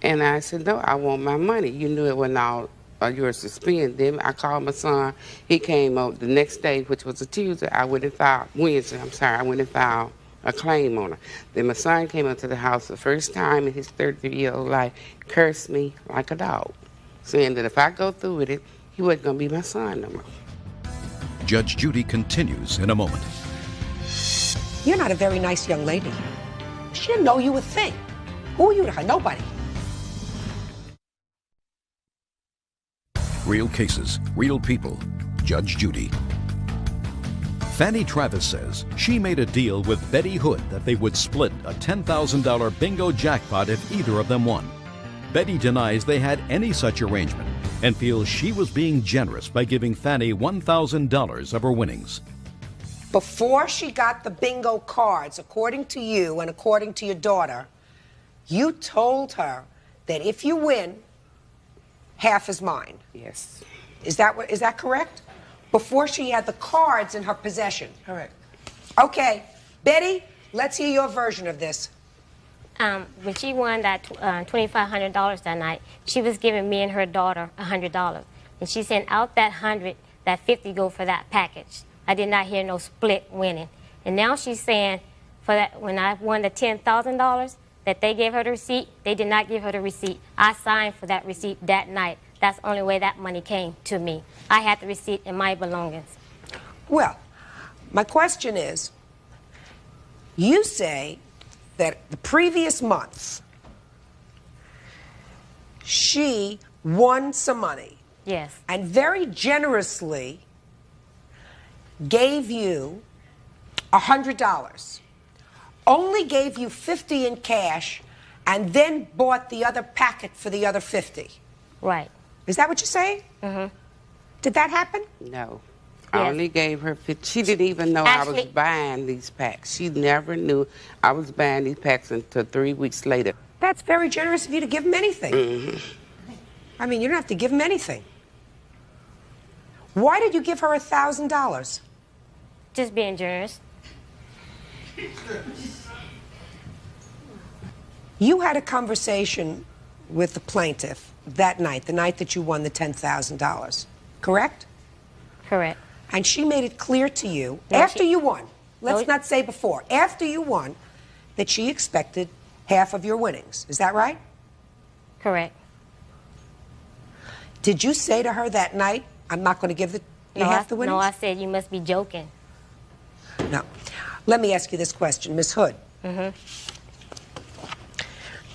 And I said, no, I want my money. You knew it wasn't all yours to spend. Then I called my son. He came out the next day, which was a Tuesday. I went and filed, Wednesday, I'm sorry, I went and filed a claim on her. Then my son came up to the house the first time in his 33-year-old life, cursed me like a dog, saying that if I go through with it, he wasn't going to be my son no more. Judge Judy continues in a moment. You're not a very nice young lady. She didn't know you would think. Who are you to her? Nobody. Real cases, real people. Judge Judy. Fanny Travis says she made a deal with Betty Hood that they would split a $10,000 bingo jackpot if either of them won. Betty denies they had any such arrangement and feels she was being generous by giving Fanny $1,000 of her winnings. Before she got the bingo cards, according to you and according to your daughter, you told her that if you win, half is mine. Yes. Is that correct? Before she had the cards in her possession. Correct. Okay, Betty, let's hear your version of this. When she won that $2,500 that night, she was giving me and her daughter $100. And she said out that 100, that 50 go for that package. I did not hear no split winning. And now she's saying for that when I won the $10,000 that they gave her the receipt, they did not give her the receipt. I signed for that receipt that night. That's the only way that money came to me. I had the receipt in my belongings. Well, my question is, you say that the previous month she won some money. Yes. And very generously gave you $100. Only gave you $50 in cash and then bought the other packet for the other $50. Right. Is that what you're saying? Mm-hmm. Did that happen? No. I only gave her 50. She didn't even know I was buying these packs. She never knew I was buying these packs until 3 weeks later. That's very generous of you to give them anything. Mm-hmm. I mean, you don't have to give them anything. Why did you give her $1,000? Just being generous. You had a conversation with the plaintiff that night, the night that you won the $10,000, correct? Correct. And she made it clear to you, No, after she- you won, let's No, not say before, after you won, that she expected half of your winnings. Is that right? Correct. Did you say to her that night, I'm not going to give you half the winnings? No, I said you must be joking. No. Let me ask you this question, Ms. Hood. Mm-hmm.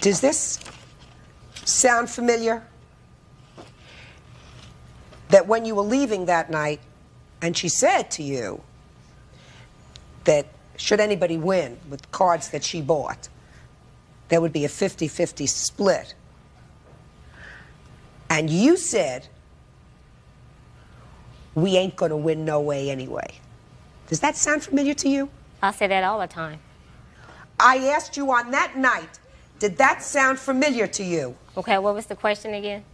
Does this sound familiar? That when you were leaving that night, and she said to you that should anybody win with cards that she bought, there would be a 50-50 split. And you said, we ain't gonna win no way anyway. Does that sound familiar to you? I say that all the time. I asked you on that night, did that sound familiar to you? Okay, what was the question again?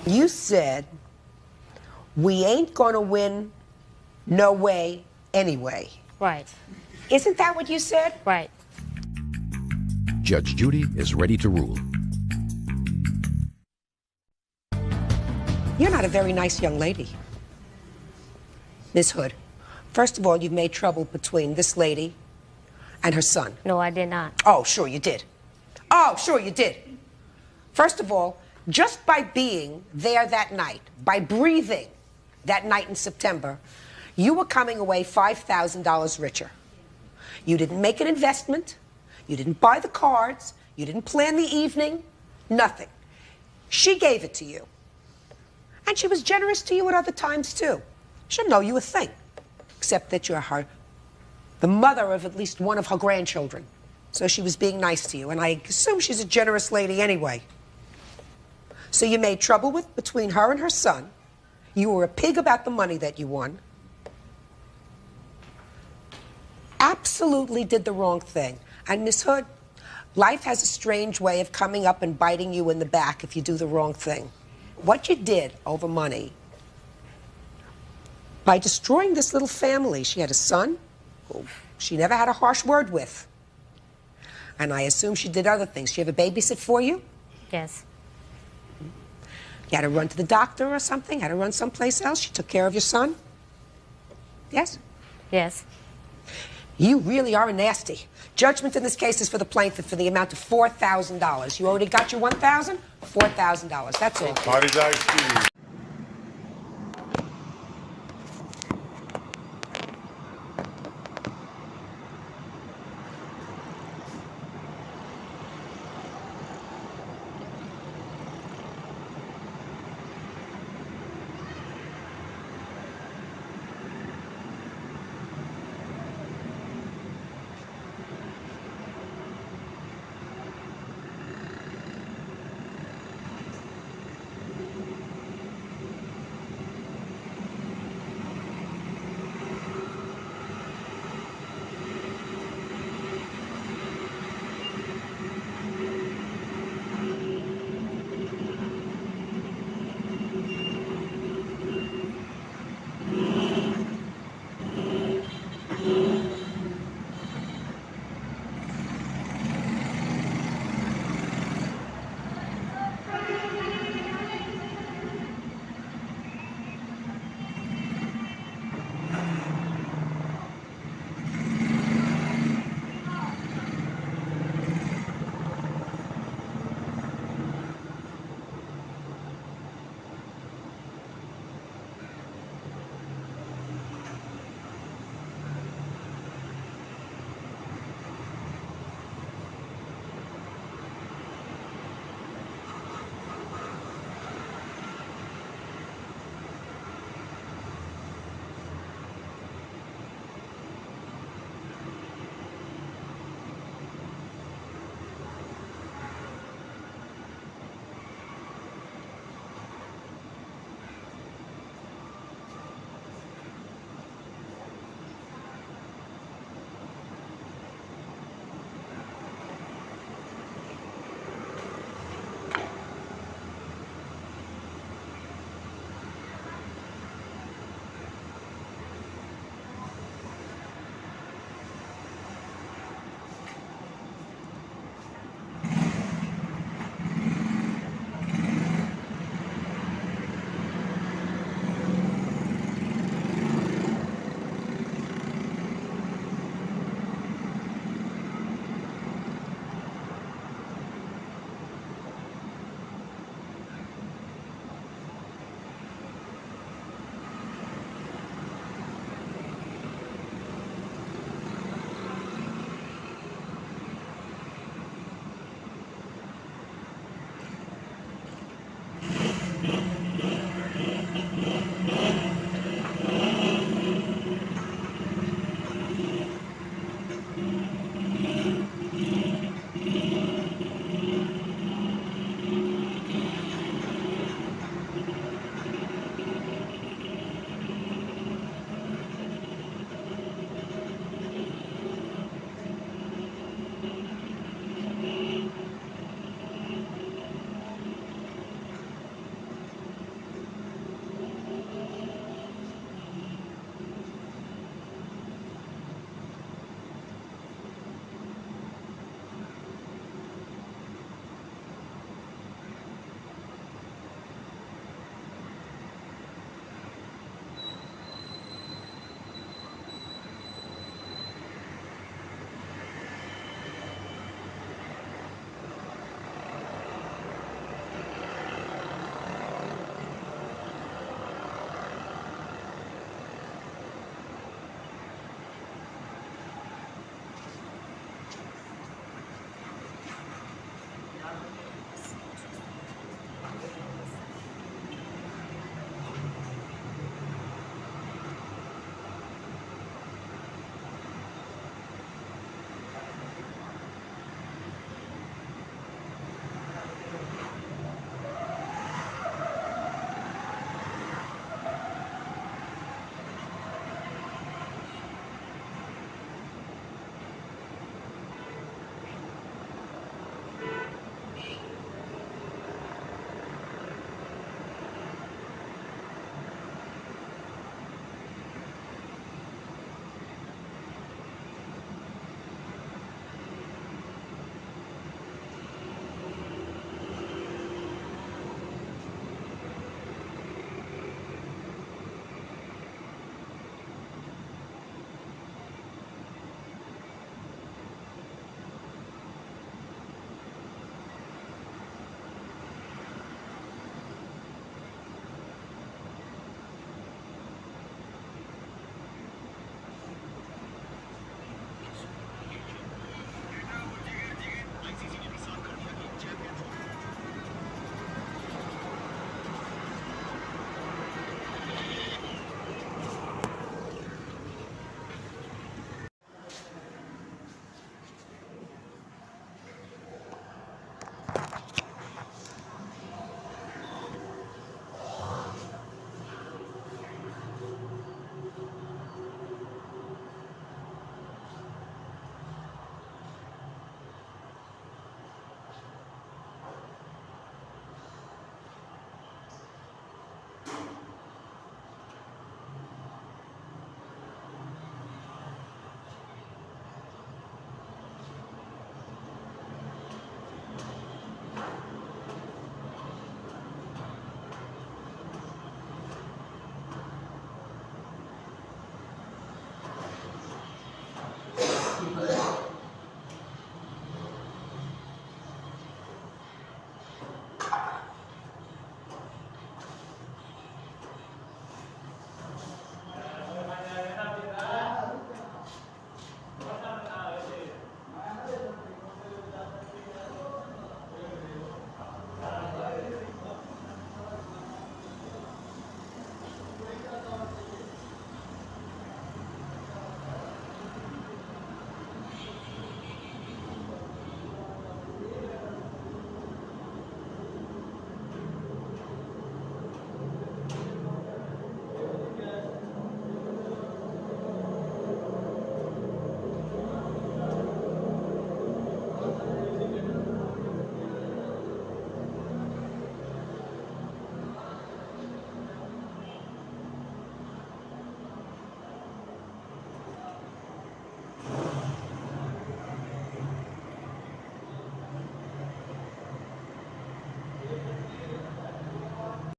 You said, we ain't gonna win no way anyway. Right. Isn't that what you said? Right. Judge Judy is ready to rule. You're not a very nice young lady, Miss Hood. First of all, you've made trouble between this lady and her son. No, I did not. Oh, sure you did. Oh, sure you did. First of all, just by being there that night, by breathing that night in September, you were coming away $5,000 richer. You didn't make an investment. You didn't buy the cards. You didn't plan the evening. Nothing. She gave it to you. And she was generous to you at other times, too. She'll know you a thing, except that you're the mother of at least one of her grandchildren. So she was being nice to you, and I assume she's a generous lady anyway. So you made trouble between her and her son. You were a pig about the money that you won. Absolutely did the wrong thing. And Miss Hood, life has a strange way of coming up and biting you in the back if you do the wrong thing. What you did over money, by destroying this little family, she had a son who she never had a harsh word with. And I assume she did other things. She ever babysit for you? Yes. You had to run to the doctor or something? Had to run someplace else? She took care of your son? Yes? Yes. You really are nasty. Judgment in this case is for the plaintiff for the amount of $4,000. You already got your $1,000? $4,000. That's all. Party's IQ.